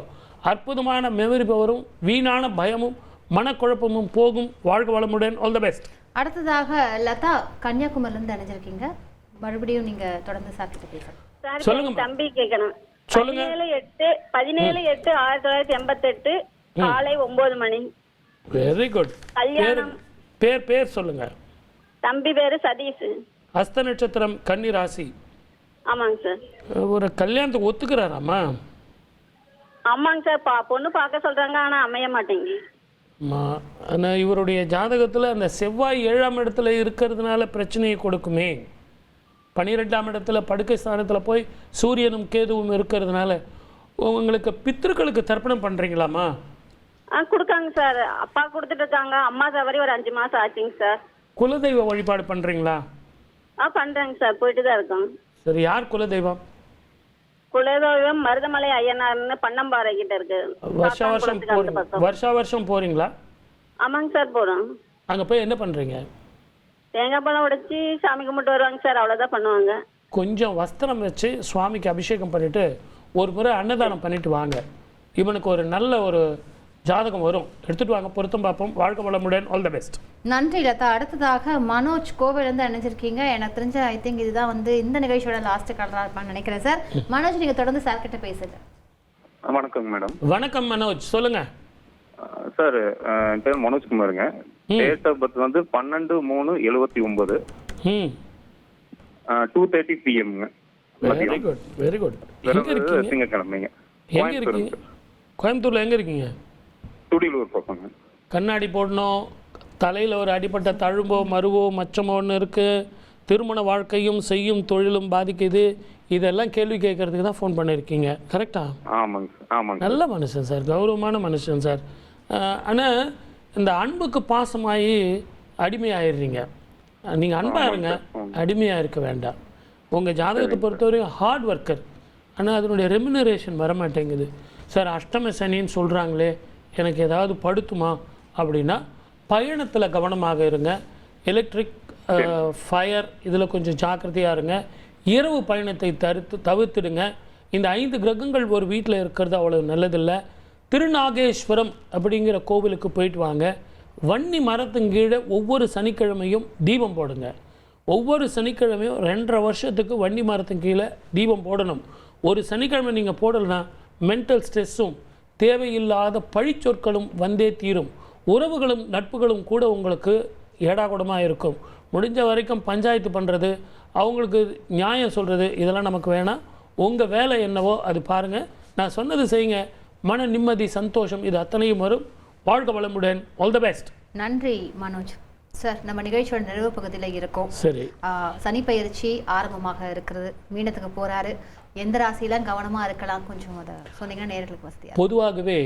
Speaker 2: அற்புதமான மெமரி பவரும் வீணான பயமும் மனக்குழப்பமும் போகும். வாழ்க வளமுடன். All the best.
Speaker 1: அடுத்ததாக லதா கன்னியாகுமரியிலிருந்து அணைஞ்சிருக்கீங்க. மறுபடியும் நீங்க தொடர்ந்து சாப்பிட்டு பேசுங்க.
Speaker 2: சொல்லுங்க.
Speaker 4: தம்பி கேட்கணும்.
Speaker 2: சொல்லுங்க.
Speaker 4: 17/8/1988 காலை 9 மணி.
Speaker 2: Very good.
Speaker 4: கல்யாணம்.
Speaker 2: பேர் சொல்லுங்க.
Speaker 4: தம்பி பேரு சதீஷ்.
Speaker 2: ஹஸ்த நட்சத்திரம், கன்னி ராசி.
Speaker 4: ஆமாங்க சார்.
Speaker 2: ஒரு கல்யாணத்துக்கு ஒத்துக்கிறாராம்மா?
Speaker 4: ஆமாங்க சார். பொண்ணு பார்க்க சொல்றாங்க, ஆனா அமைய மாட்டேங்குது.
Speaker 2: ஆனால் இவருடைய ஜாதகத்தில் அந்த செவ்வாய் 7ஆம் இடத்துல இருக்கிறதுனால பிரச்சனையை கொடுக்குமே. 12ஆம் இடத்துல படுக்கை ஸ்தானத்தில் போய் சூரியனும் கேதுவும் இருக்கிறதுனால உங்களுக்கு பித்திருக்களுக்கு தர்ப்பணம் பண்ணுறீங்களாம்மா?
Speaker 4: கொடுக்காங்க சார். அப்பா கொடுத்துட்டு இருக்காங்க. அம்மா தவறி ஒரு 5 மாசம் ஆச்சுங்க சார்.
Speaker 2: குலதெய்வ வழிபாடு பண்ணுறீங்களா?
Speaker 4: பண்றேங்க சார், போயிட்டு தான் இருக்கோம்.
Speaker 2: சரி, யார் குலதெய்வம்?
Speaker 4: குலதெய்வம் மருதமலை ஐயனார்னு பன்னம்பாறை கிட்ட இருக்கு.
Speaker 2: வருஷா வருஷம் போறீங்களா?
Speaker 4: ஆமாங்க சார், போறோம்.
Speaker 2: அங்க போய் என்ன பண்றீங்க?
Speaker 4: தேங்காய் பழம் உடைச்சி சாமி கும்பிட்டு வருவாங்க சார், அவ்வளவுதான் பண்ணுவாங்க.
Speaker 2: கொஞ்சம் வஸ்திரம் வச்சு சுவாமிக்கு அபிஷேகம் பண்ணிட்டு ஒரு முறை அன்னதானம் பண்ணிட்டு வாங்க. இவனுக்கு ஒரு நல்ல ஒரு ஜாதகம் வரும், எடுத்துட்டு வாங்க, பொருத்தம் பார்ப்போம். வாழ்க்கை வளமுடன், ஆல் தி பெஸ்ட்.
Speaker 1: நன்றி லதா. அடுத்ததாக மனோஜ் கோவிலேருந்து அணைஞ்சிருக்கீங்க. எனக்கு தெரிஞ்ச ஐ திங்க் இதுதான் வந்து இந்த நிகழ்ச்சியோட லாஸ்ட் காலராக இருப்பான்னு நினைக்கிறேன் சார். மனோஜ், நீங்க தொடர்ந்து சார் கிட்ட பேசுங்க.
Speaker 10: வணக்கம் மேடம்.
Speaker 2: வணக்கம் மனோஜ், சொல்லுங்க
Speaker 10: சார். என் பேர் மனோஜ்குமாருங்க. டேட் ஆஃப் பர்த் வந்து 12/3/79. 2:30 PM.
Speaker 2: Very good, very good.
Speaker 10: திங்கக்கிழமைங்க.
Speaker 2: எங்க இருக்கீங்க? கோயம்புத்தூர்ல எங்க இருக்கீங்க?
Speaker 10: துடிலூர் பக்கங்க.
Speaker 2: கண்ணாடி போடணும், தலையில் ஒரு அடிப்பட்ட தழும்போ மருவோ மச்சமோ ஒன்று இருக்குது, திருமண வாழ்க்கையும் செய்யும் தொழிலும் பாதிக்குது, இதெல்லாம் கேள்வி கேட்கறதுக்கு தான் ஃபோன் பண்ணியிருக்கீங்க, கரெக்டா?
Speaker 10: ஆமாங்க சார், ஆமாங்க.
Speaker 2: நல்ல மனுஷன் சார், கௌரவமான மனுஷன் சார். ஆனால் இந்த அன்புக்கு பாசமாகி அடிமையாயிடுறீங்க. நீங்கள் அன்பாக இருங்க, அடிமையாக இருக்க வேண்டாம். உங்கள் ஜாதகத்தை பொறுத்தவரையும் ஹார்ட் ஒர்க்கர், ஆனால் அதனுடைய ரெமுனரேஷன் வர மாட்டேங்குது சார். அஷ்டம சனின்னு சொல்கிறாங்களே, எனக்கு ஏதாவது படுத்துமா அப்படின்னா பயணத்தில் கவனமாக இருங்க. எலக்ட்ரிக், ஃபயர் இதில் கொஞ்சம் ஜாக்கிரதையாக இருங்க. இரவு பயணத்தை தவிர்த்துடுங்க. இந்த 5 கிரகங்கள் ஒரு வீட்டில் இருக்கிறது அவ்வளோ நல்லதில்லை. திருநாகேஸ்வரம் அப்படிங்கிற கோவிலுக்கு போயிட்டு வாங்க. வன்னி மரத்தின் கீழே ஒவ்வொரு சனிக்கிழமையும் தீபம் போடுங்க. ஒவ்வொரு சனிக்கிழமையும் 2.5 வருஷத்துக்கு வன்னி மரத்தின் கீழே தீபம் போடணும். ஒரு சனிக்கிழமை நீங்கள் போடலைன்னா மென்டல் ஸ்ட்ரெஸ்ஸும் தேவையில்லாத பழிச்சொற்களும் வந்தே தீரும். உறவுகளும் நட்புகளும் கூட உங்களுக்கு ஏடாகுடமாக இருக்கும். முடிஞ்ச வரைக்கும் பஞ்சாயத்து பண்ணுறது, அவங்களுக்கு நியாயம் சொல்கிறது, இதெல்லாம் நமக்கு வேணாம். உங்கள் வேலை என்னவோ அது பாருங்கள், நான் சொன்னது செய்யுங்க. மன நிம்மதி, சந்தோஷம், இது அத்தனையும் வரும். வாழ்க வளமுடன், ஆல் தி பெஸ்ட்.
Speaker 1: நன்றி மனோஜ் சார். நம்ம நிகழ்ச்சியோட நிறைவு பகுதியில் இருக்கோம்.
Speaker 2: சரி,
Speaker 1: சனி பயிற்சி ஆரம்பமாக இருக்கிறது, மீனத்துக்கு போகிறாரு. எந்த ராசியெல்லாம் கவனமாக இருக்கலாம், கொஞ்சம் அதை சொன்னீங்கன்னா நேர்களுக்கு வசதியாக.
Speaker 2: பொதுவாகவே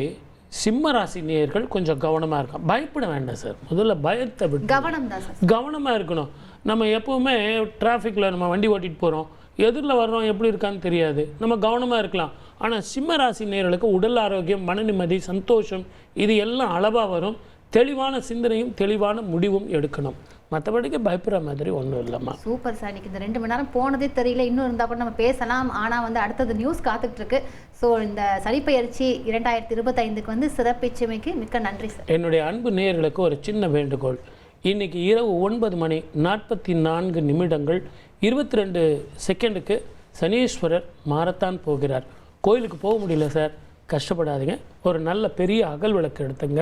Speaker 2: சிம்ம ராசி நேயர்கள் கொஞ்சம் கவனமாக இருக்கலாம். பயப்பட வேண்டாம் சார், முதல்ல பயத்தை விட்டு
Speaker 1: கவனம் தான் சார்,
Speaker 2: கவனமாக இருக்கணும். நம்ம எப்போவுமே டிராஃபிக்கில் நம்ம வண்டி ஓட்டிகிட்டு போகிறோம், எதிரில் வர்றோம் எப்படி இருக்கான்னு தெரியாது, நம்ம கவனமாக இருக்கலாம். ஆனால் சிம்ம ராசி நேயர்களுக்கு உடல் ஆரோக்கியம், மன நிம்மதி, சந்தோஷம், இது எல்லாம் அளவாக வரும். தெளிவான சிந்தனையும் தெளிவான முடிவும் எடுக்கணும். மற்றபடிக்கு பயப்படுற மாதிரி ஒன்றும் இல்லைம்மா.
Speaker 1: Super sir. இன்னைக்கு இந்த 2 மணி நேரம் போனதே தெரியல. இன்னும் இருந்தால் கூட நம்ம பேசலாம், ஆனால் வந்து அடுத்தது நியூஸ் காத்துக்கிட்டு இருக்கு. ஸோ இந்த சனிப்பெயர்ச்சி 2025க்கு வந்து சிறப்பிச்சமைக்கு மிக்க நன்றி சார்.
Speaker 2: என்னுடைய அன்பு நேயர்களுக்கு ஒரு சின்ன வேண்டுகோள். இன்னைக்கு இரவு 9:44 22 செகண்டுக்கு சனீஸ்வரர் மாறத்தான் போகிறார். கோயிலுக்கு போக முடியல சார், கஷ்டப்படாதீங்க. ஒரு நல்ல பெரிய அகல் விளக்கு எடுத்துங்க,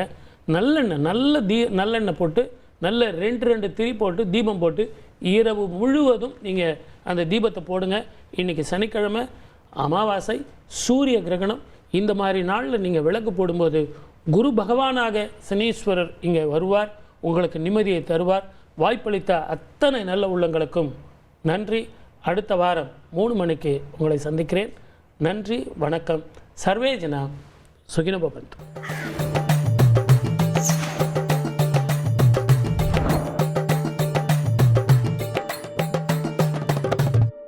Speaker 2: நல்லெண்ணெய், நல்லெண்ணெய் போட்டு நல்ல 2 திரி போட்டு தீபம் போட்டு இரவு முழுவதும் நீங்கள் அந்த தீபத்தை போடுங்க. இன்றைக்கி சனிக்கிழமை, அமாவாசை, சூரிய கிரகணம், இந்த மாதிரி நாளில் நீங்கள் விளக்கு போடும்போது குரு பகவானாக சனீஸ்வரர் இங்கே வருவார், உங்களுக்கு நிம்மதியை தருவார். வாய்ப்பளித்த அத்தனை நல்ல உள்ளங்களுக்கும் நன்றி. அடுத்த வாரம் 3 மணிக்கு உங்களை சந்திக்கிறேன். நன்றி, வணக்கம். சர்வே ஜனா சுகினோ பவந்து.